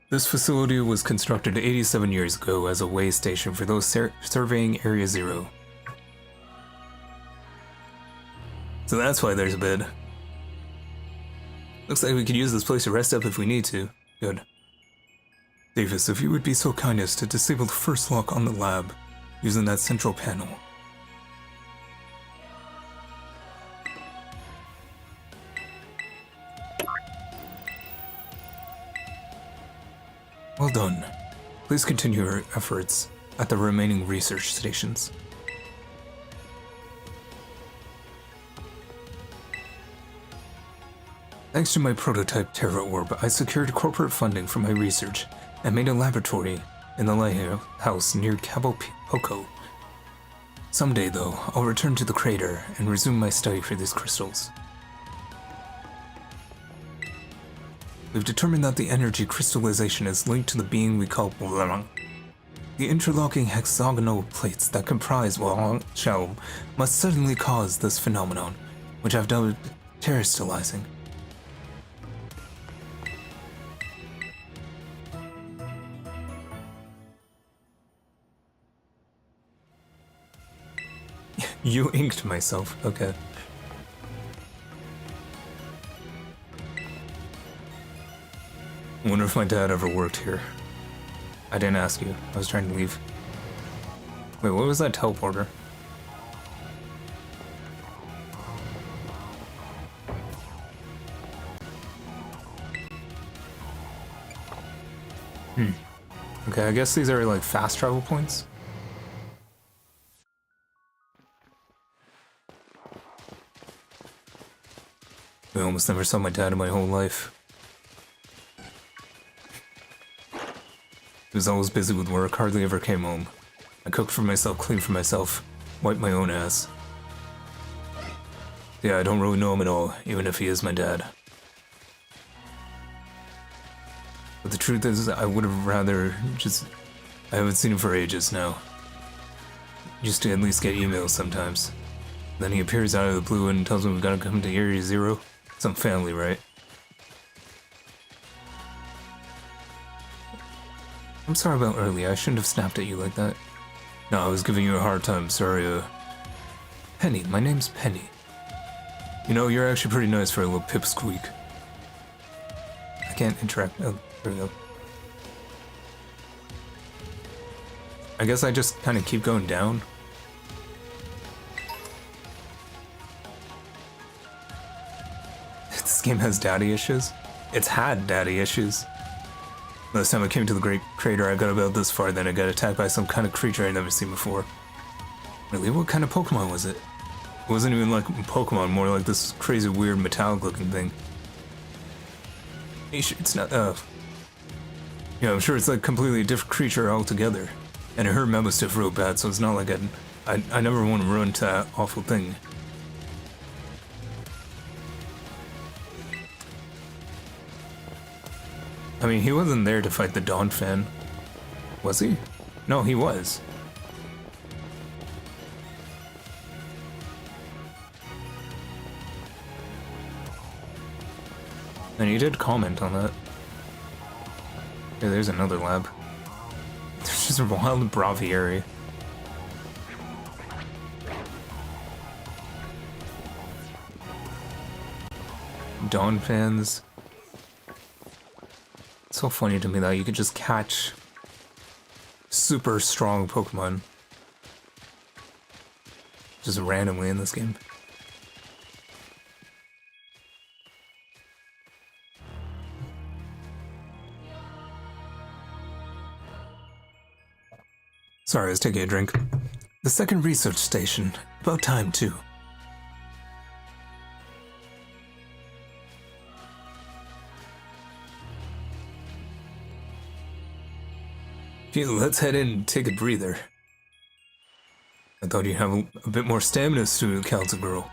This facility was constructed 87 years ago as a way station for those surveying Area Zero. So that's why there's a bed. Looks like we could use this place to rest up if we need to. Good. Davis, if you would be so kind as to disable the first lock on the lab using that central panel. Well done. Please continue your efforts at the remaining research stations. Thanks to my prototype Terra Orb, I secured corporate funding for my research and made a laboratory in the lighthouse near Cabo Poco. Someday, though, I'll return to the crater and resume my study for these crystals. We've determined that the energy crystallization is linked to the being we call Blanc. The interlocking hexagonal plates that comprise Blanc shell must suddenly cause this phenomenon, which I've dubbed terrestrializing. You inked myself, okay. I wonder if my dad ever worked here. I didn't ask you. I was trying to leave. Wait, what was that teleporter? Okay, I guess these are like fast travel points. I almost never saw my dad in my whole life. He was always busy with work, hardly ever came home. I cooked for myself, cleaned for myself, wiped my own ass. Yeah, I don't really know him at all, even if he is my dad. But the truth is, I would have rather just... I haven't seen him for ages now. Used to at least get emails sometimes. Then he appears out of the blue and tells me we've got to come to Area Zero. Some family, right? I'm sorry about earlier, I shouldn't have snapped at you like that. No, I was giving you a hard time, sorry, Penny, my name's Penny. You know, you're actually pretty nice for a little pipsqueak. I can't interact, oh, there we go. I guess I just kind of keep going down. This game has daddy issues. It's had daddy issues. Last time I came to the Great Crater, I got about this far, then I got attacked by some kind of creature I'd never seen before. Really? What kind of Pokemon was it? It wasn't even like Pokemon, more like this crazy, weird, metallic-looking thing. It's not, yeah, I'm sure it's like completely different creature altogether. And I heard Memostiff real bad, so it's not like I never want to run to that awful thing. I mean, he wasn't there to fight the Dawn Fan. Was he? No, he was. And he did comment on that. Okay, there's another lab. There's just a wild braviary. Dawn Fans. It's so funny to me that you could just catch super strong Pokemon just randomly in this game. Sorry, I was taking a drink. The second research station. About time, too. Phew, let's head in and take a breather. I thought you'd have a bit more stamina, student council girl.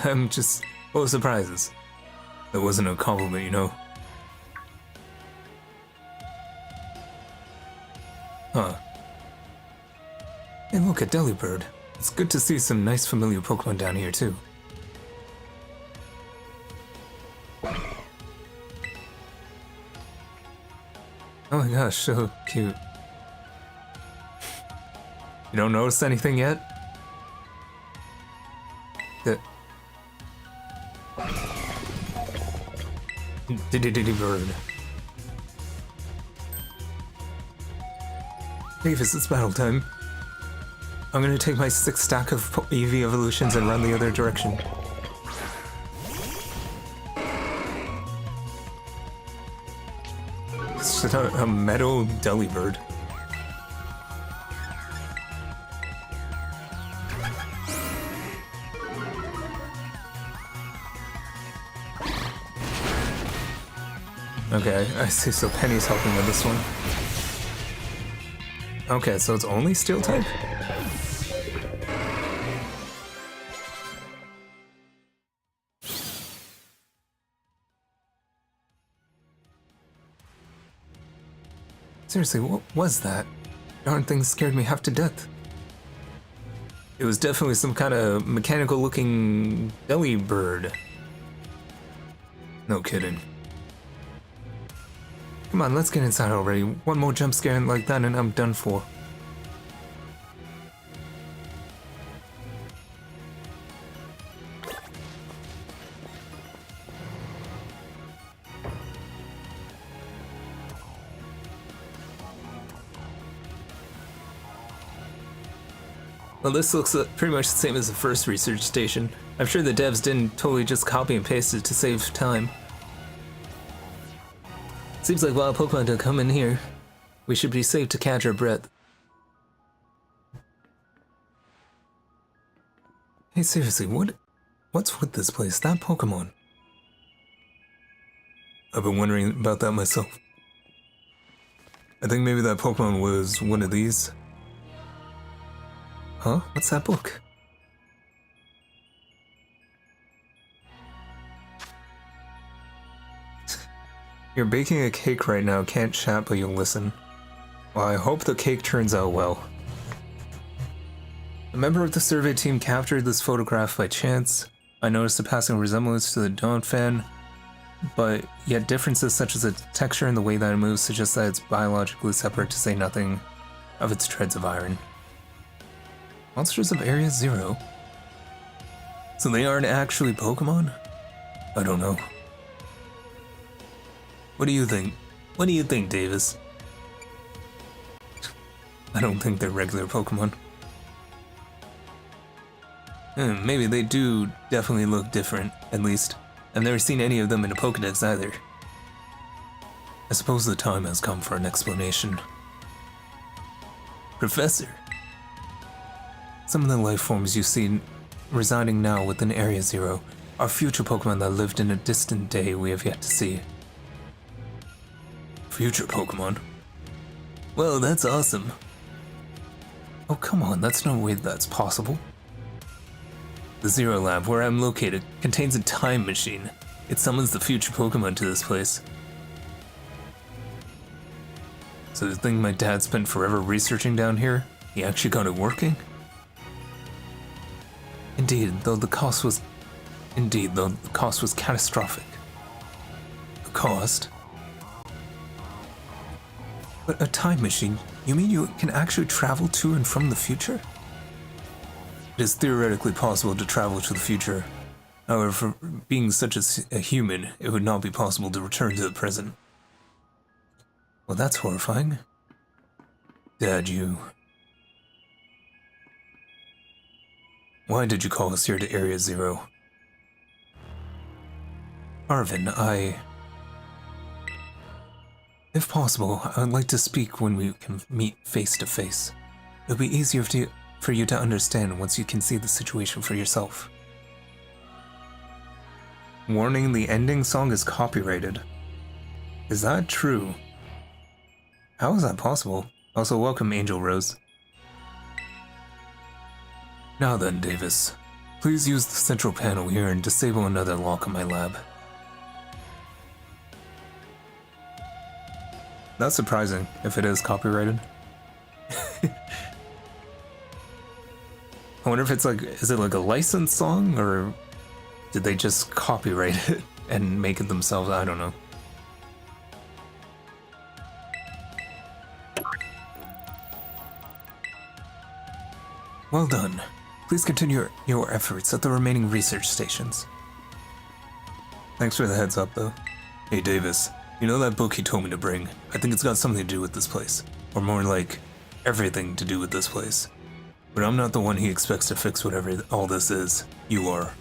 I'm just full of surprises. That wasn't a compliment, you know. Huh. Hey look, a Delibird. It's good to see some nice familiar Pokemon down here too. Oh my gosh, so cute. You don't notice anything yet? Bird. Davis, it's battle time. I'm gonna take my 6 stack of EV evolutions and run the other direction. It's just a metal Delibird. Okay, I see, so Penny's helping with this one. Okay, so it's only Steel type? Seriously, what was that? Darn thing scared me half to death. It was definitely some kind of mechanical-looking Delibird. No kidding. Come on, let's get inside already. One more jump scare like that and I'm done for. Well, this looks pretty much the same as the first research station. I'm sure the devs didn't totally just copy and paste it to save time. Seems like wild Pokemon don't come in here. We should be safe to catch our breath. Hey, seriously, what's with this place? That Pokemon? I've been wondering about that myself. I think maybe that Pokemon was one of these. Huh? What's that book? You're baking a cake right now, can't chat but you'll listen. Well, I hope the cake turns out well. A member of the survey team captured this photograph by chance. I noticed a passing resemblance to the Dawn fan, but yet differences such as the texture and the way that it moves suggest that it's biologically separate, to say nothing of its treads of iron. Monsters of Area Zero? So they aren't actually Pokemon? I don't know. What do you think? What do you think, Davis? I don't think they're regular Pokemon. Maybe they do definitely look different, at least. I've never seen any of them in a Pokedex either. I suppose the time has come for an explanation. Professor, some of the life forms you see residing now within Area Zero are future Pokemon that lived in a distant day we have yet to see. Future Pokemon? Well, that's awesome. Oh, come on, that's no way that's possible. The Zero Lab, where I'm located, contains a time machine. It summons the future Pokemon to this place. So the thing my dad spent forever researching down here, he actually got it working? Indeed, though the cost was catastrophic. The cost? But a time machine? You mean you can actually travel to and from the future? It is theoretically possible to travel to the future. However, for being such a human, it would not be possible to return to the present. Well, that's horrifying. Dad, Why did you call us here to Area Zero? Arvin, If possible, I would like to speak when we can meet face to face. It'll be easier for you to understand once you can see the situation for yourself. Warning, the ending song is copyrighted. Is that true? How is that possible? Also, welcome, Angel Rose. Now then, Davis. Please use the central panel here and disable another lock in my lab. That's surprising, if it is copyrighted. I wonder if it's like, is it like a licensed song, or did they just copyright it and make it themselves? I don't know. Well done. Please continue your efforts at the remaining research stations. Thanks for the heads up, though. Hey, Davis. You know that book he told me to bring? I think it's got something to do with this place. Or more like, everything to do with this place. But I'm not the one he expects to fix whatever all this is. You are.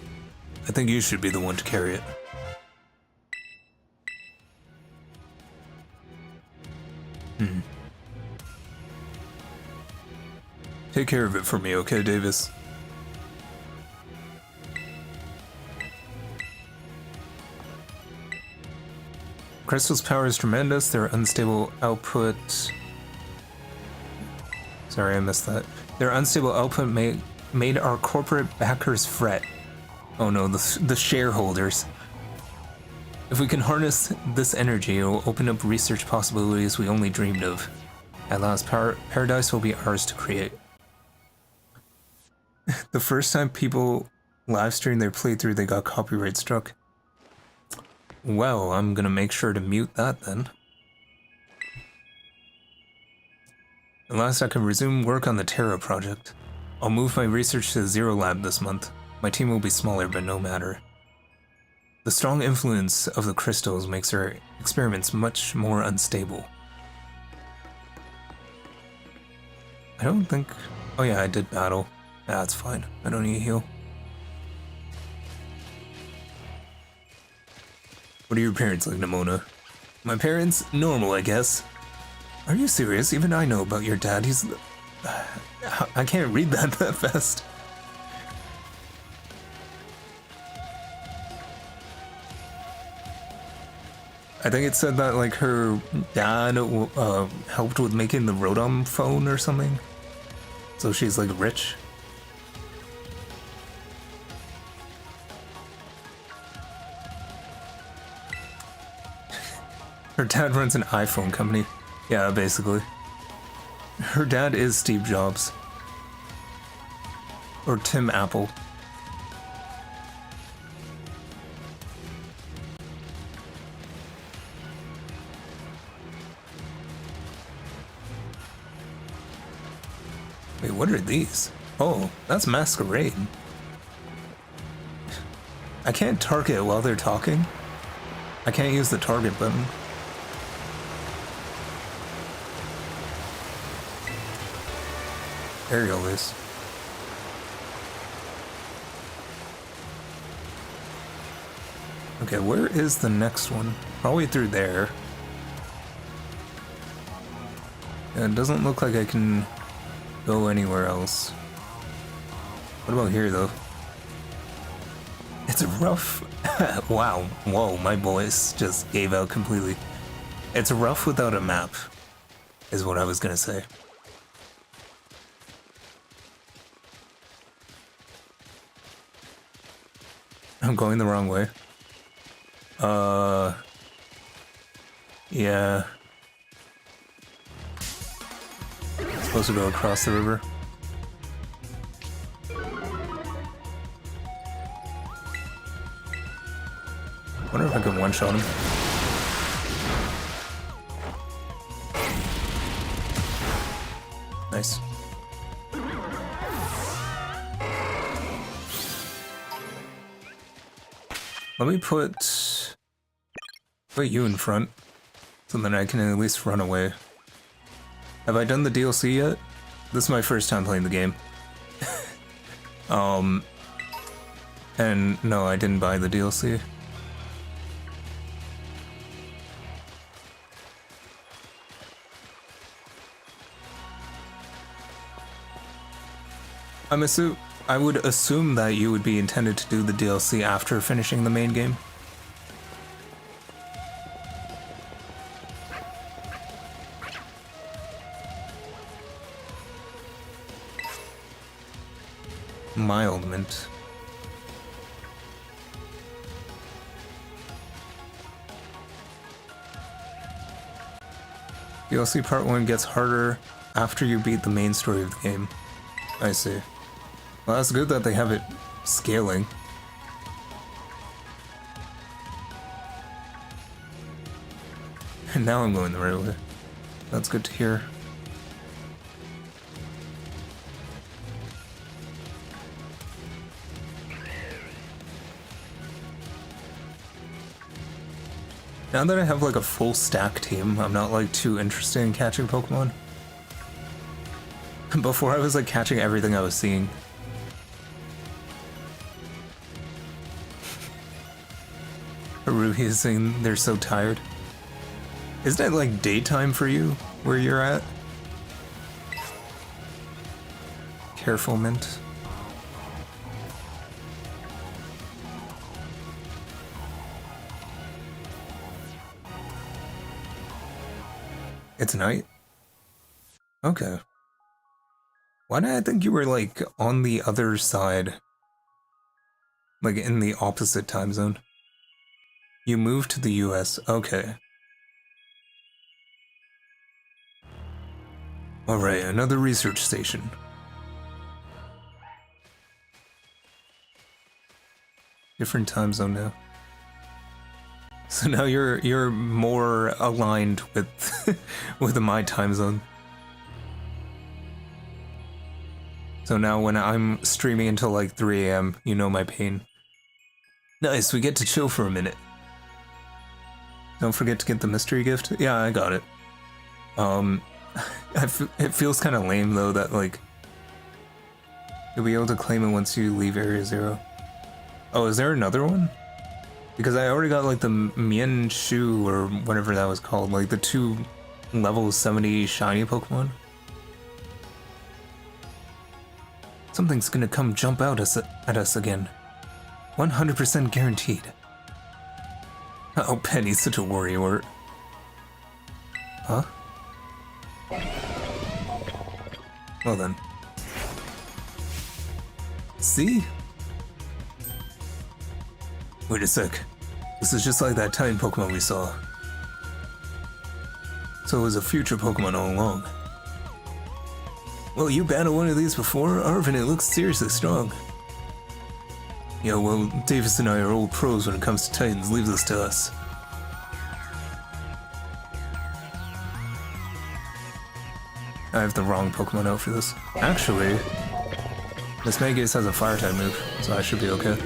I think you should be the one to carry it. Take care of it for me, okay, Davis? Crystal's power is tremendous. Their unstable output... Sorry, I missed that. Their unstable output made our corporate backers fret. Oh no, the shareholders. If we can harness this energy, it will open up research possibilities we only dreamed of. At last, paradise will be ours to create. The first time people live streamed their playthrough, they got copyright struck. Well, I'm gonna make sure to mute that then. At last I can resume work on the Terra project. I'll move my research to the Zero Lab this month. My team will be smaller, but no matter. The strong influence of the crystals makes our experiments much more unstable. I don't think... Oh yeah, I did battle. That's fine. I don't need to heal. What are your parents like, Nimona? My parents? Normal, I guess. Are you serious? Even I know about your dad. He's... I can't read that fast. I think it said that, like, her dad helped with making the Rodom phone or something. So she's, like, rich. Her dad runs an iPhone company. Yeah, basically. Her dad is Steve Jobs. Or Tim Apple. Wait, what are these? Oh, that's Masquerade. I can't target while they're talking. I can't use the target button. Aerial is. Okay, where is the next one? Probably through there. Yeah, it doesn't look like I can go anywhere else. What about here, though? It's rough. Wow. Whoa, my voice just gave out completely. It's rough without a map, is what I was gonna say. I'm going the wrong way. Yeah. Supposed to go across the river. Wonder if I can one-shot him. Nice. Let me put you in front, so then I can at least run away. Have I done the DLC yet? This is my first time playing the game. And no, I didn't buy the DLC. I would assume that you would be intended to do the DLC after finishing the main game. Mild mint. DLC Part 1 gets harder after you beat the main story of the game. I see. Well, that's good that they have it scaling. And now I'm going the right way. That's good to hear. Now that I have like a full stack team, I'm not like too interested in catching Pokemon. Before I was like catching everything I was seeing. Haruhi is saying they're so tired. Isn't it like daytime for you where you're at? Careful, Mint. It's night? Okay. Why did I think you were like on the other side? Like in the opposite time zone? You moved to the US, okay. Alright, another research station. Different time zone now. So now you're more aligned with with my time zone. So now when I'm streaming until like 3 AM, you know my pain. Nice, we get to chill for a minute. Don't forget to get the mystery gift. Yeah, I got it. It feels kind of lame though that like you'll be able to claim it once you leave Area 0. Oh, is there another one? Because I already got like the Mian Shu or whatever that was called, like the 2 level 70 shiny Pokemon. Something's gonna come jump out at us again. 100% guaranteed. Oh, Penny's such a worrywart. Huh? Well then. See? Wait a sec. This is just like that tiny Pokemon we saw. So it was a future Pokemon all along. Well, you battled one of these before, Arvin, it looks seriously strong. Yeah, well, Davis and I are old pros when it comes to Titans, leave this to us. I have the wrong Pokemon out for this. Actually, this Megas has a fire type move, so I should be okay.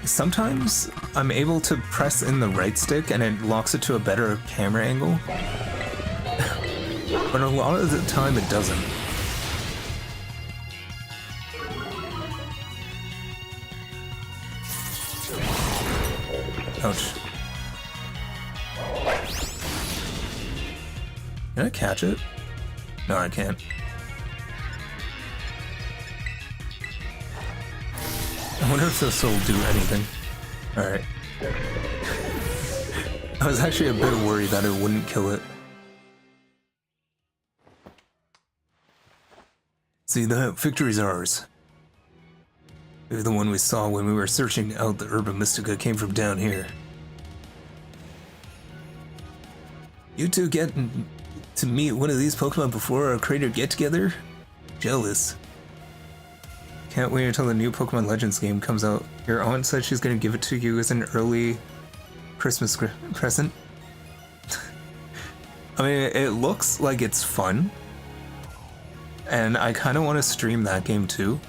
Sometimes I'm able to press in the right stick and it locks it to a better camera angle. But a lot of the time it doesn't. Ouch. Can I catch it? No, I can't. I wonder if this will do anything. Alright. I was actually a bit worried that it wouldn't kill it. See that? Victory's ours. Maybe the one we saw when we were searching out the Urban Mystica came from down here. You two get to meet one of these Pokemon before our crater get-together? Jealous. Can't wait until the new Pokemon Legends game comes out. Your aunt said she's gonna give it to you as an early Christmas present. I mean, it looks like it's fun. And I kind of want to stream that game too.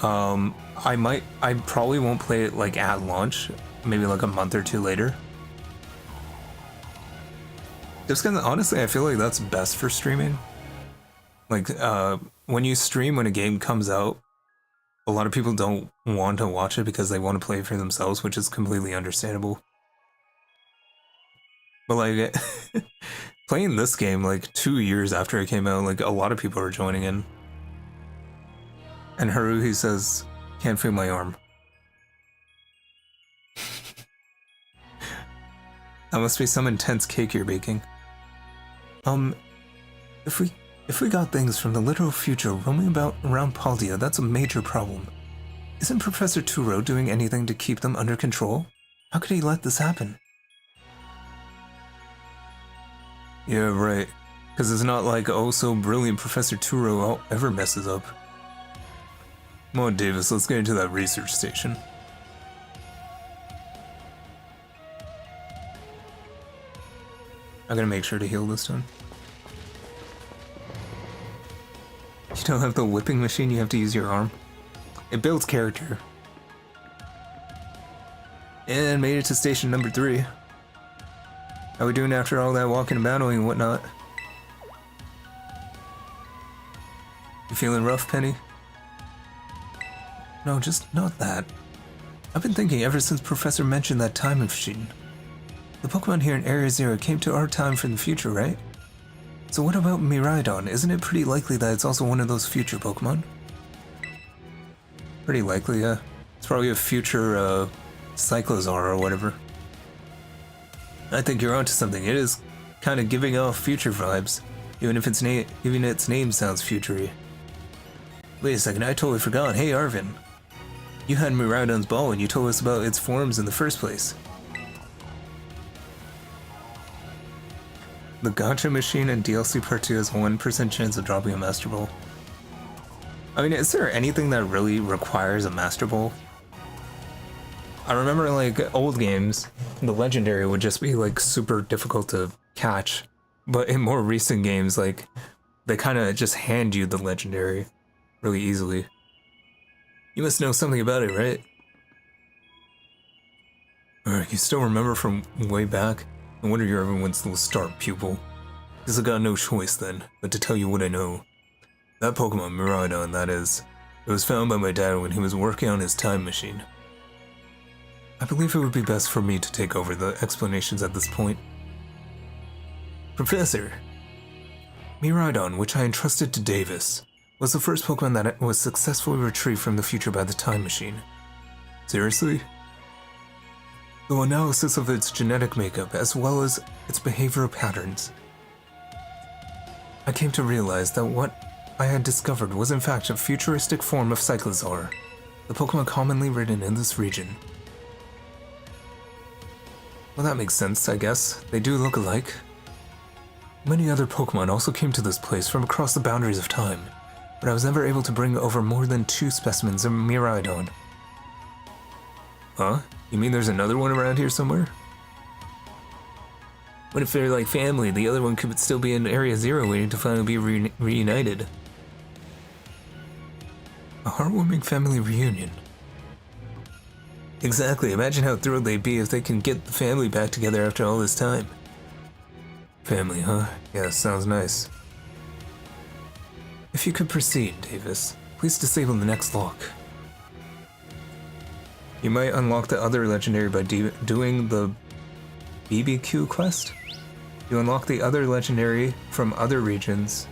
I probably won't play it like at launch, maybe like a month or 2 later. Just because honestly, I feel like that's best for streaming. Like, when you stream when a game comes out, a lot of people don't want to watch it because they want to play it for themselves, which is completely understandable. But like, playing this game like 2 years after it came out, like a lot of people are joining in. And Haruhi says, can't feel my arm. That must be some intense cake you're baking. If we got things from the literal future roaming about around Paldea, that's a major problem. Isn't Professor Turo doing anything to keep them under control? How could he let this happen? Yeah, right. Because it's not like oh so brilliant Professor Turo ever messes up. Come on, Davis, let's get into that research station. I gotta make sure to heal this time. You don't have the whipping machine, you have to use your arm. It builds character. And made it to station number 3. How we doing after all that walking and battling and whatnot? You feeling rough, Penny? No, just not that. I've been thinking ever since Professor mentioned that time machine. The Pokemon here in Area Zero came to our time from the future, right? So what about Miraidon? Isn't it pretty likely that it's also one of those future Pokemon? Pretty likely, yeah. It's probably a future, Cyclozar or whatever. I think you're onto something. It is kind of giving off future vibes, even if its name sounds futury. Wait a second, I totally forgot. Hey, Arvin. You had Miraidon's ball and you told us about its forms in the first place. The Gacha machine in DLC Part 2 has a 1% chance of dropping a Master Ball. I mean, is there anything that really requires a Master Ball? I remember, like, old games, the Legendary would just be, like, super difficult to catch. But in more recent games, like, they kind of just hand you the Legendary really easily. You must know something about it, right? You still remember from way back? No wonder you're everyone's little star pupil. Guess I got no choice then, but to tell you what I know. That Pokemon, Miraidon, that is, it was found by my dad when he was working on his time machine. I believe it would be best for me to take over the explanations at this point. Professor, Miraidon, which I entrusted to Davis, was the first Pokemon that was successfully retrieved from the future by the time machine. Seriously? The analysis of its genetic makeup as well as its behavioral patterns, I came to realize that what I had discovered was in fact a futuristic form of Cyclozar, the Pokemon commonly ridden in this region. Well, that makes sense, I guess. They do look alike. Many other Pokemon also came to this place from across the boundaries of time, but I was never able to bring over more than 2 specimens of Miraidon. Huh? You mean there's another one around here somewhere? What if they're like family? The other one could still be in Area Zero waiting to finally be reunited. A heartwarming family reunion. Exactly, imagine how thrilled they'd be if they can get the family back together after all this time. Family, huh? Yeah, sounds nice. If you could proceed, Davis, please disable the next lock. You might unlock the other legendary by doing the BBQ quest. You unlock the other legendary from other regions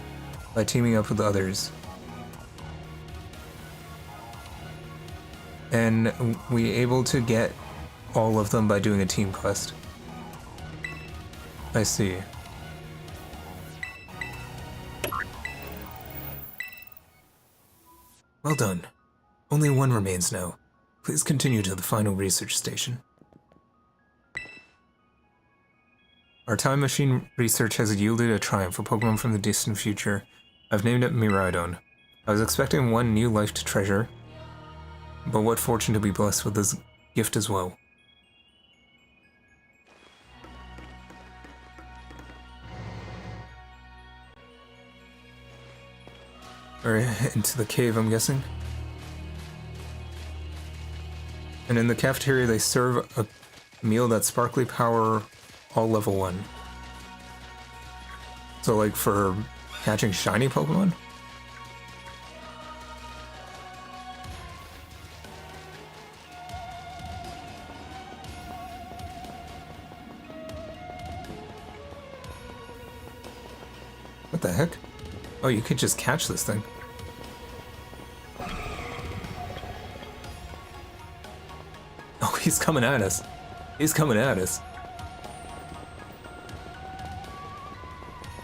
by teaming up with others. And we able to get all of them by doing a team quest. I see. Well done. Only one remains now. Please continue to the final research station. Our time machine research has yielded a triumph for Pokemon from the distant future. I've named it Miraidon. I was expecting one new life to treasure, but what fortune to be blessed with this gift as well. Alright, into the cave, I'm guessing. And in the cafeteria, they serve a meal that's sparkly power, all level 1. So, like, for catching shiny Pokemon? What the heck? Oh, you could just catch this thing. Oh, he's coming at us. He's coming at us.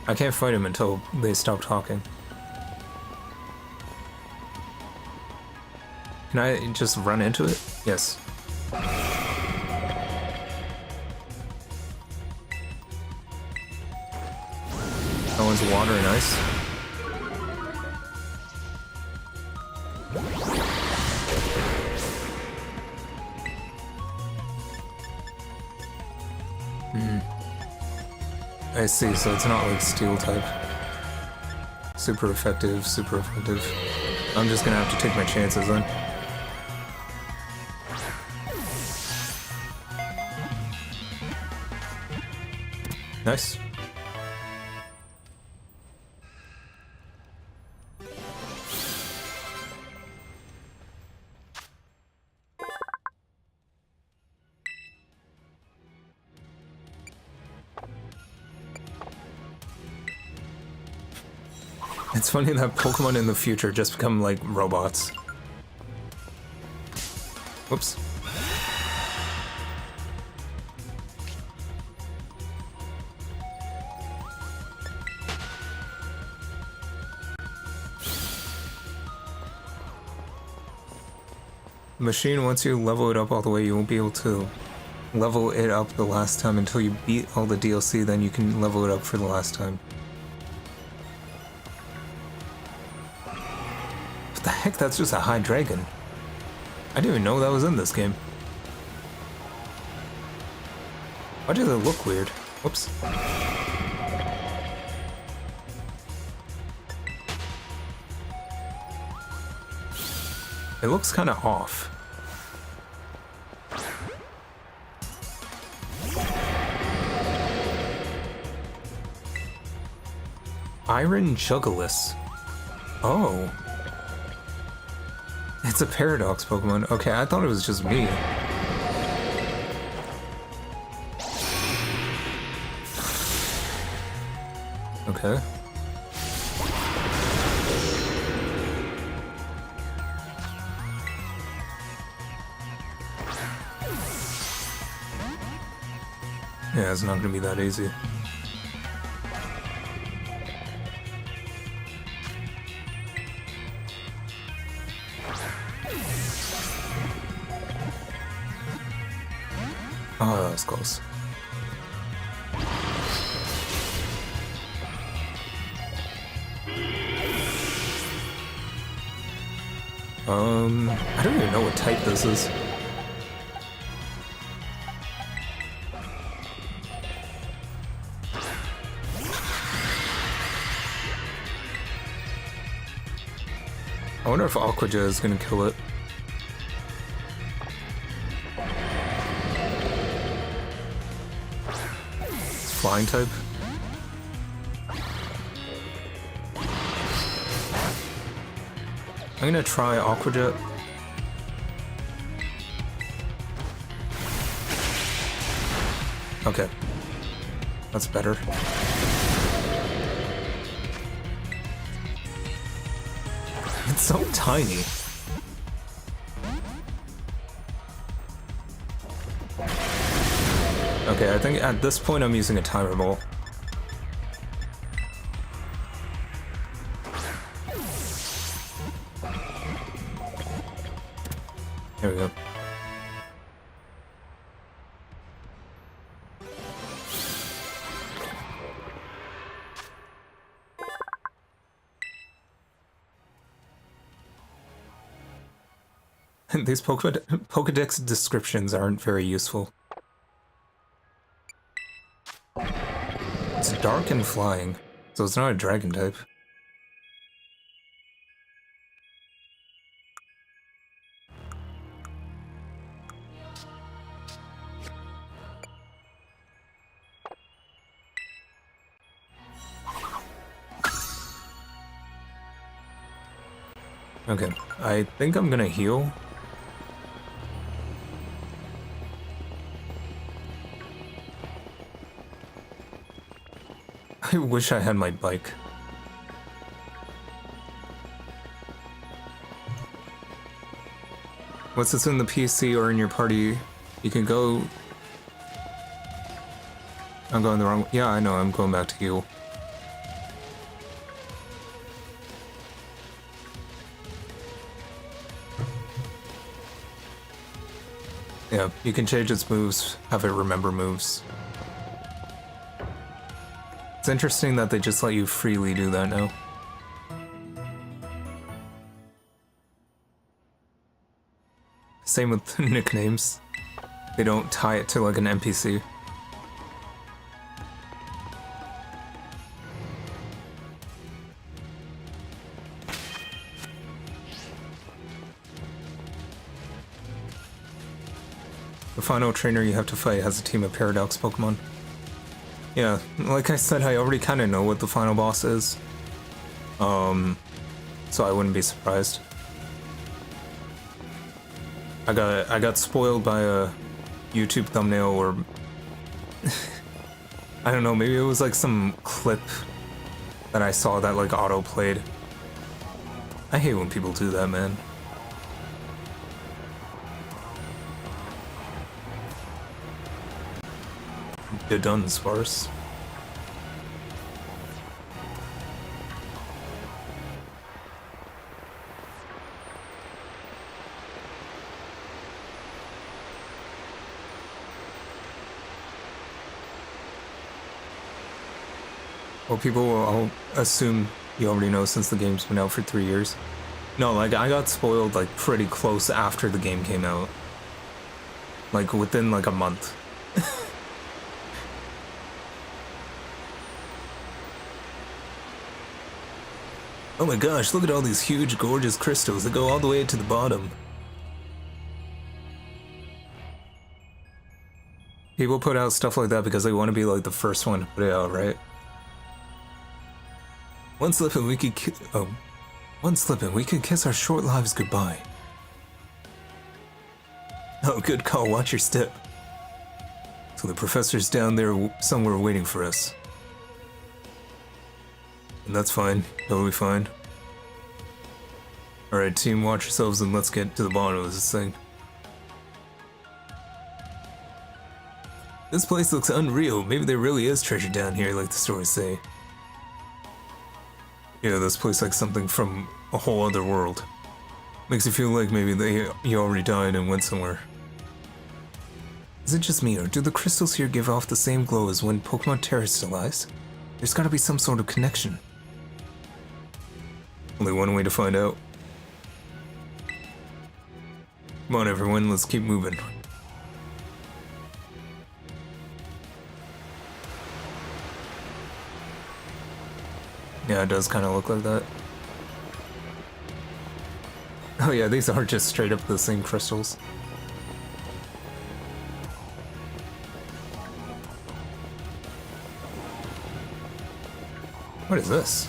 I can't fight him until they stop talking. Can I just run into it? Yes. one's water and ice. I see, so it's not like steel type. Super effective, super effective. I'm just gonna have to take my chances then. Nice. It's funny that Pokemon in the future just become like robots. Whoops. Machine, once you level it up all the way, you won't be able to level it up the last time until you beat all the DLC, then you can level it up for the last time. What the heck? That's just a high dragon. I didn't even know that was in this game. Why does it look weird? Whoops. It looks kind of off. Iron Jugulis. Oh. It's a Paradox Pokemon. Okay, I thought it was just me. Okay. Yeah, it's not gonna be that easy. Oh, that was close. I don't even know what type this is. I wonder if Aquaja is gonna kill it. It's flying type. I'm gonna try Aquajet. Okay. That's better. It's so tiny. Okay, I think at this point I'm using a timer ball. There we go. These Pokedex descriptions aren't very useful. It's dark and flying, so it's not a dragon type. Okay, I think I'm gonna heal. I wish I had my bike. Once it's in the PC or in your party, you can go... I'm going the wrong... Yeah, I know, I'm going back to heal. Yeah, you can change its moves, have it remember moves. It's interesting that they just let you freely do that now. Same with nicknames. They don't tie it to like an NPC. The final trainer you have to fight has a team of Paradox Pokemon. Yeah, like I said, I already kind of know what the final boss is. So I wouldn't be surprised. I got spoiled by a YouTube thumbnail or I don't know, maybe it was like some clip that I saw that like auto-played. I hate when people do that, man. You're done, Sparse. Well, people will assume you already know since the game's been out for 3 years. No, like, I got spoiled, like, pretty close after the game came out. Like, within, like, a month. Oh my gosh, look at all these huge, gorgeous crystals that go all the way to the bottom. People put out stuff like that because they want to be, like, the first one to put it out, right? One slip and we could kiss our short lives goodbye. Oh, good call, watch your step. So the professor's down there somewhere waiting for us. And that's fine, totally fine. Alright team, watch yourselves and let's get to the bottom of this thing. This place looks unreal, maybe there really is treasure down here like the stories say. Yeah, this place like something from a whole other world. Makes you feel like maybe you already died and went somewhere. Is it just me, or do the crystals here give off the same glow as when Pokemon terrestrialized? There's gotta be some sort of connection. Only one way to find out. Come on everyone, let's keep moving. Yeah, it does kind of look like that. Oh yeah, these are just straight up the same crystals. What is this?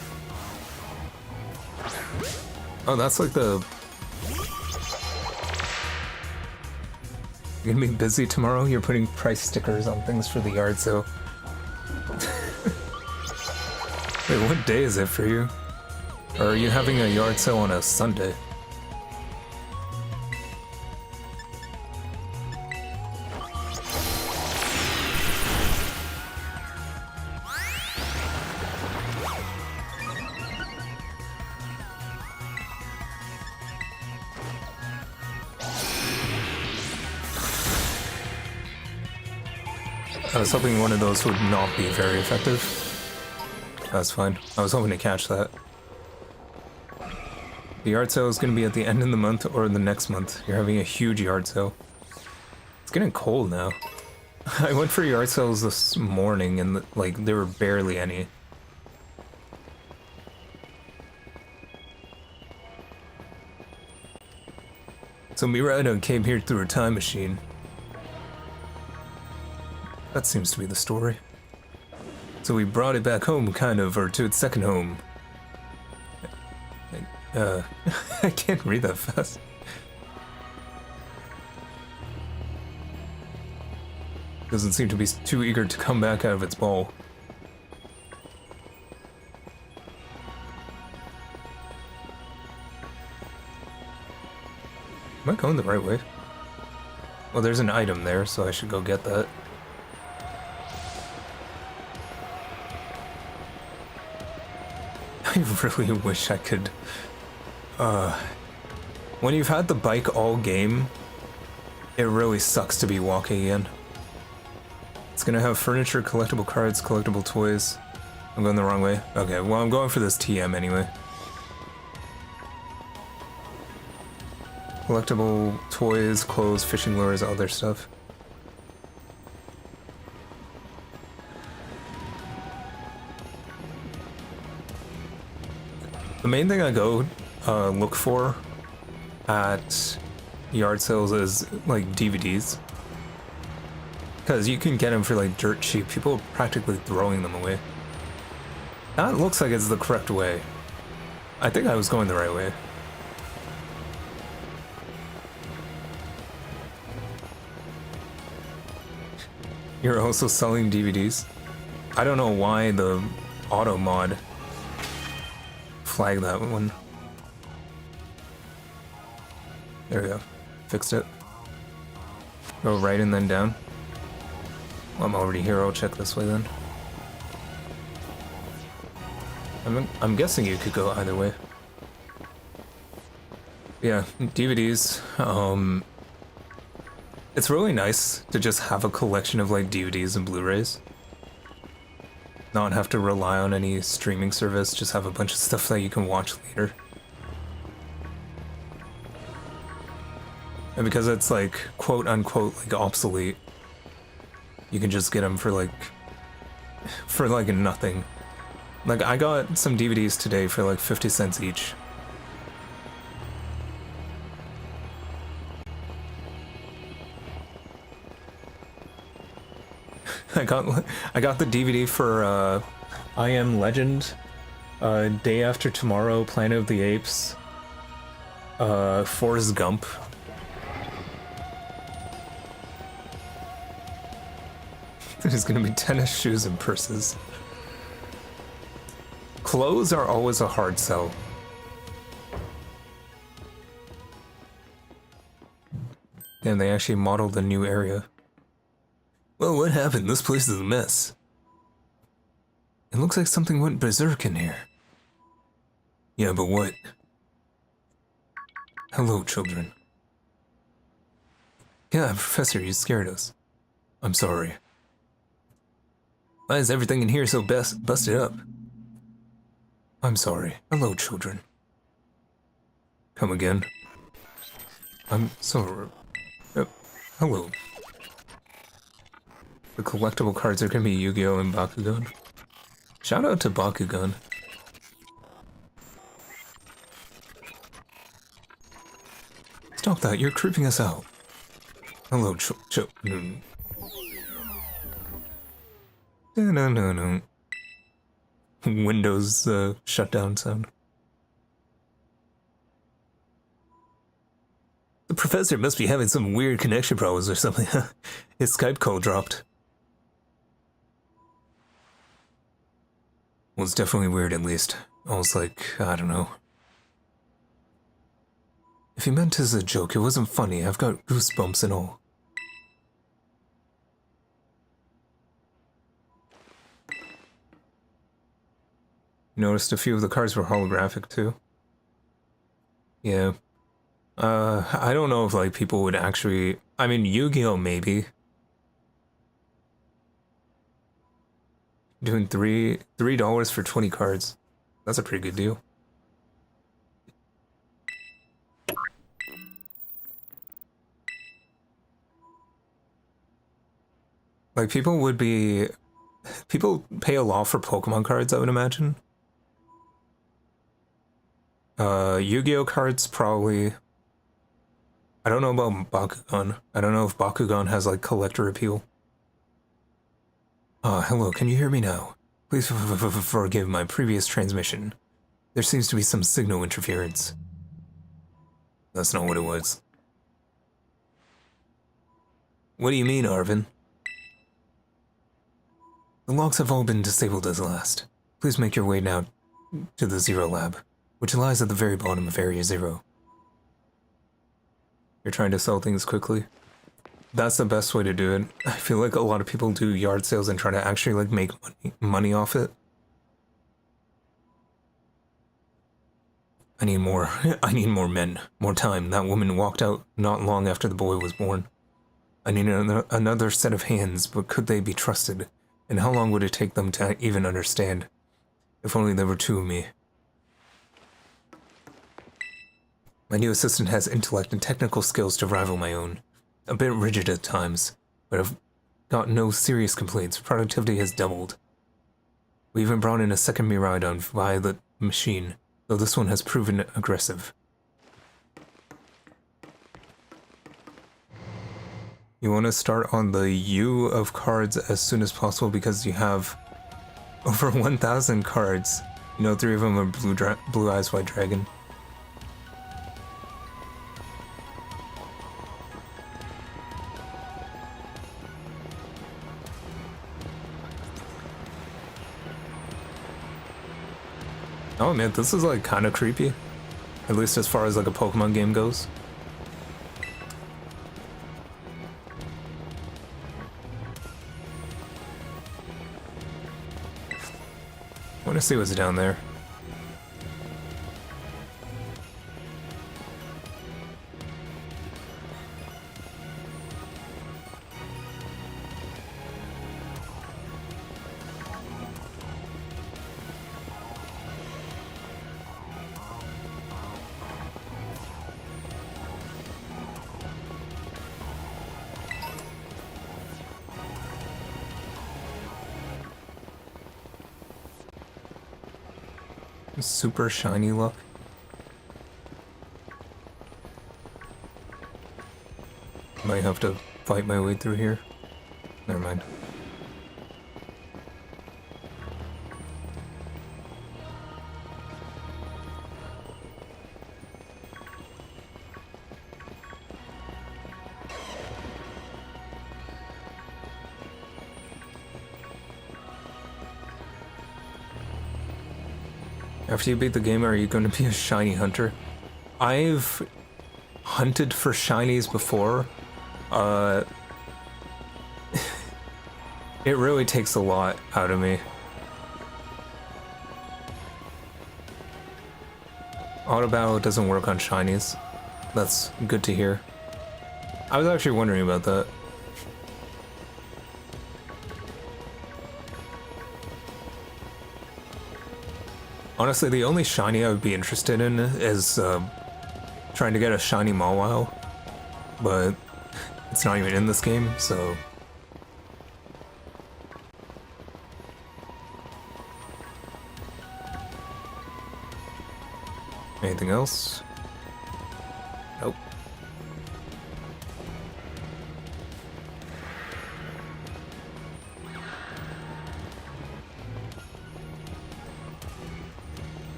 Oh, that's like the... You're gonna be busy tomorrow? You're putting price stickers on things for the yard sale. Wait, what day is it for you? Or are you having a yard sale on a Sunday? I was hoping one of those would not be very effective. That's fine. I was hoping to catch that. The yard sale is going to be at the end of the month or the next month. You're having a huge yard sale. It's getting cold now. I went for yard sales this morning and like there were barely any. So Mirada came here through a time machine. That seems to be the story. So we brought it back home, kind of, or to its second home. I can't read that fast. Doesn't seem to be too eager to come back out of its ball. Am I going the right way? Well, there's an item there, so I should go get that. I really wish I could, when you've had the bike all game, it really sucks to be walking again. It's gonna have furniture, collectible cards, collectible toys. I'm going the wrong way? Okay, well I'm going for this TM anyway. Collectible toys, clothes, fishing lures, other stuff. The main thing I go look for at yard sales is like DVDs. Because you can get them for like dirt cheap. People are practically throwing them away. That looks like it's the correct way. I think I was going the right way. You're also selling DVDs? I don't know why the auto mod flagged that one. There we go. Fixed it. Go right and then down. Well, I'm already here, I'll check this way then. I'm guessing you could go either way. Yeah, DVDs. It's really nice to just have a collection of like DVDs and Blu-rays. Not have to rely on any streaming service, just have a bunch of stuff that you can watch later. And because it's like quote unquote like obsolete, you can just get them for like nothing. Like I got some DVDs today for like 50 cents each. I got the DVD for I Am Legend, Day After Tomorrow, Planet of the Apes, Forrest Gump. There's gonna be tennis shoes and purses. Clothes are always a hard sell. And they actually modeled a new area. Well, what happened? This place is a mess. It looks like something went berserk in here. Yeah, but what? Hello, children. Yeah, Professor, you scared us. I'm sorry. Why is everything in here so busted up? I'm sorry. Hello, children. Come again? I'm sorry. Hello. The collectible cards are gonna be Yu-Gi-Oh! And Bakugan. Shout out to Bakugan. Stop that, you're creeping us out. Hello, children. No. Windows shutdown sound. The professor must be having some weird connection problems or something. His Skype call dropped. Well, it's definitely weird, at least. I was like, I don't know. If he meant it as a joke, it wasn't funny. I've got goosebumps and all. Noticed a few of the cards were holographic, too. Yeah. I don't know if, like, people would actually... I mean, Yu-Gi-Oh! Maybe. Doing $3 for 20 cards. That's a pretty good deal. Like, people pay a lot for Pokemon cards, I would imagine. Yu-Gi-Oh! Cards, probably. I don't know about Bakugan. I don't know if Bakugan has, like, collector appeal. Hello, can you hear me now? Please forgive my previous transmission. There seems to be some signal interference. That's not what it was. What do you mean, Arvin? The locks have all been disabled as last. Please make your way now to the Zero Lab, which lies at the very bottom of Area Zero. You're trying to sell things quickly? That's the best way to do it. I feel like a lot of people do yard sales and try to actually like make money off it. I need more. I need more men. More time. That woman walked out not long after the boy was born. I need another set of hands, but could they be trusted? And how long would it take them to even understand? If only there were two of me. My new assistant has intellect and technical skills to rival my own. A bit rigid at times, but I've got no serious complaints. Productivity has doubled. We even brought in a second Miraidon via the machine, though this one has proven aggressive. You want to start on the U of cards as soon as possible because you have over 1,000 cards. You know, 3 of them are Blue Eyes White Dragon. Oh man, this is like kind of creepy. At least as far as like a Pokemon game goes. I want to see what's down there. Super shiny look. Might have to fight my way through here. Never mind. After you beat the game, are you going to be a shiny hunter? I've hunted for shinies before. It really takes a lot out of me. Auto battle doesn't work on shinies. That's good to hear. I was actually wondering about that. Honestly, the only shiny I would be interested in is trying to get a shiny Mawile, but it's not even in this game, so... Anything else? Nope.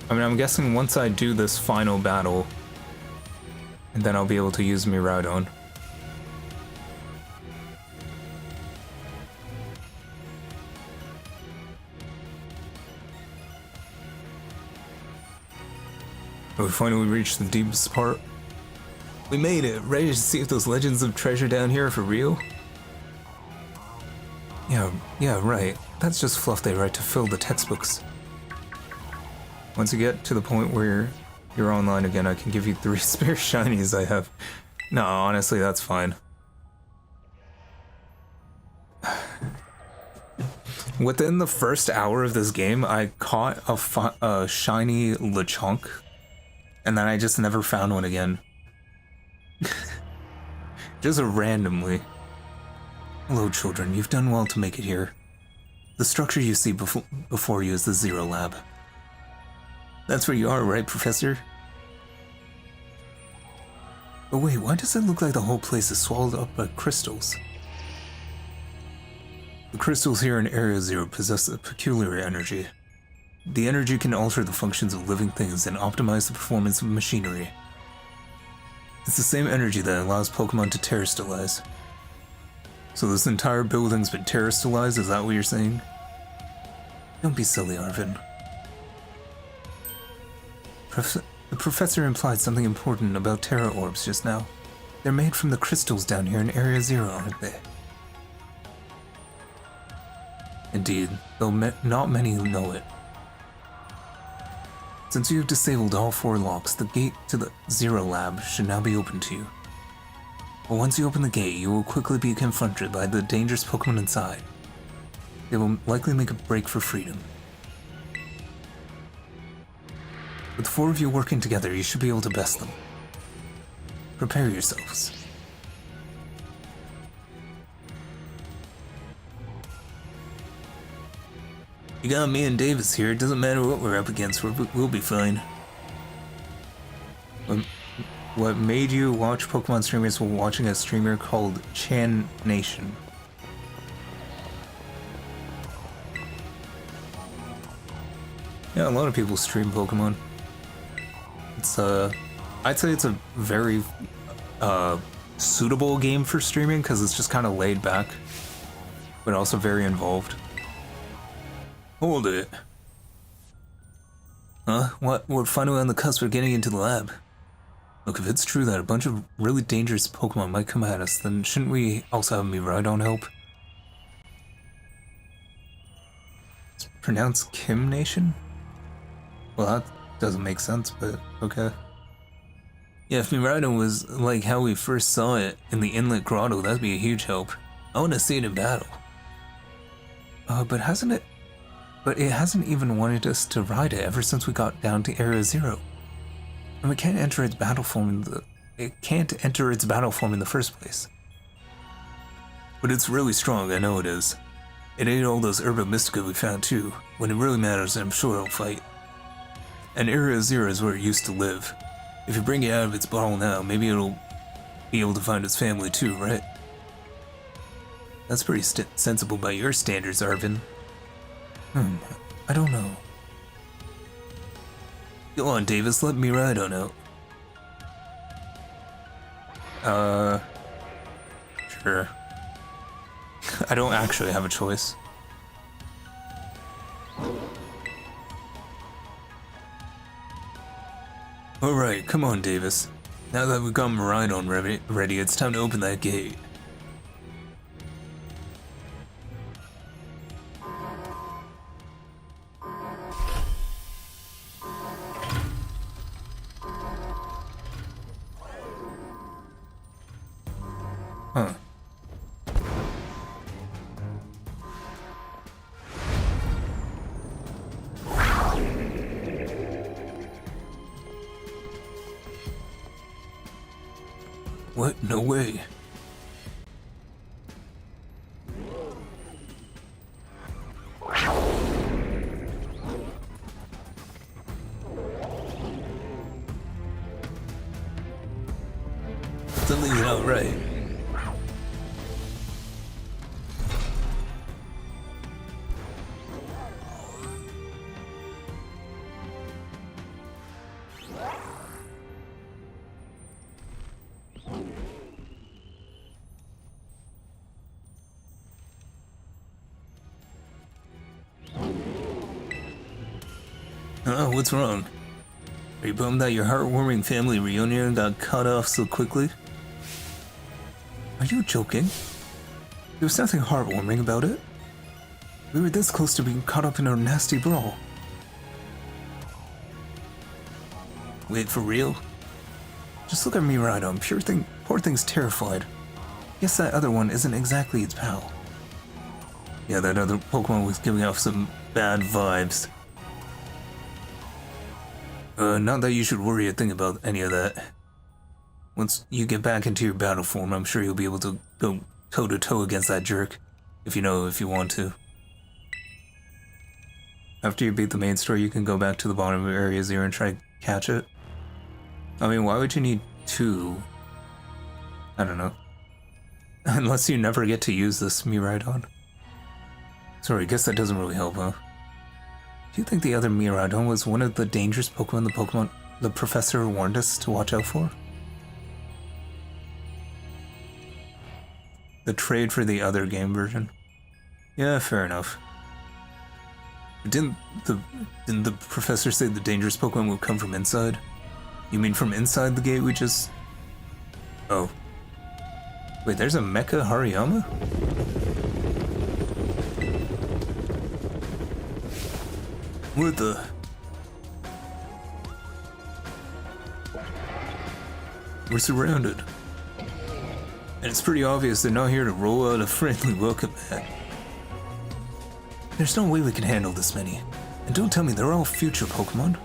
I mean, I'm guessing once I do this final battle, and then I'll be able to use Miraidon. We finally reached the deepest part. We made it! Ready to see if those legends of treasure down here are for real? Yeah, right. That's just fluff they write to fill the textbooks. Once you get to the point where you're online again, I can give you 3 spare shinies I have. No, honestly, that's fine. Within the first hour of this game, I caught a shiny Lechonk, and then I just never found one again. Just randomly. Hello, children. You've done well to make it here. The structure you see before you is the Zero Lab. That's where you are, right, Professor? But wait, why does it look like the whole place is swallowed up by crystals? The crystals here in Area Zero possess a peculiar energy. The energy can alter the functions of living things and optimize the performance of machinery. It's the same energy that allows Pokemon to terrestrialize. So this entire building's been terrestrialized, is that what you're saying? Don't be silly, Arvin. The professor implied something important about Terra Orbs just now. They're made from the crystals down here in Area Zero, aren't they? Indeed, though not many know it. Since you have disabled all 4 locks, the gate to the Zero Lab should now be open to you. But once you open the gate, you will quickly be confronted by the dangerous Pokemon inside. They will likely make a break for freedom. With the 4 of you working together, you should be able to best them. Prepare yourselves. You got me and Davis here. It doesn't matter what we're up against. We'll be fine. What made you watch Pokemon streamers while watching a streamer called Chan Nation? Yeah, a lot of people stream Pokemon. It's I'd say it's a very suitable game for streaming because it's just kind of laid back, but also very involved. Hold it. Huh? What? We're finally on the cusp of getting into the lab. Look, if it's true that a bunch of really dangerous Pokemon might come at us, then shouldn't we also have Miraidon help? It's pronounced Kim Nation? Well, that doesn't make sense, but okay. Yeah, if Miraidon was like how we first saw it in the Inlet Grotto, that'd be a huge help. I want to see it in battle. But it hasn't even wanted us to ride it ever since we got down to Area 0. And we can't enter its battle form in the first place. But it's really strong, I know it is. It ate all those Herba Mystica we found too. When it really matters, I'm sure it'll fight. And Area 0 is where it used to live. If you bring it out of its bottle now, maybe it'll be able to find its family too, right? That's pretty sensible by your standards, Arvin. I don't know. Go on, Davis, let Miraidon out. Sure. I don't actually have a choice. Alright, come on, Davis. Now that we've got Miraidon ready, it's time to open that gate. Huh. What? No way. Something's not right. What's wrong? Are you bummed that your heartwarming family reunion got cut off so quickly? Are you joking? There was nothing heartwarming about it. We were this close to being caught up in a nasty brawl. Wait, for real? Just look at Miraidon. Poor thing's terrified. Guess that other one isn't exactly its pal. Yeah, that other Pokemon was giving off some bad vibes. Not that you should worry a thing about any of that. Once you get back into your battle form, I'm sure you'll be able to go toe-to-toe against that jerk, if you want to. After you beat the main story, you can go back to the bottom of Area 0 and try to catch it. I mean, why would you need 2? I don't know. Unless you never get to use this Miraidon. Sorry, I guess that doesn't really help, huh? Do you think the other Miraidon was one of the dangerous Pokemon the professor warned us to watch out for? The trade for the other game version? Yeah, fair enough. Didn't the professor say the dangerous Pokemon would come from inside? You mean from inside the gate we just... Oh. Wait, there's a Mecha Hariyama? What the... We're surrounded. And it's pretty obvious they're not here to roll out a friendly welcome mat. There's no way we can handle this many. And don't tell me they're all future Pokemon.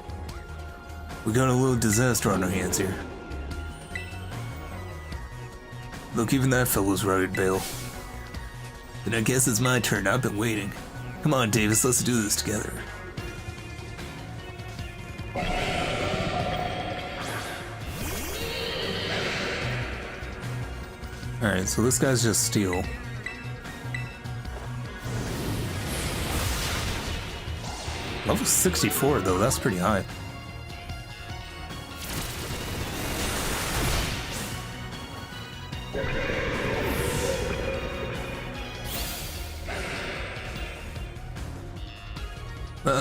We got a little disaster on our hands here. Look, even that fellow's right, Bale. Then I guess it's my turn. I've been waiting. Come on, Davis, let's do this together. Alright, so this guy's just steel. Level 64 though, that's pretty high.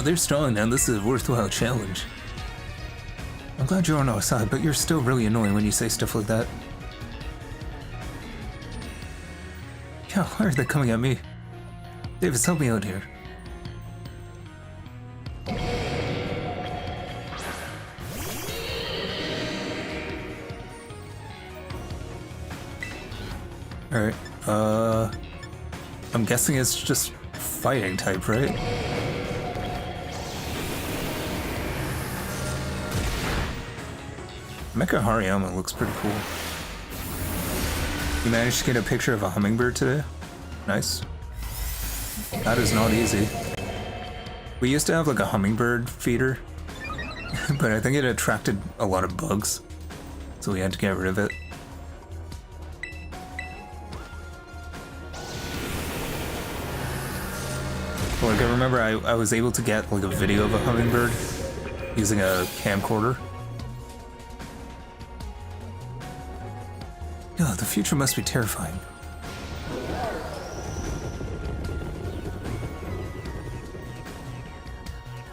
They're strong now. This is a worthwhile challenge. I'm glad you're on our side, but you're still really annoying when you say stuff like that. Yeah, why are they coming at me? Davis, help me out here. Alright, I'm guessing it's just fighting type, right? Mecha Hariyama looks pretty cool. You managed to get a picture of a hummingbird today? Nice. That is not easy. We used to have like a hummingbird feeder, but I think it attracted a lot of bugs, so we had to get rid of it. Like, I remember I was able to get like a video of a hummingbird using a camcorder. God, the future must be terrifying.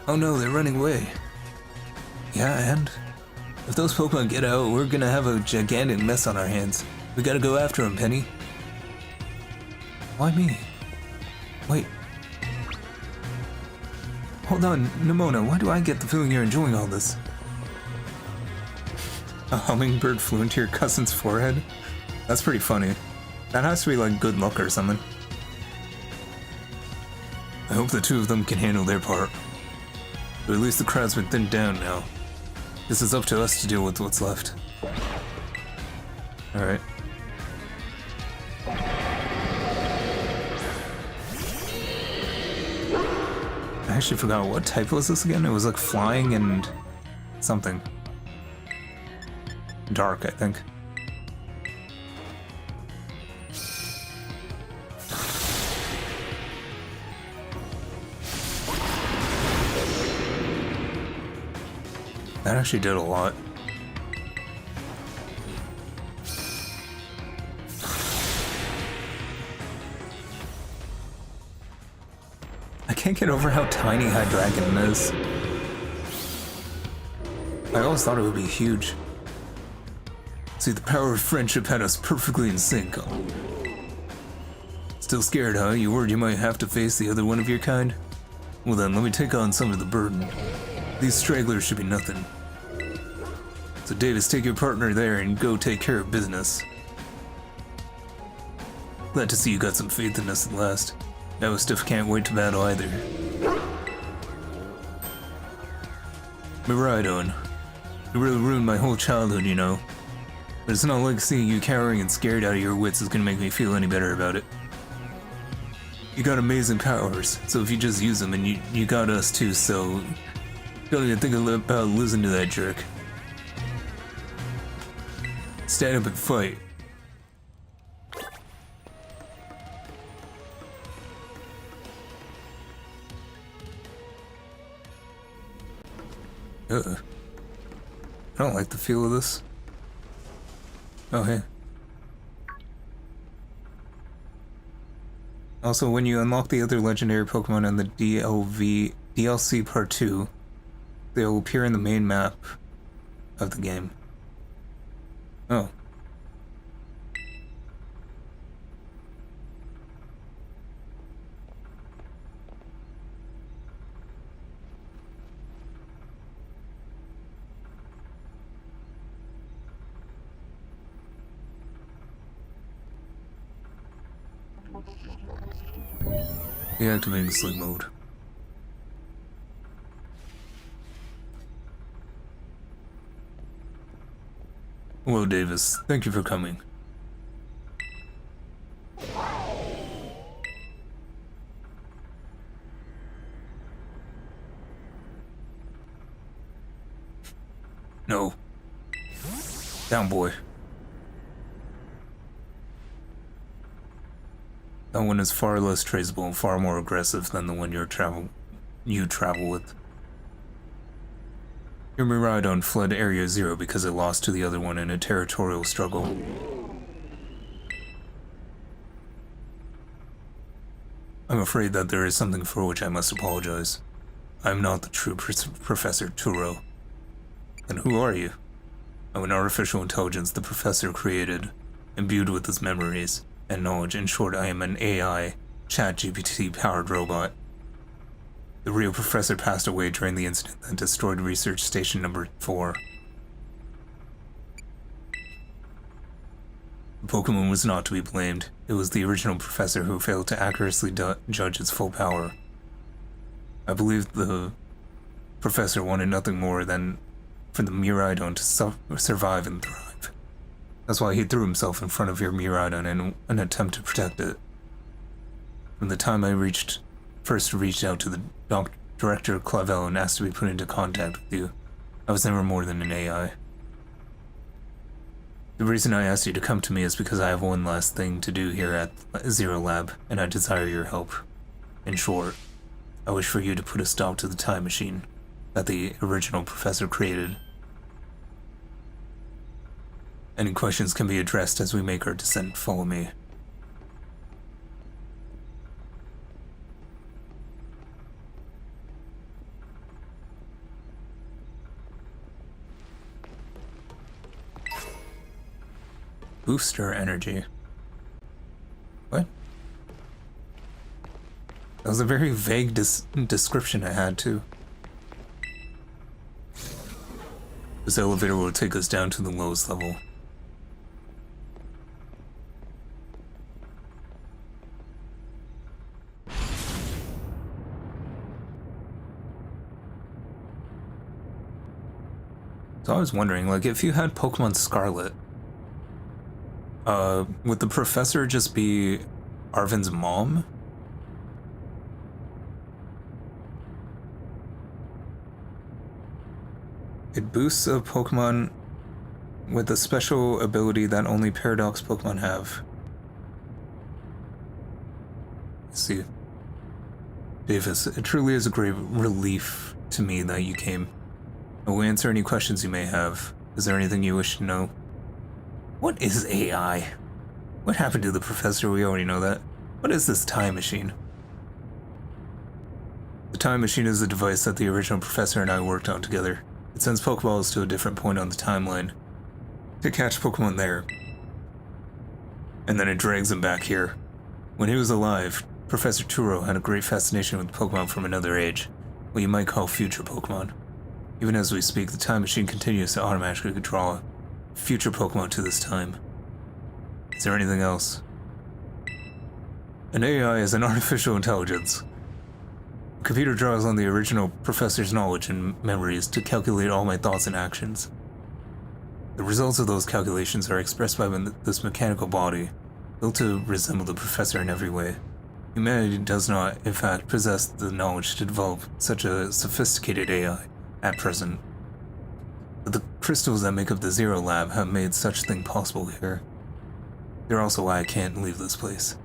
Oh no, they're running away. Yeah, and? If those Pokemon get out, we're gonna have a gigantic mess on our hands. We gotta go after them, Penny. Why me? Wait. Hold on, Nimona, why do I get the feeling you're enjoying all this? A hummingbird flew into your cousin's forehead? That's pretty funny. That has to be like good luck or something. I hope the two of them can handle their part. But at least the crowd's been thinned down now. This is up to us to deal with what's left. Alright. I actually forgot what type was this again? It was like flying and something. Dark, I think. That actually did a lot. I can't get over how tiny Hydreigon is. I always thought it would be huge. See, the power of friendship had us perfectly in sync. Still scared, huh? You worried you might have to face the other one of your kind? Well then, let me take on some of the burden. These stragglers should be nothing. So Davis, take your partner there and go take care of business. Glad to see you got some faith in us at last. Now Stiff can't wait to battle either. Miraidon, you really ruined my whole childhood, you know. But it's not like seeing you cowering and scared out of your wits is gonna make me feel any better about it. You got amazing powers, so if you just use them, and you got us too, so don't even think about losing to that jerk. Stand up and fight. I don't like the feel of this. Oh, hey. Also, when you unlock the other legendary Pokemon in the DLC Part 2, they will appear in the main map of the game. Oh. Deactivating sleep mode. Davis. Thank you for coming. No. Down, boy. That one is far less traceable and far more aggressive than the one you travel with. Your Miraidon fled Area Zero because it lost to the other one in a territorial struggle. I'm afraid that there is something for which I must apologize. I'm not the true Professor Turo. Then who are you? I'm an artificial intelligence the Professor created, imbued with his memories and knowledge. In short, I am an AI, ChatGPT-powered robot. The real Professor passed away during the incident that destroyed Research Station number 4. The Pokemon was not to be blamed. It was the original Professor who failed to accurately judge its full power. I believe the Professor wanted nothing more than for the Miraidon to survive and thrive. That's why he threw himself in front of your Miraidon in an attempt to protect it. From the time I first reached out to the Director Clavel and asked to be put into contact with you, I was never more than an AI. The reason I asked you to come to me is because I have one last thing to do here at Zero Lab, and I desire your help. In short, I wish for you to put a stop to the time machine that the original Professor created. Any questions can be addressed as we make our descent. Follow me. Booster energy. What? That was a very vague description I had, too. This elevator will take us down to the lowest level. So I was wondering, like, if you had Pokemon Scarlet, would the Professor just be Arvin's mom? It boosts a Pokemon with a special ability that only Paradox Pokemon have. Let's see. Davis, it truly is a great relief to me that you came. I will answer any questions you may have. Is there anything you wish to know? What is AI? What happened to the Professor? We already know that. What is this time machine? The time machine is a device that the original Professor and I worked on together. It sends Pokeballs to a different point on the timeline to catch Pokemon there. And then it drags them back here. When he was alive, Professor Turo had a great fascination with Pokemon from another age, what you might call future Pokemon. Even as we speak, the time machine continues to automatically draw future Pokemon to this time. Is there anything else? An AI is an artificial intelligence. The computer draws on the original Professor's knowledge and memories to calculate all my thoughts and actions. The results of those calculations are expressed by this mechanical body, built to resemble the Professor in every way. Humanity does not, in fact, possess the knowledge to develop such a sophisticated AI at present. But the crystals that make up the Zero Lab have made such thing possible here. They're also why I can't leave this place.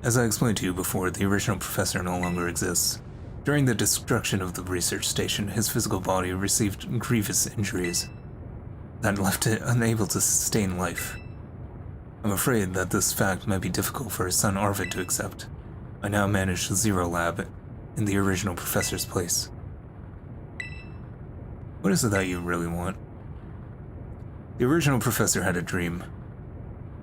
As I explained to you before, the original Professor no longer exists. During the destruction of the research station, his physical body received grievous injuries that left it unable to sustain life. I'm afraid that this fact might be difficult for his son Arvid to accept. I now manage the Zero Lab in the original Professor's place. What is it that you really want? The original Professor had a dream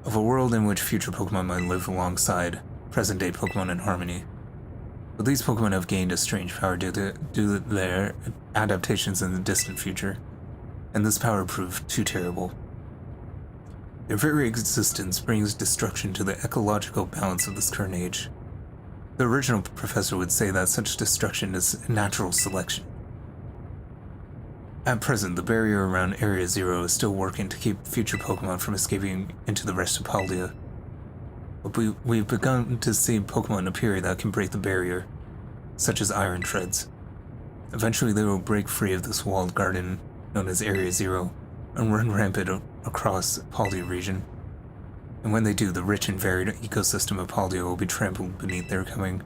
of a world in which future Pokemon might live alongside present-day Pokemon in harmony. But these Pokemon have gained a strange power due to their adaptations in the distant future, and this power proved too terrible. Their very existence brings destruction to the ecological balance of this current age. The original Professor would say that such destruction is natural selection. At present, the barrier around Area 0 is still working to keep future Pokemon from escaping into the rest of Paldea. But we've begun to see Pokemon appear that can break the barrier, such as Iron Treads. Eventually they will break free of this walled garden known as Area 0 and run rampant across Paldea region. And when they do, the rich and varied ecosystem of Paldea will be trampled beneath their coming.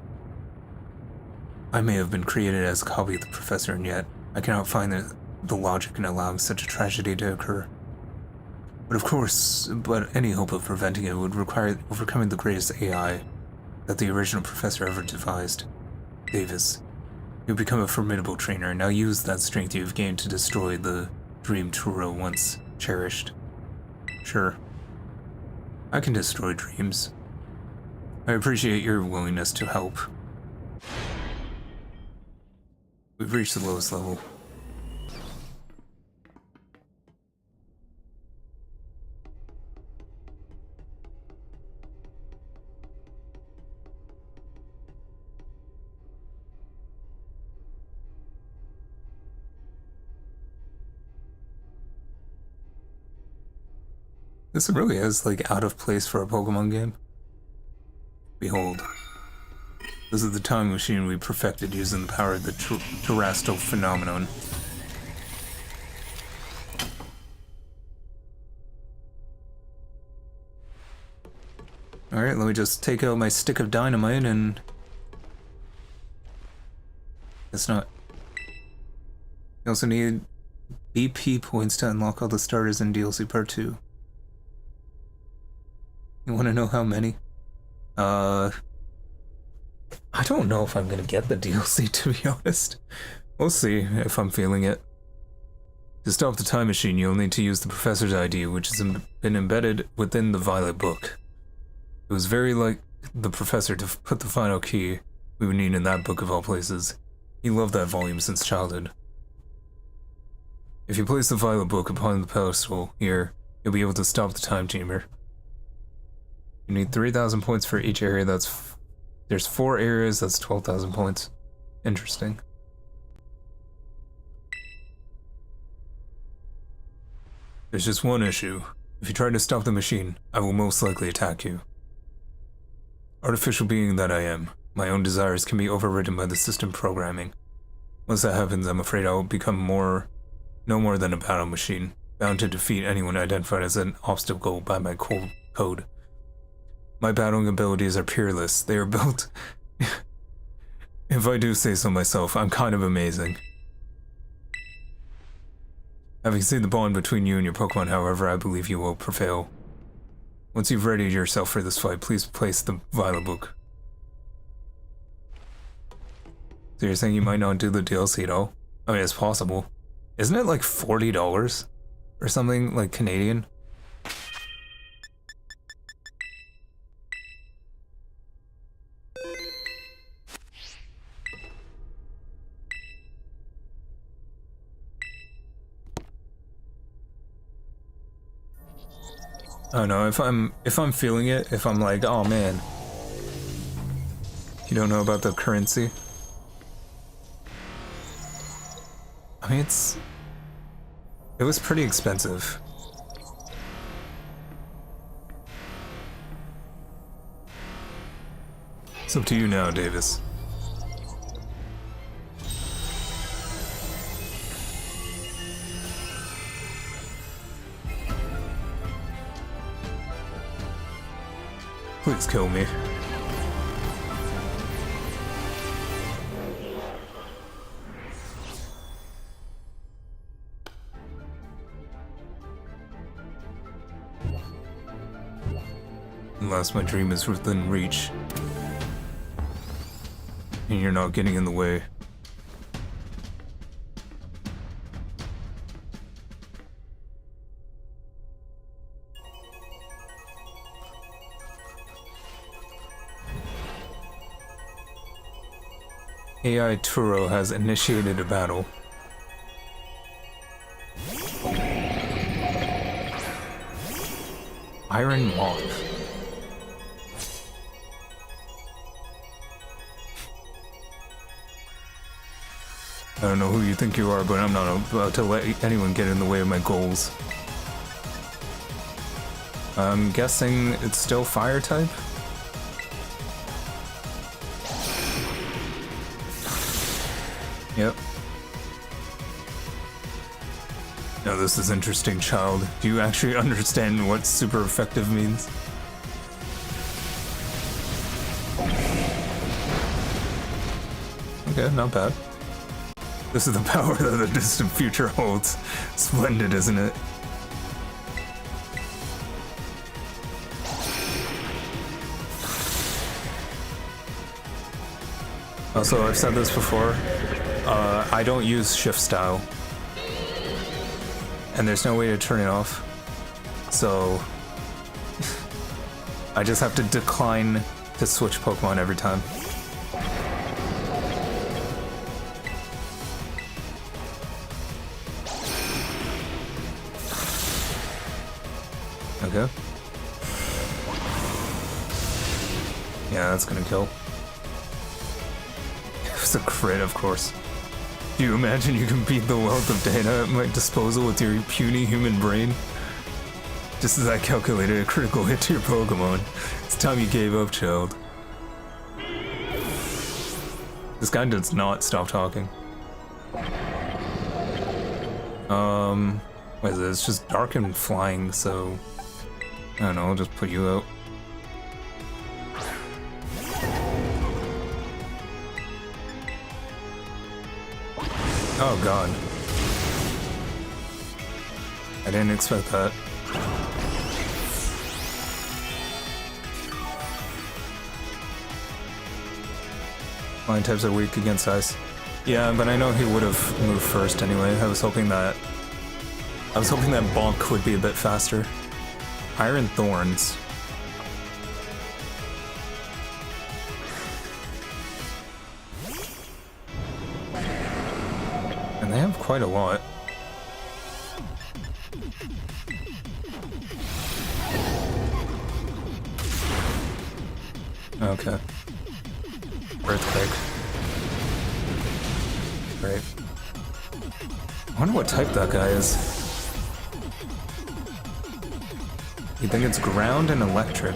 I may have been created as a copy of the Professor, and yet I cannot find the logic in allowing such a tragedy to occur. But any hope of preventing it would require overcoming the greatest AI that the original Professor ever devised, Davis. You've become a formidable trainer, now use that strength you've gained to destroy the dream Turo once cherished. Sure. I can destroy dreams. I appreciate your willingness to help. We've reached the lowest level. This really is, like, out of place for a Pokemon game. Behold. This is the time machine we perfected using the power of the terrestrial phenomenon. Alright, let me just take out my stick of dynamite and... It's not... You also need BP points to unlock all the starters in DLC Part 2. You want to know how many? I don't know if I'm gonna get the DLC, to be honest. We'll see if I'm feeling it. To stop the time machine, you'll need to use the Professor's ID, which has been embedded within the Violet book. It was very like the Professor to put the final key we would need in that book of all places. He loved that volume since childhood. If you place the Violet book upon the pedestal here, you'll be able to stop the time chamber. You need 3,000 points for each area. There's 4 areas, that's 12,000 points. Interesting. There's just one issue. If you try to stop the machine, I will most likely attack you. Artificial being that I am, my own desires can be overridden by the system programming. Once that happens, I'm afraid I will become no more than a battle machine, bound to defeat anyone identified as an obstacle by my code. My battling abilities are peerless. They are built... If I do say so myself, I'm kind of amazing. Having seen the bond between you and your Pokemon, however, I believe you will prevail. Once you've readied yourself for this fight, please place the Violet book. So you're saying you might not do the DLC at all? I mean, it's possible. Isn't it like $40 or something, like Canadian? I don't know, if I'm feeling it, if I'm like, oh man. You don't know about the currency? I mean, it was pretty expensive. It's up to you now, Davis. Please kill me. Unless my dream is within reach. And you're not getting in the way. AI Turo has initiated a battle. Iron Moth. I don't know who you think you are, but I'm not about to let anyone get in the way of my goals. I'm guessing it's still fire type? Yep. Now this is interesting, child. Do you actually understand what super effective means? Okay, not bad. This is the power that the distant future holds. Splendid, isn't it? Also, I've said this before, I don't use shift style. And there's no way to turn it off. So I just have to decline to switch Pokemon every time. Okay. Yeah, that's gonna kill. It's a crit, of course. Do you imagine you can beat the wealth of data at my disposal with your puny human brain? Just as I calculated a critical hit to your Pokemon. It's time you gave up, child. This guy does not stop talking. What is it? It's just dark and flying, so... I don't know, I'll just put you out. Oh god. I didn't expect that. Flying types are weak against ice. Yeah, but I know he would have moved first anyway. I was hoping that Bonk would be a bit faster. Iron Thorns. And they have quite a lot. Okay. Earthquake. Great. I wonder what type that guy is. You think it's ground and electric?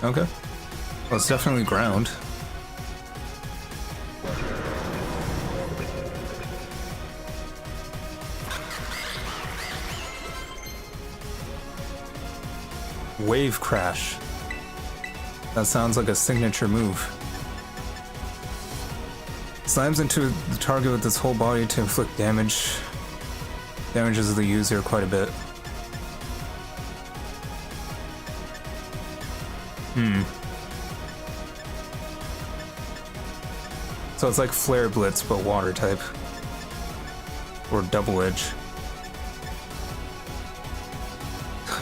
Okay. Well, it's definitely ground. Wave Crash. That sounds like a signature move. Slams into the target with its whole body to inflict damage. Damages the user quite a bit. So it's like Flare Blitz, but water type. Or Double Edge.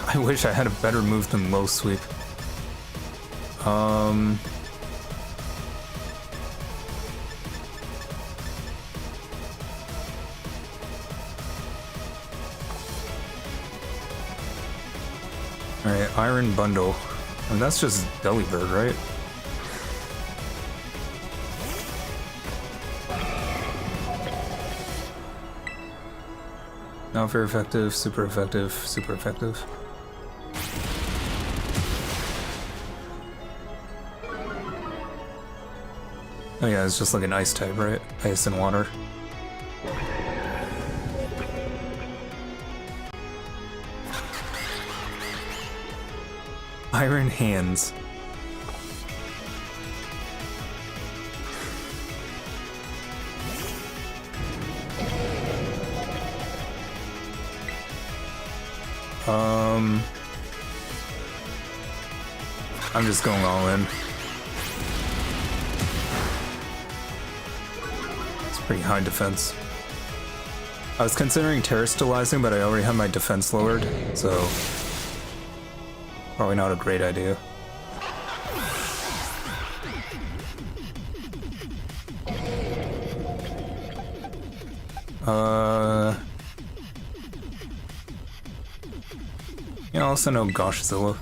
I wish I had a better move than Low Sweep. Alright, Iron Bundle. And that's just Delibird, right? Not very effective, super effective, super effective. Oh yeah, it's just like an ice type, right? Ice and water. Iron Hands. I'm just going all in. It's pretty high defense. I was considering terrestrializing, but I already have my defense lowered, so probably not a great idea. Yeah, I also know Goshzilla.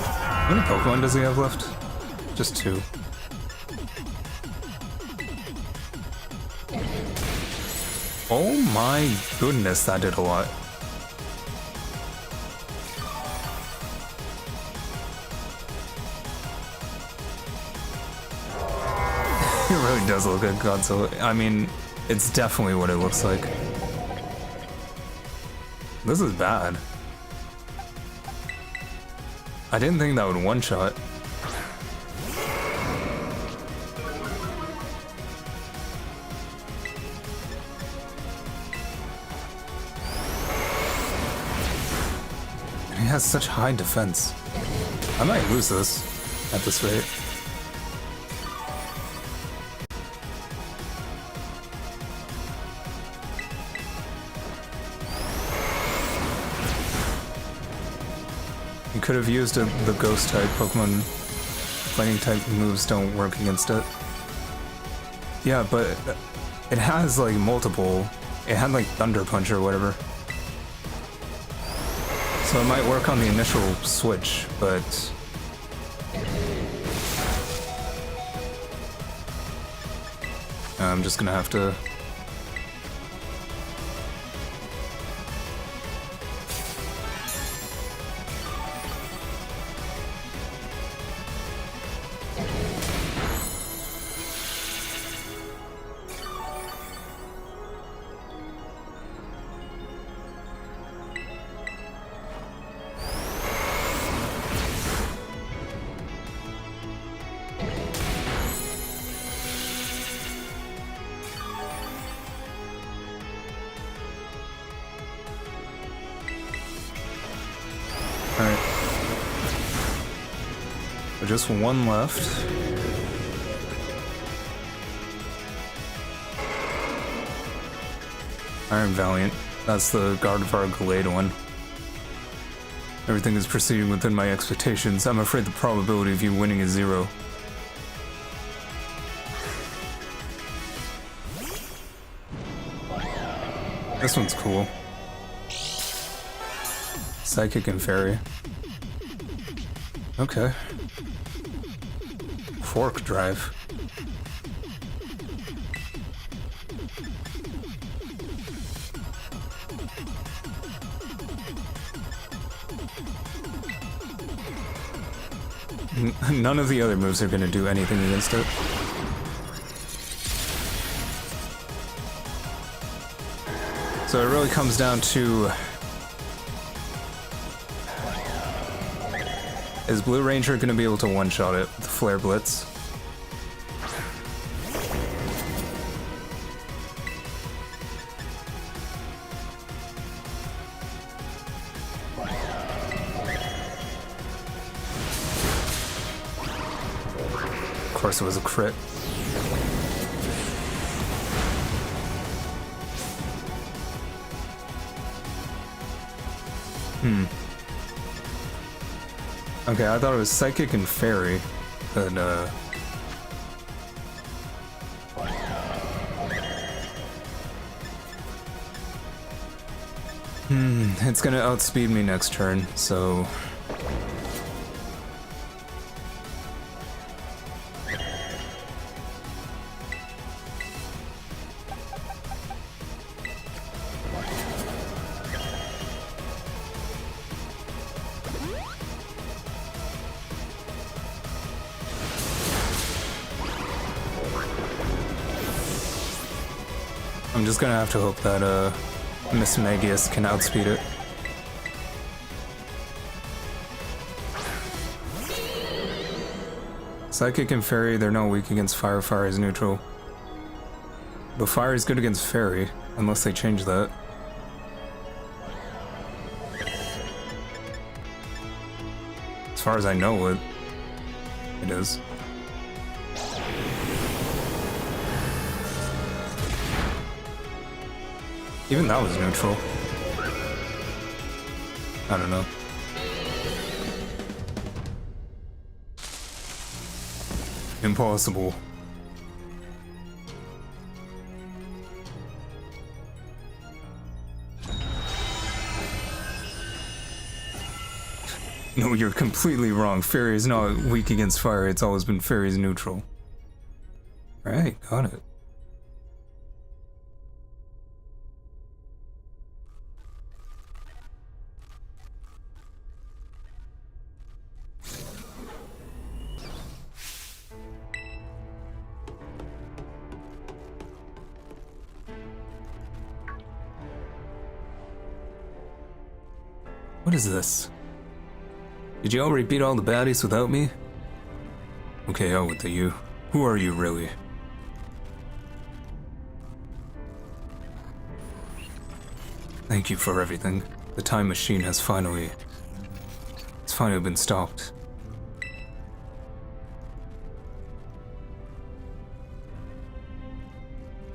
How many Pokemon does he have left? Just 2. Oh my goodness, that did a lot. It really does look like Godzilla. I mean, it's definitely what it looks like. This is bad. I didn't think that would one-shot. He has such high defense. I might lose this at this rate. You could have used the ghost type Pokemon. Fighting type moves don't work against it. Yeah, but it has like multiple. It had like Thunder Punch or whatever. So it might work on the initial switch, but I'm just gonna have to. Alright. So just one left. Iron Valiant. That's the Gardevoir Glade one. Everything is proceeding within my expectations. I'm afraid the probability of you winning is 0. This one's cool. Psychic and Fairy. Okay. Fork Drive. None of the other moves are going to do anything against it. So it really comes down to... Is Blue Ranger going to be able to one-shot it with the Flare Blitz? Of course it was a crit. Okay, I thought it was Psychic and Fairy, but it's gonna outspeed me next turn, so... I'm just gonna have to hope that Miss Magius can outspeed it. Psychic and Fairy, they're not weak against Fire. Fire is neutral. But Fire is good against Fairy, unless they change that. As far as I know, it is. Even that was neutral. I don't know. Impossible. No, you're completely wrong. Fairy is not weak against fire. It's always been fairy's neutral. Right, got it. What is this? Did you already beat all the baddies without me? Okay, out with you. Who are you, really? Thank you for everything. The time machine has finally... It's finally been stopped.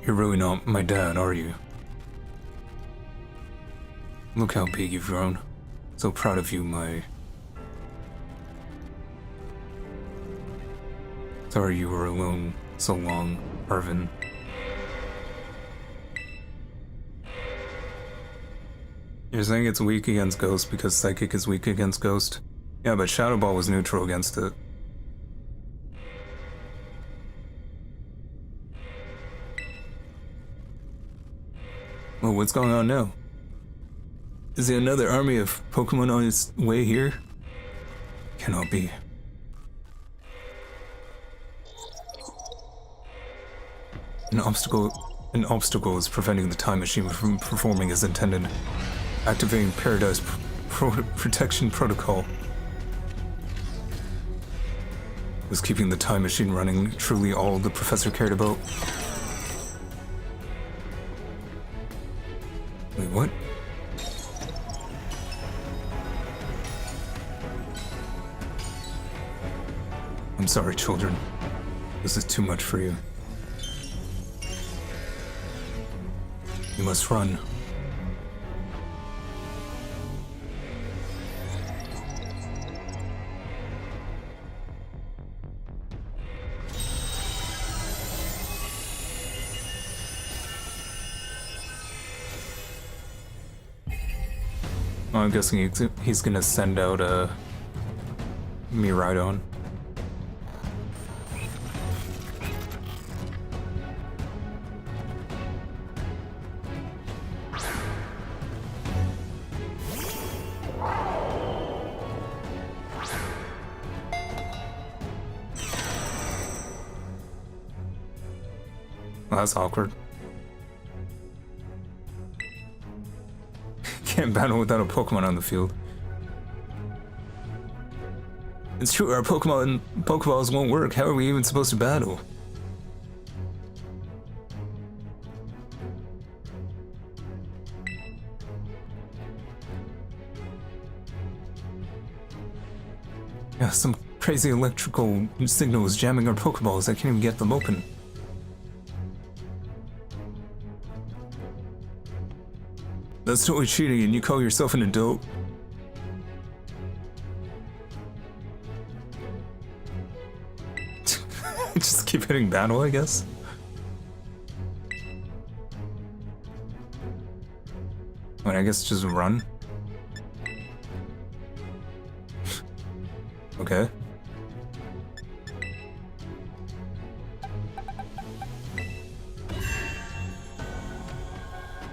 You're really not my dad, are you? Look how big you've grown. So proud of you, my... Sorry you were alone so long, Arvin. You're saying it's weak against Ghost because Psychic is weak against Ghost? Yeah, but Shadow Ball was neutral against it. Well, what's going on now? Is there another army of Pokemon on its way here? Cannot be. An obstacle is preventing the time machine from performing as intended. Activating Paradise Protection Protocol. Was keeping the time machine running truly all the professor cared about? Wait, what? I'm sorry, children. This is too much for you. You must run. I'm guessing he's gonna send out a Miraidon. Well, that's awkward. Can't battle without a Pokemon on the field. It's true, our Pokeballs won't work. How are we even supposed to battle? Yeah, some crazy electrical signal is jamming our Pokeballs. I can't even get them open. That's totally cheating, and you call yourself an adult? Just keep hitting battle, I guess? Wait, I guess just run? Okay.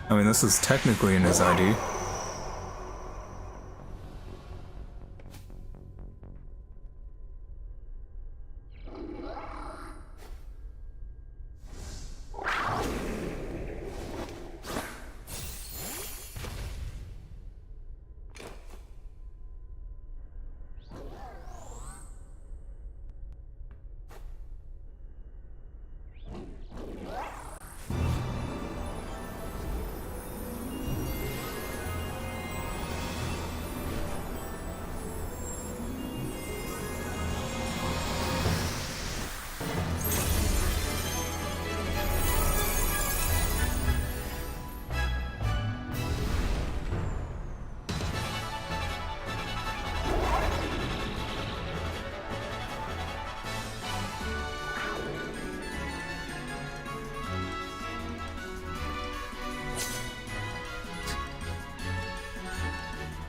I mean, this is technically in his ID.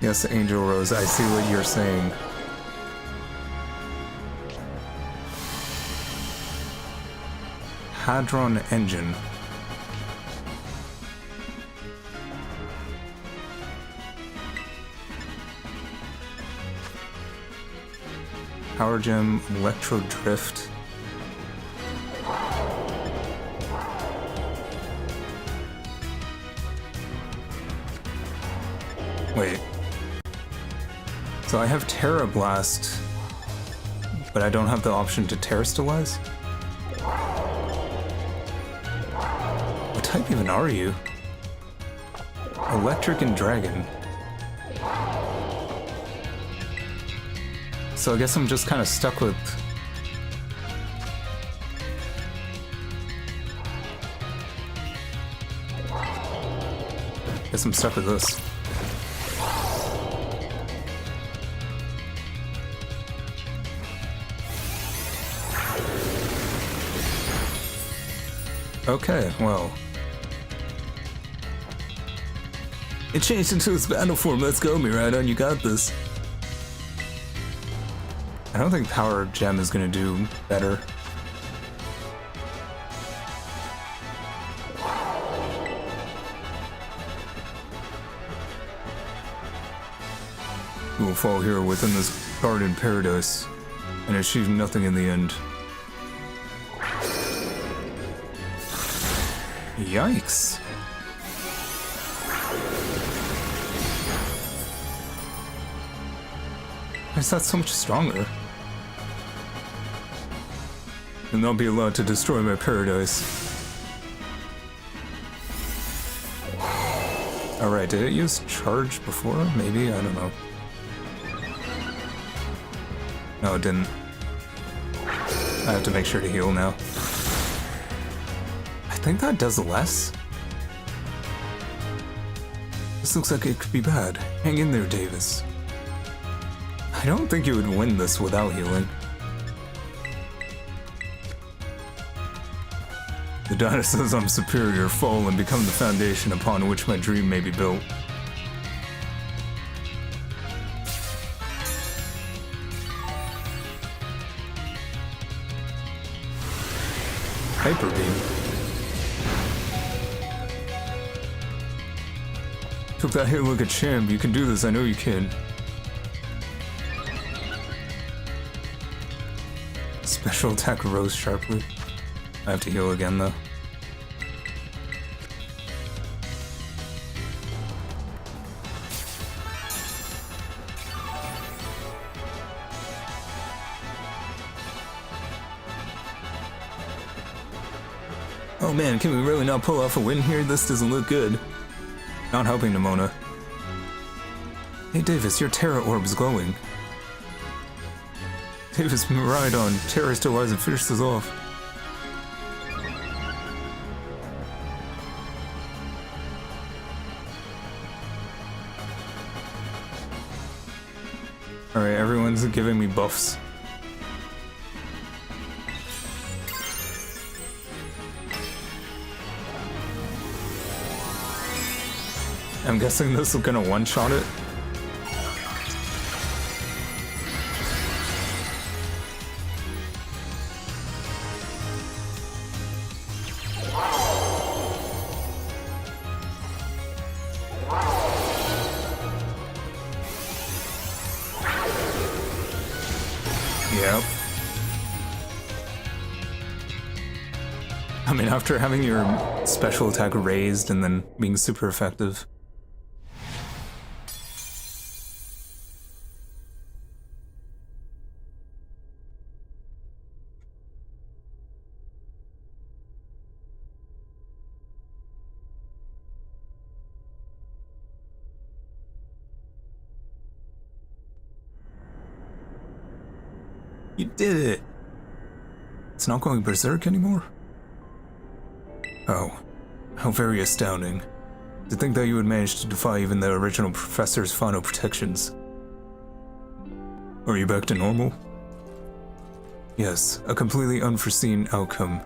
Yes, Angel Rose, I see what you're saying. Hadron engine. Power gem, electro drift. Wait. So I have Terra Blast, but I don't have the option to Terrastalize? What type even are you? Electric and Dragon. So I guess I'm just kind of stuck with... Guess I'm stuck with this. Okay, well. It changed into its battle form. Let's go, Miraidon. You got this. I don't think Power Gem is gonna do better. You will fall here within this garden paradise and achieve nothing in the end. Yikes. Why is that so much stronger? And not be allowed to destroy my paradise. Alright, did it use charge before? Maybe? I don't know. No, it didn't. I have to make sure to heal now. I think that does less. This looks like it could be bad. Hang in there, Davis. I don't think you would win this without healing. The dinosaurs I'm superior fall and become the foundation upon which my dream may be built. Hyper Beam. Took that hit like a champ. You can do this. I know you can. Special attack rose sharply. I have to heal again though. Oh man, can we really not pull off a win here? This doesn't look good. Not helping Nimona. Hey Davis, your Terra Orb's glowing. Davis, Miraidon, Terrastalize and finish this off. Alright, everyone's giving me buffs. I'm guessing this is gonna one-shot it. Yep. I mean, after having your special attack raised and then being super effective. You did it! It's not going berserk anymore? Oh, how very astounding. To think that you would manage to defy even the original professor's final protections. Are you back to normal? Yes, a completely unforeseen outcome,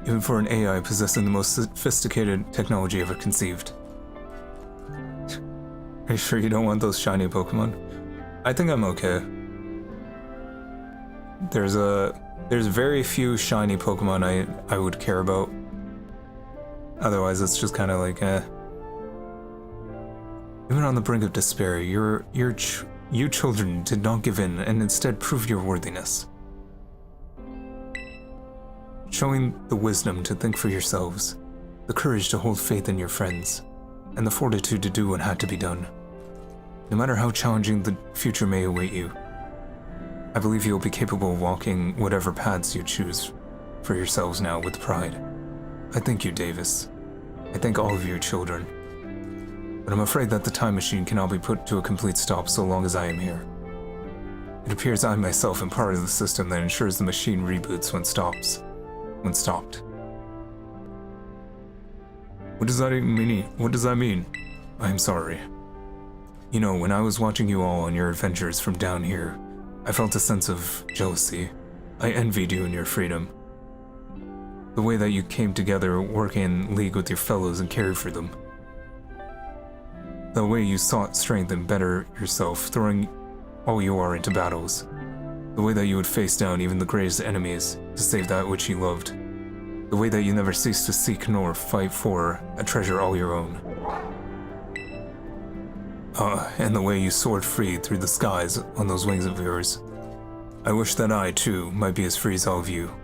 even for an AI possessing the most sophisticated technology ever conceived. Are you sure you don't want those shiny Pokemon? I think I'm okay. There's a There's very few shiny Pokemon I would care about. Otherwise, it's just kind of like, eh. Even on the brink of despair, you children did not give in and instead proved your worthiness. Showing the wisdom to think for yourselves, the courage to hold faith in your friends, and the fortitude to do what had to be done. No matter how challenging the future may await you, I believe you'll be capable of walking whatever paths you choose for yourselves now with pride. I thank you, Davis. I thank all of your children. But I'm afraid that the time machine cannot be put to a complete stop so long as I am here. It appears I myself am part of the system that ensures the machine reboots when stopped. What does that even mean? What does that mean? I'm sorry. You know, when I was watching you all on your adventures from down here, I felt a sense of jealousy. I envied you and your freedom. The way that you came together, working in league with your fellows and cared for them. The way you sought strength and better yourself, throwing all you are into battles. The way that you would face down even the greatest enemies to save that which you loved. The way that you never ceased to seek nor fight for a treasure all your own. And the way you soared free through the skies on those wings of yours. I wish that I, too, might be as free as all of you.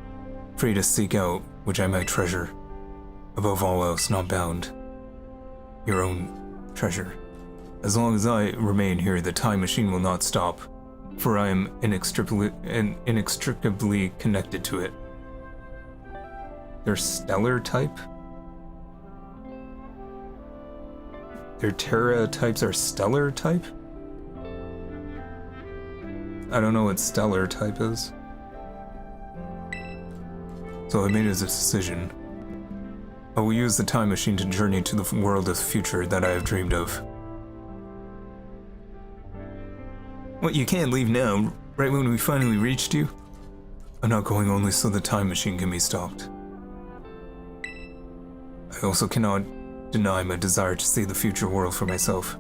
Free to seek out which I might treasure. Above all else, not bound. Your own treasure. As long as I remain here, the time machine will not stop, for I am inextricably connected to it. They're stellar type? Their Terra types are stellar type? I don't know what stellar type is. So I made a decision. I will use the time machine to journey to the world of the future that I have dreamed of. What, you can't leave now, right when we finally reached you? I'm not going only so the time machine can be stopped. I also cannot deny my desire to see the future world for myself.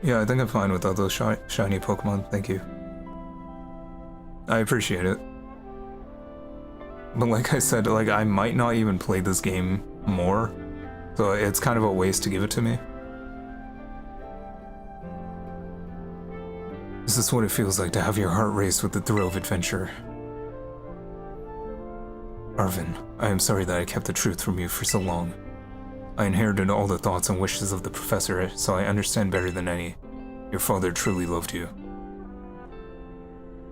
Yeah, I think I'm fine with all those shiny Pokemon, thank you. I appreciate it. But like I said, like, I might not even play this game more, so it's kind of a waste to give it to me. Is this what it feels like to have your heart race with the thrill of adventure? Arvin, I am sorry that I kept the truth from you for so long. I inherited all the thoughts and wishes of the professor, so I understand better than any. Your father truly loved you.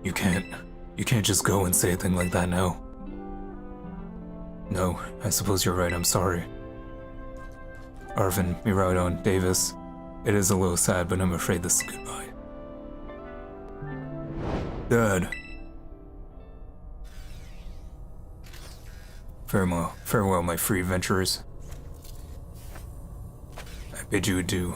You can't just go and say a thing like that now. No, I suppose you're right, I'm sorry. Arvin, Miraidon, Davis, it is a little sad, but I'm afraid this is goodbye. Dad. Farewell, my free adventurers. I bid you adieu.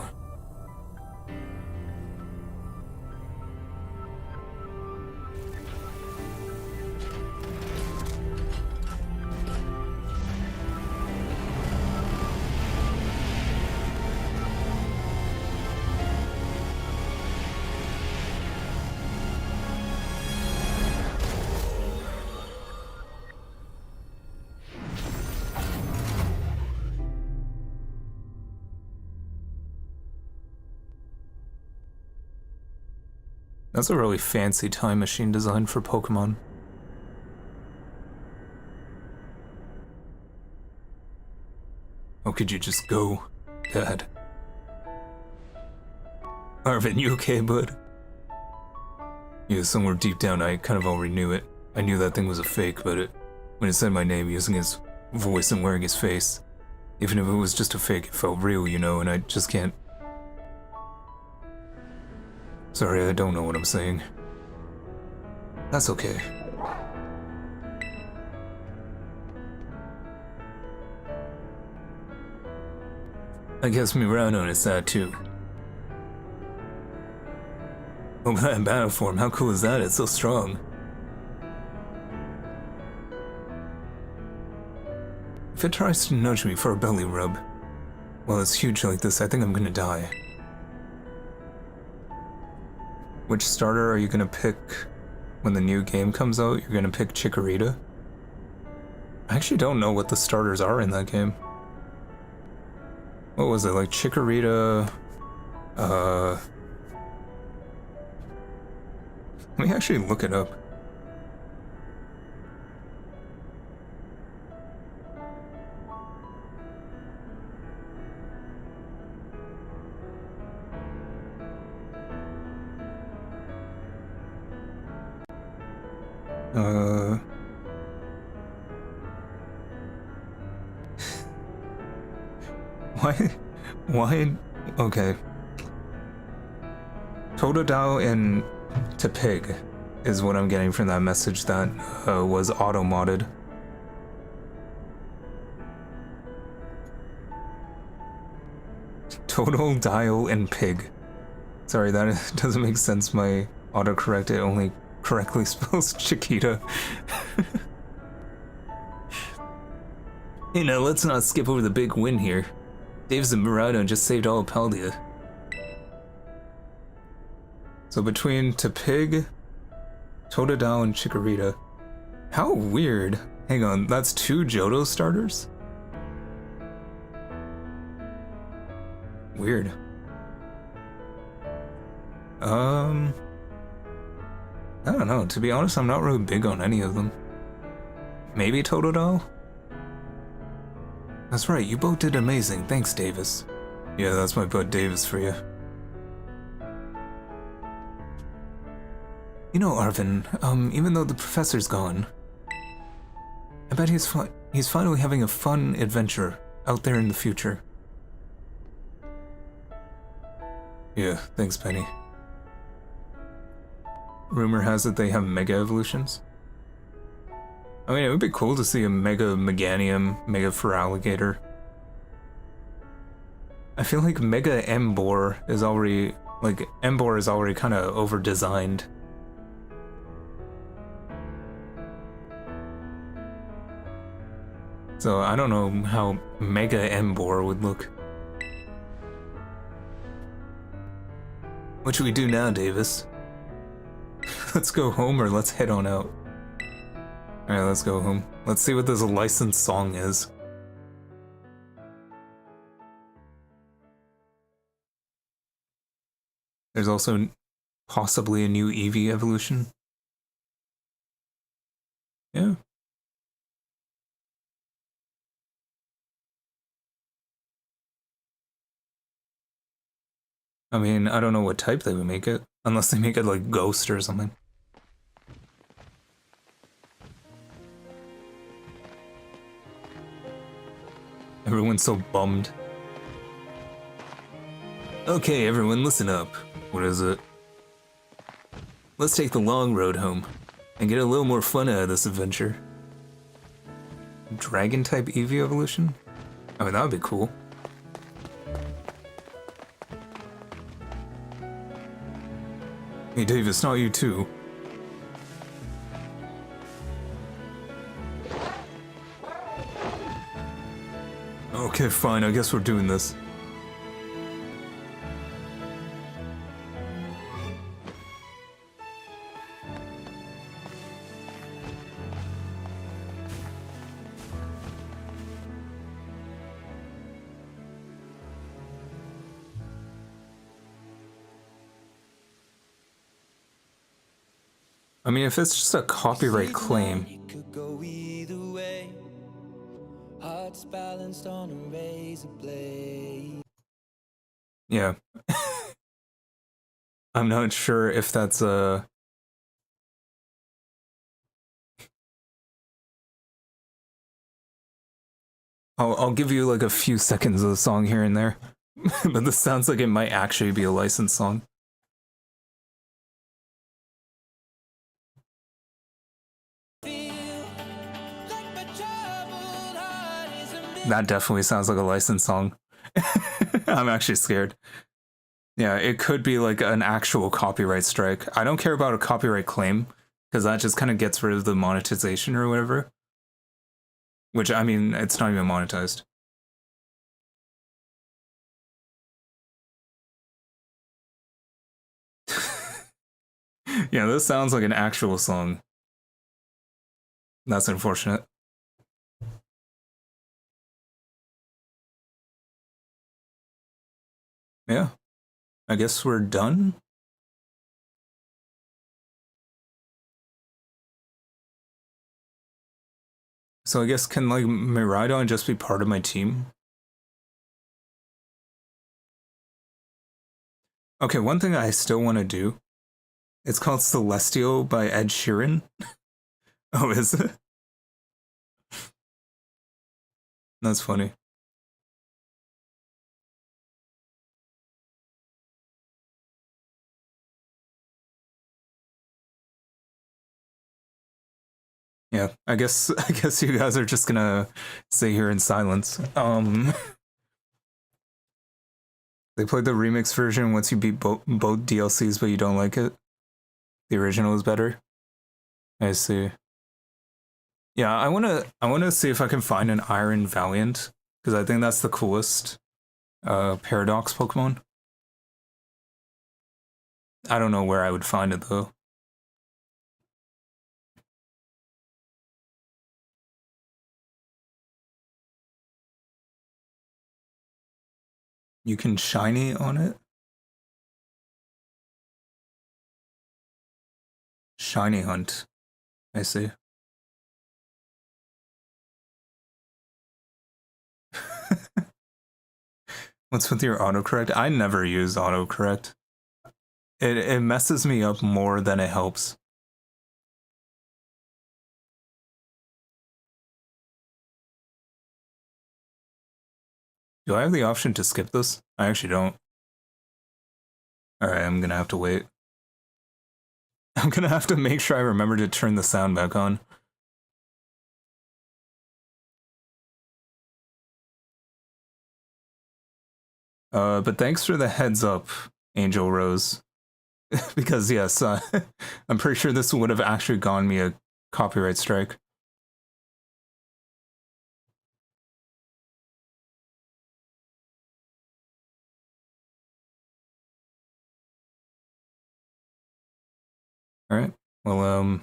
That's a really fancy time machine design for Pokemon. How could you just go, Dad? Arvin, you okay, bud? Yeah, somewhere deep down I kind of already knew it. I knew that thing was a fake, but when it said my name using his voice and wearing his face, even if it was just a fake, it felt real, you know, and I just can't... Sorry, I don't know what I'm saying. That's okay. I guess Miraidon is sad too. Oh, but that battle form, how cool is that? It's so strong. If it tries to nudge me for a belly rub, while it's huge like this, I think I'm gonna die. Which starter are you gonna pick when the new game comes out, you're gonna pick Chikorita. I actually don't know what the starters are in that game. What was it, like Chikorita, let me actually look it up. Why? Okay. Totodile and Tepig is what I'm getting from that message that was auto-modded. Totodile and Pig. Sorry, that doesn't make sense. My autocorrect, it only correctly spells Chiquita. Hey, now let's not skip over the big win here. Dave's a Murado and just saved all of Paldea. So between Tepig, Totodile, and Chikorita. How weird. Hang on, that's 2 Johto starters? Weird. I don't know. To be honest, I'm not really big on any of them. Maybe Totodile? That's right, you both did amazing. Thanks, Davis. Yeah, that's my bud Davis for you. You know, Arvin, even though the professor's gone, I bet he's finally having a fun adventure out there in the future. Yeah, thanks, Penny. Rumor has it they have Mega Evolutions. I mean, it would be cool to see a Mega Meganium, Mega Feraligatr. I feel like Mega Emboar is already, kind of over-designed. So I don't know how Mega Emboar would look. What should we do now, Davis? Let's go home or let's head on out? Alright, let's go home. Let's see what this licensed song is. There's also possibly a new Eevee evolution. Yeah. I mean, I don't know what type they would make it, unless they make it like Ghost or something. Everyone's so bummed. Okay, everyone, listen up. What is it? Let's take the long road home and get a little more fun out of this adventure. Dragon type Eevee evolution? I mean, that would be cool. Hey Dave, it's not you too. Okay, fine, I guess we're doing this. I mean, if it's just a copyright claim. It could go either way. Hearts balanced on a razor blade. Yeah. I'm not sure if that's a... I'll give you like a few seconds of the song here and there. But this sounds like it might actually be a licensed song. That definitely sounds like a licensed song. I'm actually scared. Yeah, it could be like an actual copyright strike. I don't care about a copyright claim, because that just kind of gets rid of the monetization or whatever. Which, I mean, it's not even monetized. Yeah, this sounds like an actual song. That's unfortunate. Yeah, I guess we're done. So I guess can like Miraidon just be part of my team? Okay, one thing I still want to do. It's called Celestial by Ed Sheeran. Oh, is it? That's funny. Yeah, I guess you guys are just gonna sit here in silence. They played the remix version once you beat both DLCs, but you don't like it. The original is better. I see. Yeah, I wanna see if I can find an Iron Valiant, because I think that's the coolest Paradox Pokemon. I don't know where I would find it though. You can shiny on it. Shiny hunt. I see. What's with your autocorrect? I never use autocorrect. It messes me up more than it helps. Do I have the option to skip this? I actually don't. Alright, I'm gonna have to wait. I'm gonna have to make sure I remember to turn the sound back on. But thanks for the heads up, Angel Rose. Because yes, I'm pretty sure this would have actually gotten me a copyright strike. Alright, well,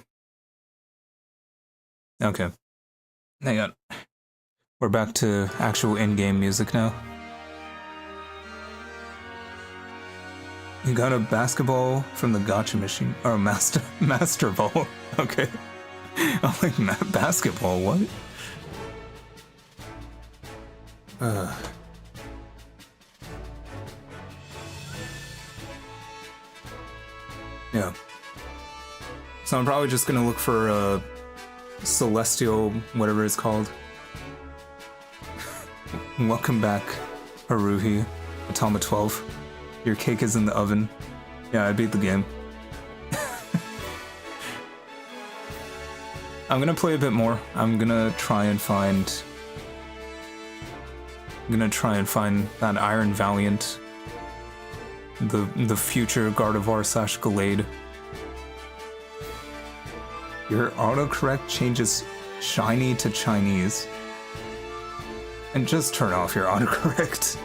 okay. Hang on. We're back to actual in-game music now. You got a basketball from the gotcha machine. Or master ball. Okay. I'm like, basketball, what? Yeah. So I'm probably just gonna look for a Celestial, whatever it's called. Welcome back, Haruhi. Atoma 12. Your cake is in the oven. Yeah, I beat the game. I'm gonna play a bit more. I'm gonna try and find that Iron Valiant. The future Gardevoir / Gallade. Your autocorrect changes shiny to Chinese. And just turn off your autocorrect.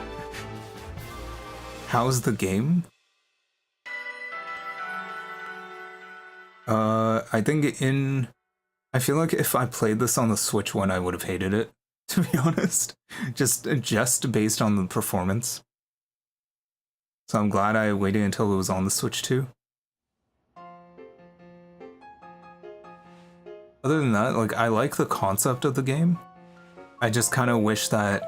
How's the game? I think I feel like if I played this on the Switch one, I would have hated it, to be honest. Just based on the performance. So I'm glad I waited until it was on the Switch too. Other than that, like, I like the concept of the game. I just kind of wish that...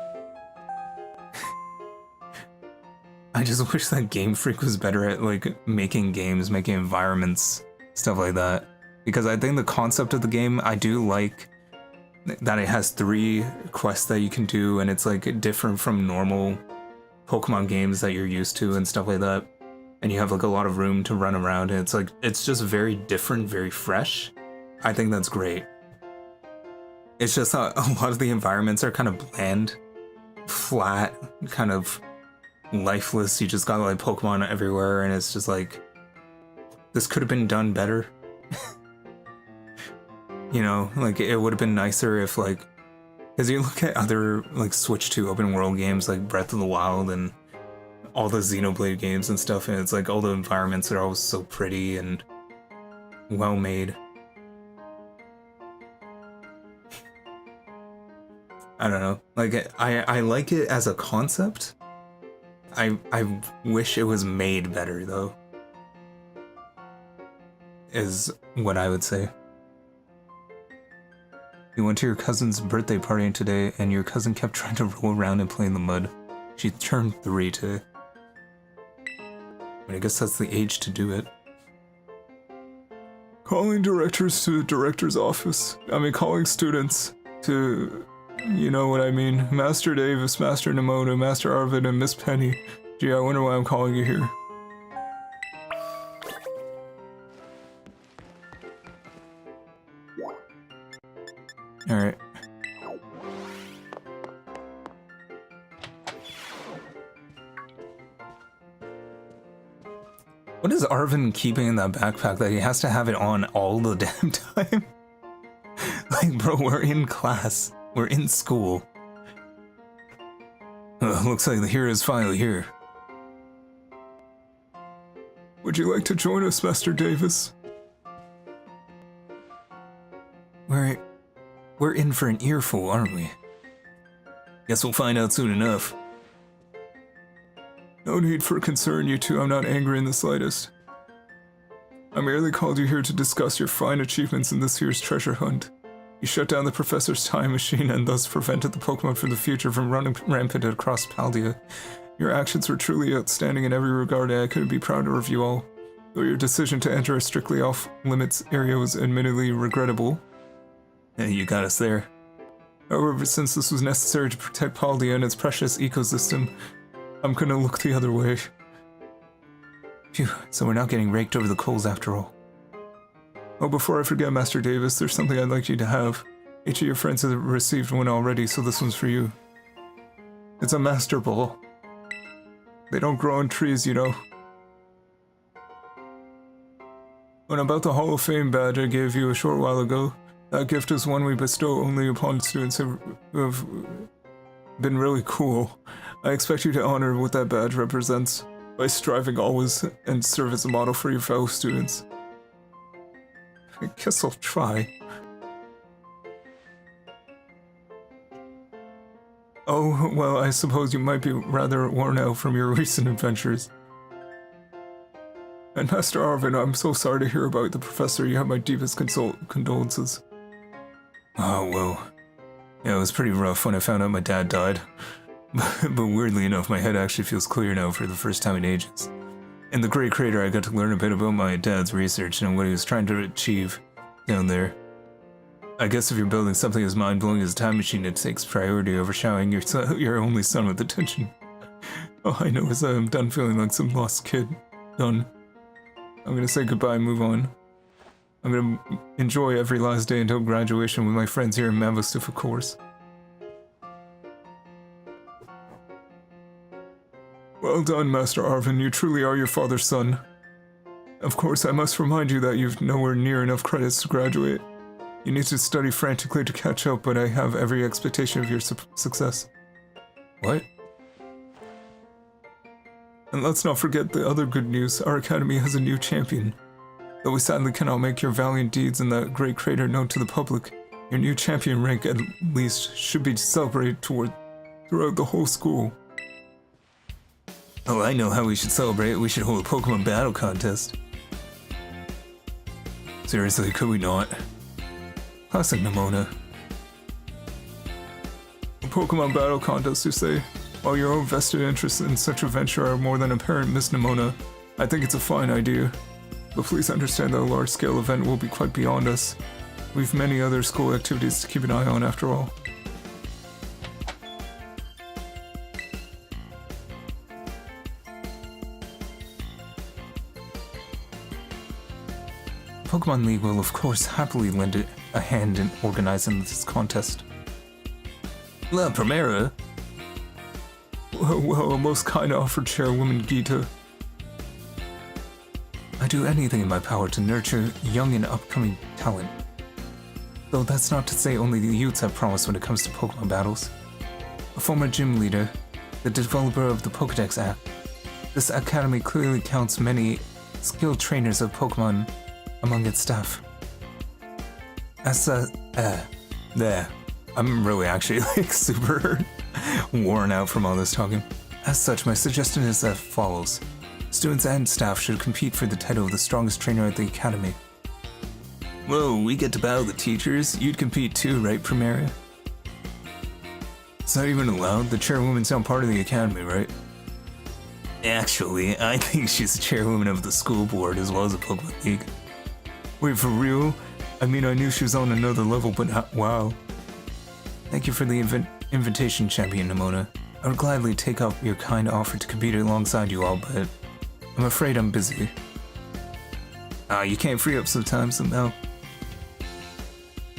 I just wish that Game Freak was better at, like, making games, making environments, stuff like that. Because I think the concept of the game, I do like that it has 3 quests that you can do, and it's, like, different from normal Pokemon games that you're used to and stuff like that. And you have, like, a lot of room to run around, and it's, like, it's just very different, very fresh. I think that's great. It's just a lot of the environments are kind of bland, flat, kind of lifeless. You just got like Pokemon everywhere, and it's just like, this could have been done better. You know, like it would have been nicer if like, because you look at other like Switch 2 open world games like Breath of the Wild and all the Xenoblade games and stuff, and it's like all the environments are always so pretty and well made. I don't know. Like, I like it as a concept. I wish it was made better, though. Is what I would say. You went to your cousin's birthday party today, and your cousin kept trying to roll around and play in the mud. She turned 3 today. I guess that's the age to do it. Calling directors to the director's office. Calling students to... You know what I mean. Master Davis, Master Nimona, Master Arvid, and Miss Penny. Gee, I wonder why I'm calling you here. Alright. What is Arvin keeping in that backpack that he has to have it on all the damn time? Like, bro, we're in class. We're in school. Looks like the hero's finally here. Would you like to join us, Master Davis? We're in for an earful, aren't we? Guess we'll find out soon enough. No need for concern, you two. I'm not angry in the slightest. I merely called you here to discuss your fine achievements in this year's treasure hunt. You shut down the professor's time machine and thus prevented the Pokemon from the future from running rampant across Paldea. Your actions were truly outstanding in every regard, and I couldn't be prouder of you all. Though your decision to enter a strictly off-limits area was admittedly regrettable. Yeah, you got us there. However, since this was necessary to protect Paldea and its precious ecosystem, I'm gonna look the other way. Phew, so we're not getting raked over the coals after all. Oh, before I forget, Master Davis, there's something I'd like you to have. Each of your friends has received one already, so this one's for you. It's a Master Ball. They don't grow on trees, you know. When about the Hall of Fame badge I gave you a short while ago, that gift is one we bestow only upon students who have been really cool. I expect you to honor what that badge represents by striving always and serve as a model for your fellow students. I guess I'll try. Oh, well, I suppose you might be rather worn out from your recent adventures. And Master Arvin, I'm so sorry to hear about the professor. You have my deepest condolences. Oh, well. Yeah, it was pretty rough when I found out my dad died. But weirdly enough, my head actually feels clear now for the first time in ages. In the Great Crater, I got to learn a bit about my dad's research and what he was trying to achieve down there. I guess if you're building something as mind-blowing as a time machine, it takes priority over showering your only son with attention. All I know is that I'm done feeling like some lost kid. Done. I'm gonna say goodbye and move on. I'm gonna enjoy every last day until graduation with my friends here in Mavostif, of course. Well done, Master Arvin. You truly are your father's son. Of course, I must remind you that you've nowhere near enough credits to graduate. You need to study frantically to catch up, but I have every expectation of your success. What? And let's not forget the other good news. Our academy has a new champion. Though we sadly cannot make your valiant deeds in that great crater known to the public, your new champion rank at least should be celebrated throughout the whole school. Oh, I know how we should celebrate. We should hold a Pokemon battle contest. Seriously, could we not? Classic Nimona. A Pokemon battle contest, you say? While your own vested interests in such a venture are more than apparent, Miss Nimona, I think it's a fine idea. But please understand that a large-scale event will be quite beyond us. We've many other school activities to keep an eye on after all. Pokemon League will of course happily lend a hand in organizing this contest. La Primera? Well, a most kind offer, Chairwoman Gita. I do anything in my power to nurture young and upcoming talent. Though that's not to say only the youths have promise when it comes to Pokemon battles. A former gym leader, the developer of the Pokedex app, this academy clearly counts many skilled trainers of Pokemon among its staff. There. I'm really actually like super worn out from all this talking. As such, my suggestion is as follows. Students and staff should compete for the title of the strongest trainer at the academy. Whoa, we get to battle the teachers? You'd compete too, right, Primera? It's not even allowed. The chairwoman's not part of the academy, right? Actually, I think she's the chairwoman of the school board as well as the Pokemon League. Wait, for real? I mean, I knew she was on another level, but wow. Thank you for the invitation, Champion Nimona. I would gladly take up your kind offer to compete alongside you all, but I'm afraid I'm busy. You can't free up some time somehow?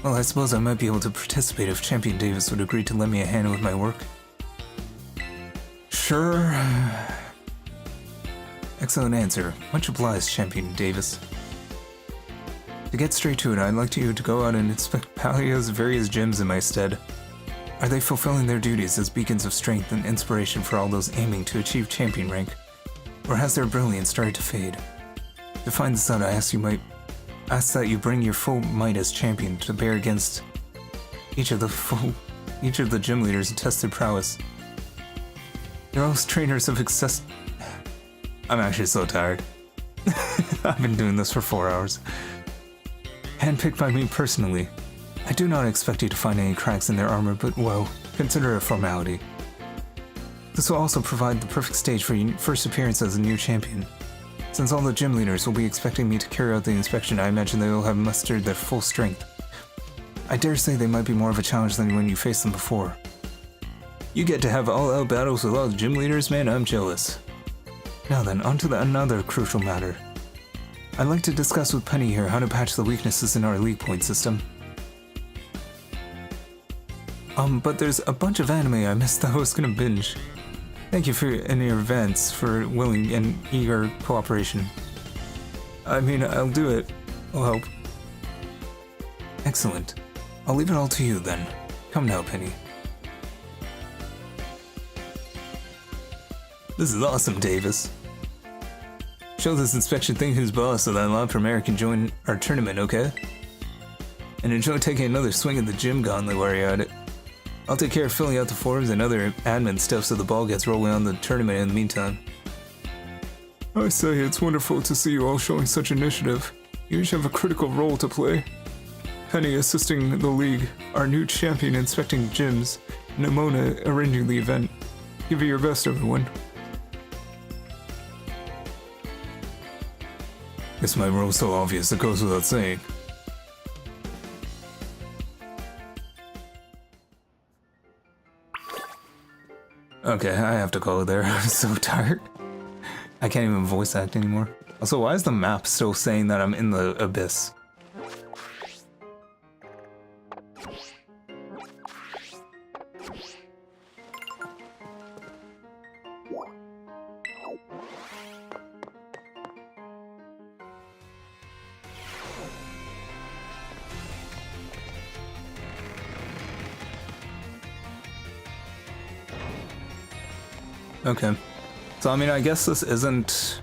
Well, I suppose I might be able to participate if Champion Davis would agree to lend me a hand with my work. Sure. Excellent answer. Much obliged, Champion Davis. To get straight to it, I'd like you to go out and inspect Palia's various gyms in my stead. Are they fulfilling their duties as beacons of strength and inspiration for all those aiming to achieve champion rank? Or has their brilliance started to fade? To find this out, I ask that you bring your full might as champion to bear against each of the gym leaders and test their prowess. Your host trainers have I'm actually so tired. I've been doing this for 4 hours. Handpicked by me personally. I do not expect you to find any cracks in their armor, but well, consider it a formality. This will also provide the perfect stage for your first appearance as a new champion. Since all the gym leaders will be expecting me to carry out the inspection, I imagine they will have mustered their full strength. I dare say they might be more of a challenge than when you faced them before. You get to have all-out battles with all the gym leaders, man, I'm jealous. Now then, on to another crucial matter. I'd like to discuss with Penny here how to patch the weaknesses in our league point system. But there's a bunch of anime I missed that I was gonna binge. Thank you in your advance for willing and eager cooperation. I mean, I'll do it. I'll help. Excellent. I'll leave it all to you then. Come now, Penny. This is awesome, Davis. Show this inspection thing who's boss so that La Primera can join our tournament, okay? And enjoy taking another swing at the gym gauntlet while you're at it. I'll take care of filling out the forms and other admin stuff so the ball gets rolling on the tournament in the meantime. I say, it's wonderful to see you all showing such initiative. You each have a critical role to play. Penny assisting the league, our new champion inspecting gyms, Nimona arranging the event. Give it your best, everyone. Guess my role's so obvious it goes without saying. Okay, I have to call it there. I'm so tired. I can't even voice act anymore. Also, why is the map still saying that I'm in the abyss? Okay. So, I mean, I guess this isn't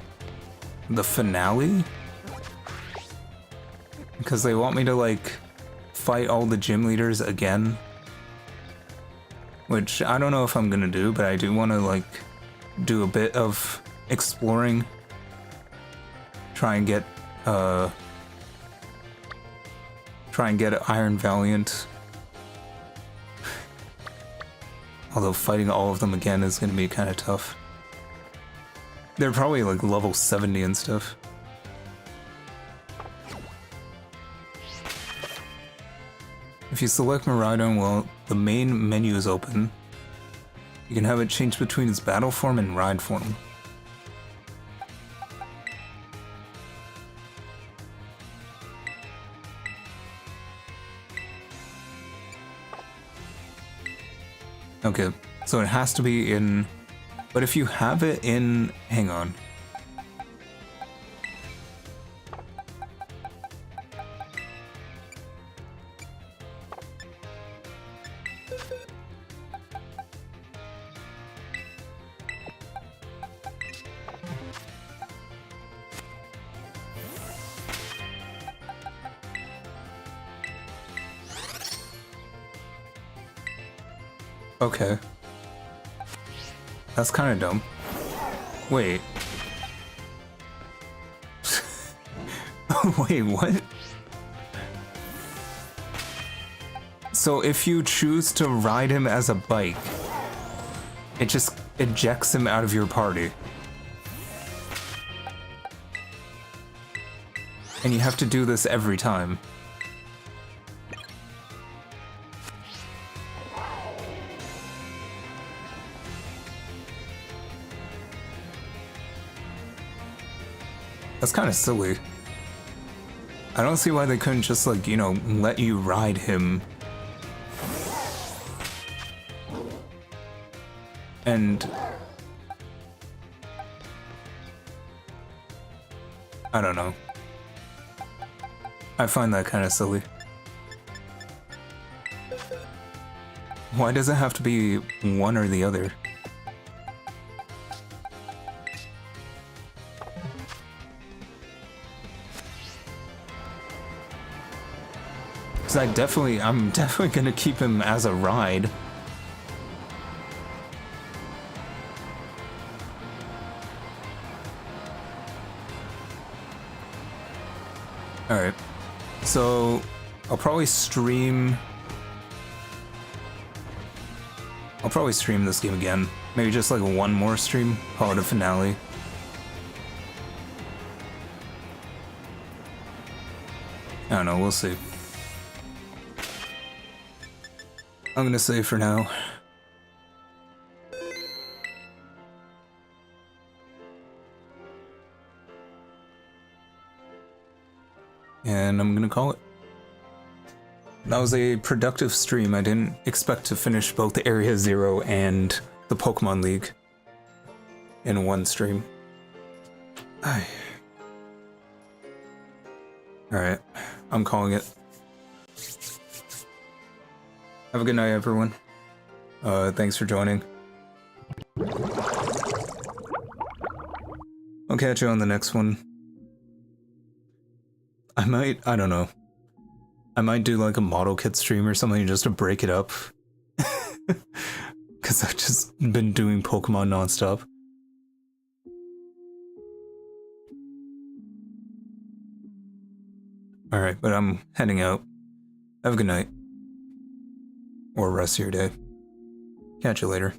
the finale? Because they want me to, like, fight all the gym leaders again. Which, I don't know if I'm gonna do, but I do want to, like, do a bit of exploring. Try and get Iron Valiant. Although fighting all of them again is going to be kind of tough. They're probably like level 70 and stuff. If you select Miraidon while the main menu is open, you can have it change between its battle form and ride form. Okay, so it has to be in, but if you have it in, hang on. Okay. That's kind of dumb. Wait. Wait, what? So if you choose to ride him as a bike, it just ejects him out of your party. And you have to do this every time. That's kind of silly. I don't see why they couldn't just, like, you know, let you ride him. And I don't know. I find that kind of silly. Why does it have to be one or the other? Because I'm definitely gonna keep him as a ride. Alright. So, I'll probably stream this game again. Maybe just like one more stream, call it a finale. I don't know, we'll see. I'm gonna say for now. And I'm gonna call it. That was a productive stream. I didn't expect to finish both Area Zero and the Pokemon League in one stream. Alright, I'm calling it. Have a good night, everyone. Thanks for joining. I'll catch you on the next one. I don't know. I might do like a model kit stream or something just to break it up. Because I've just been doing Pokemon nonstop. Alright, but I'm heading out. Have a good night. Or rest of your day. Catch you later.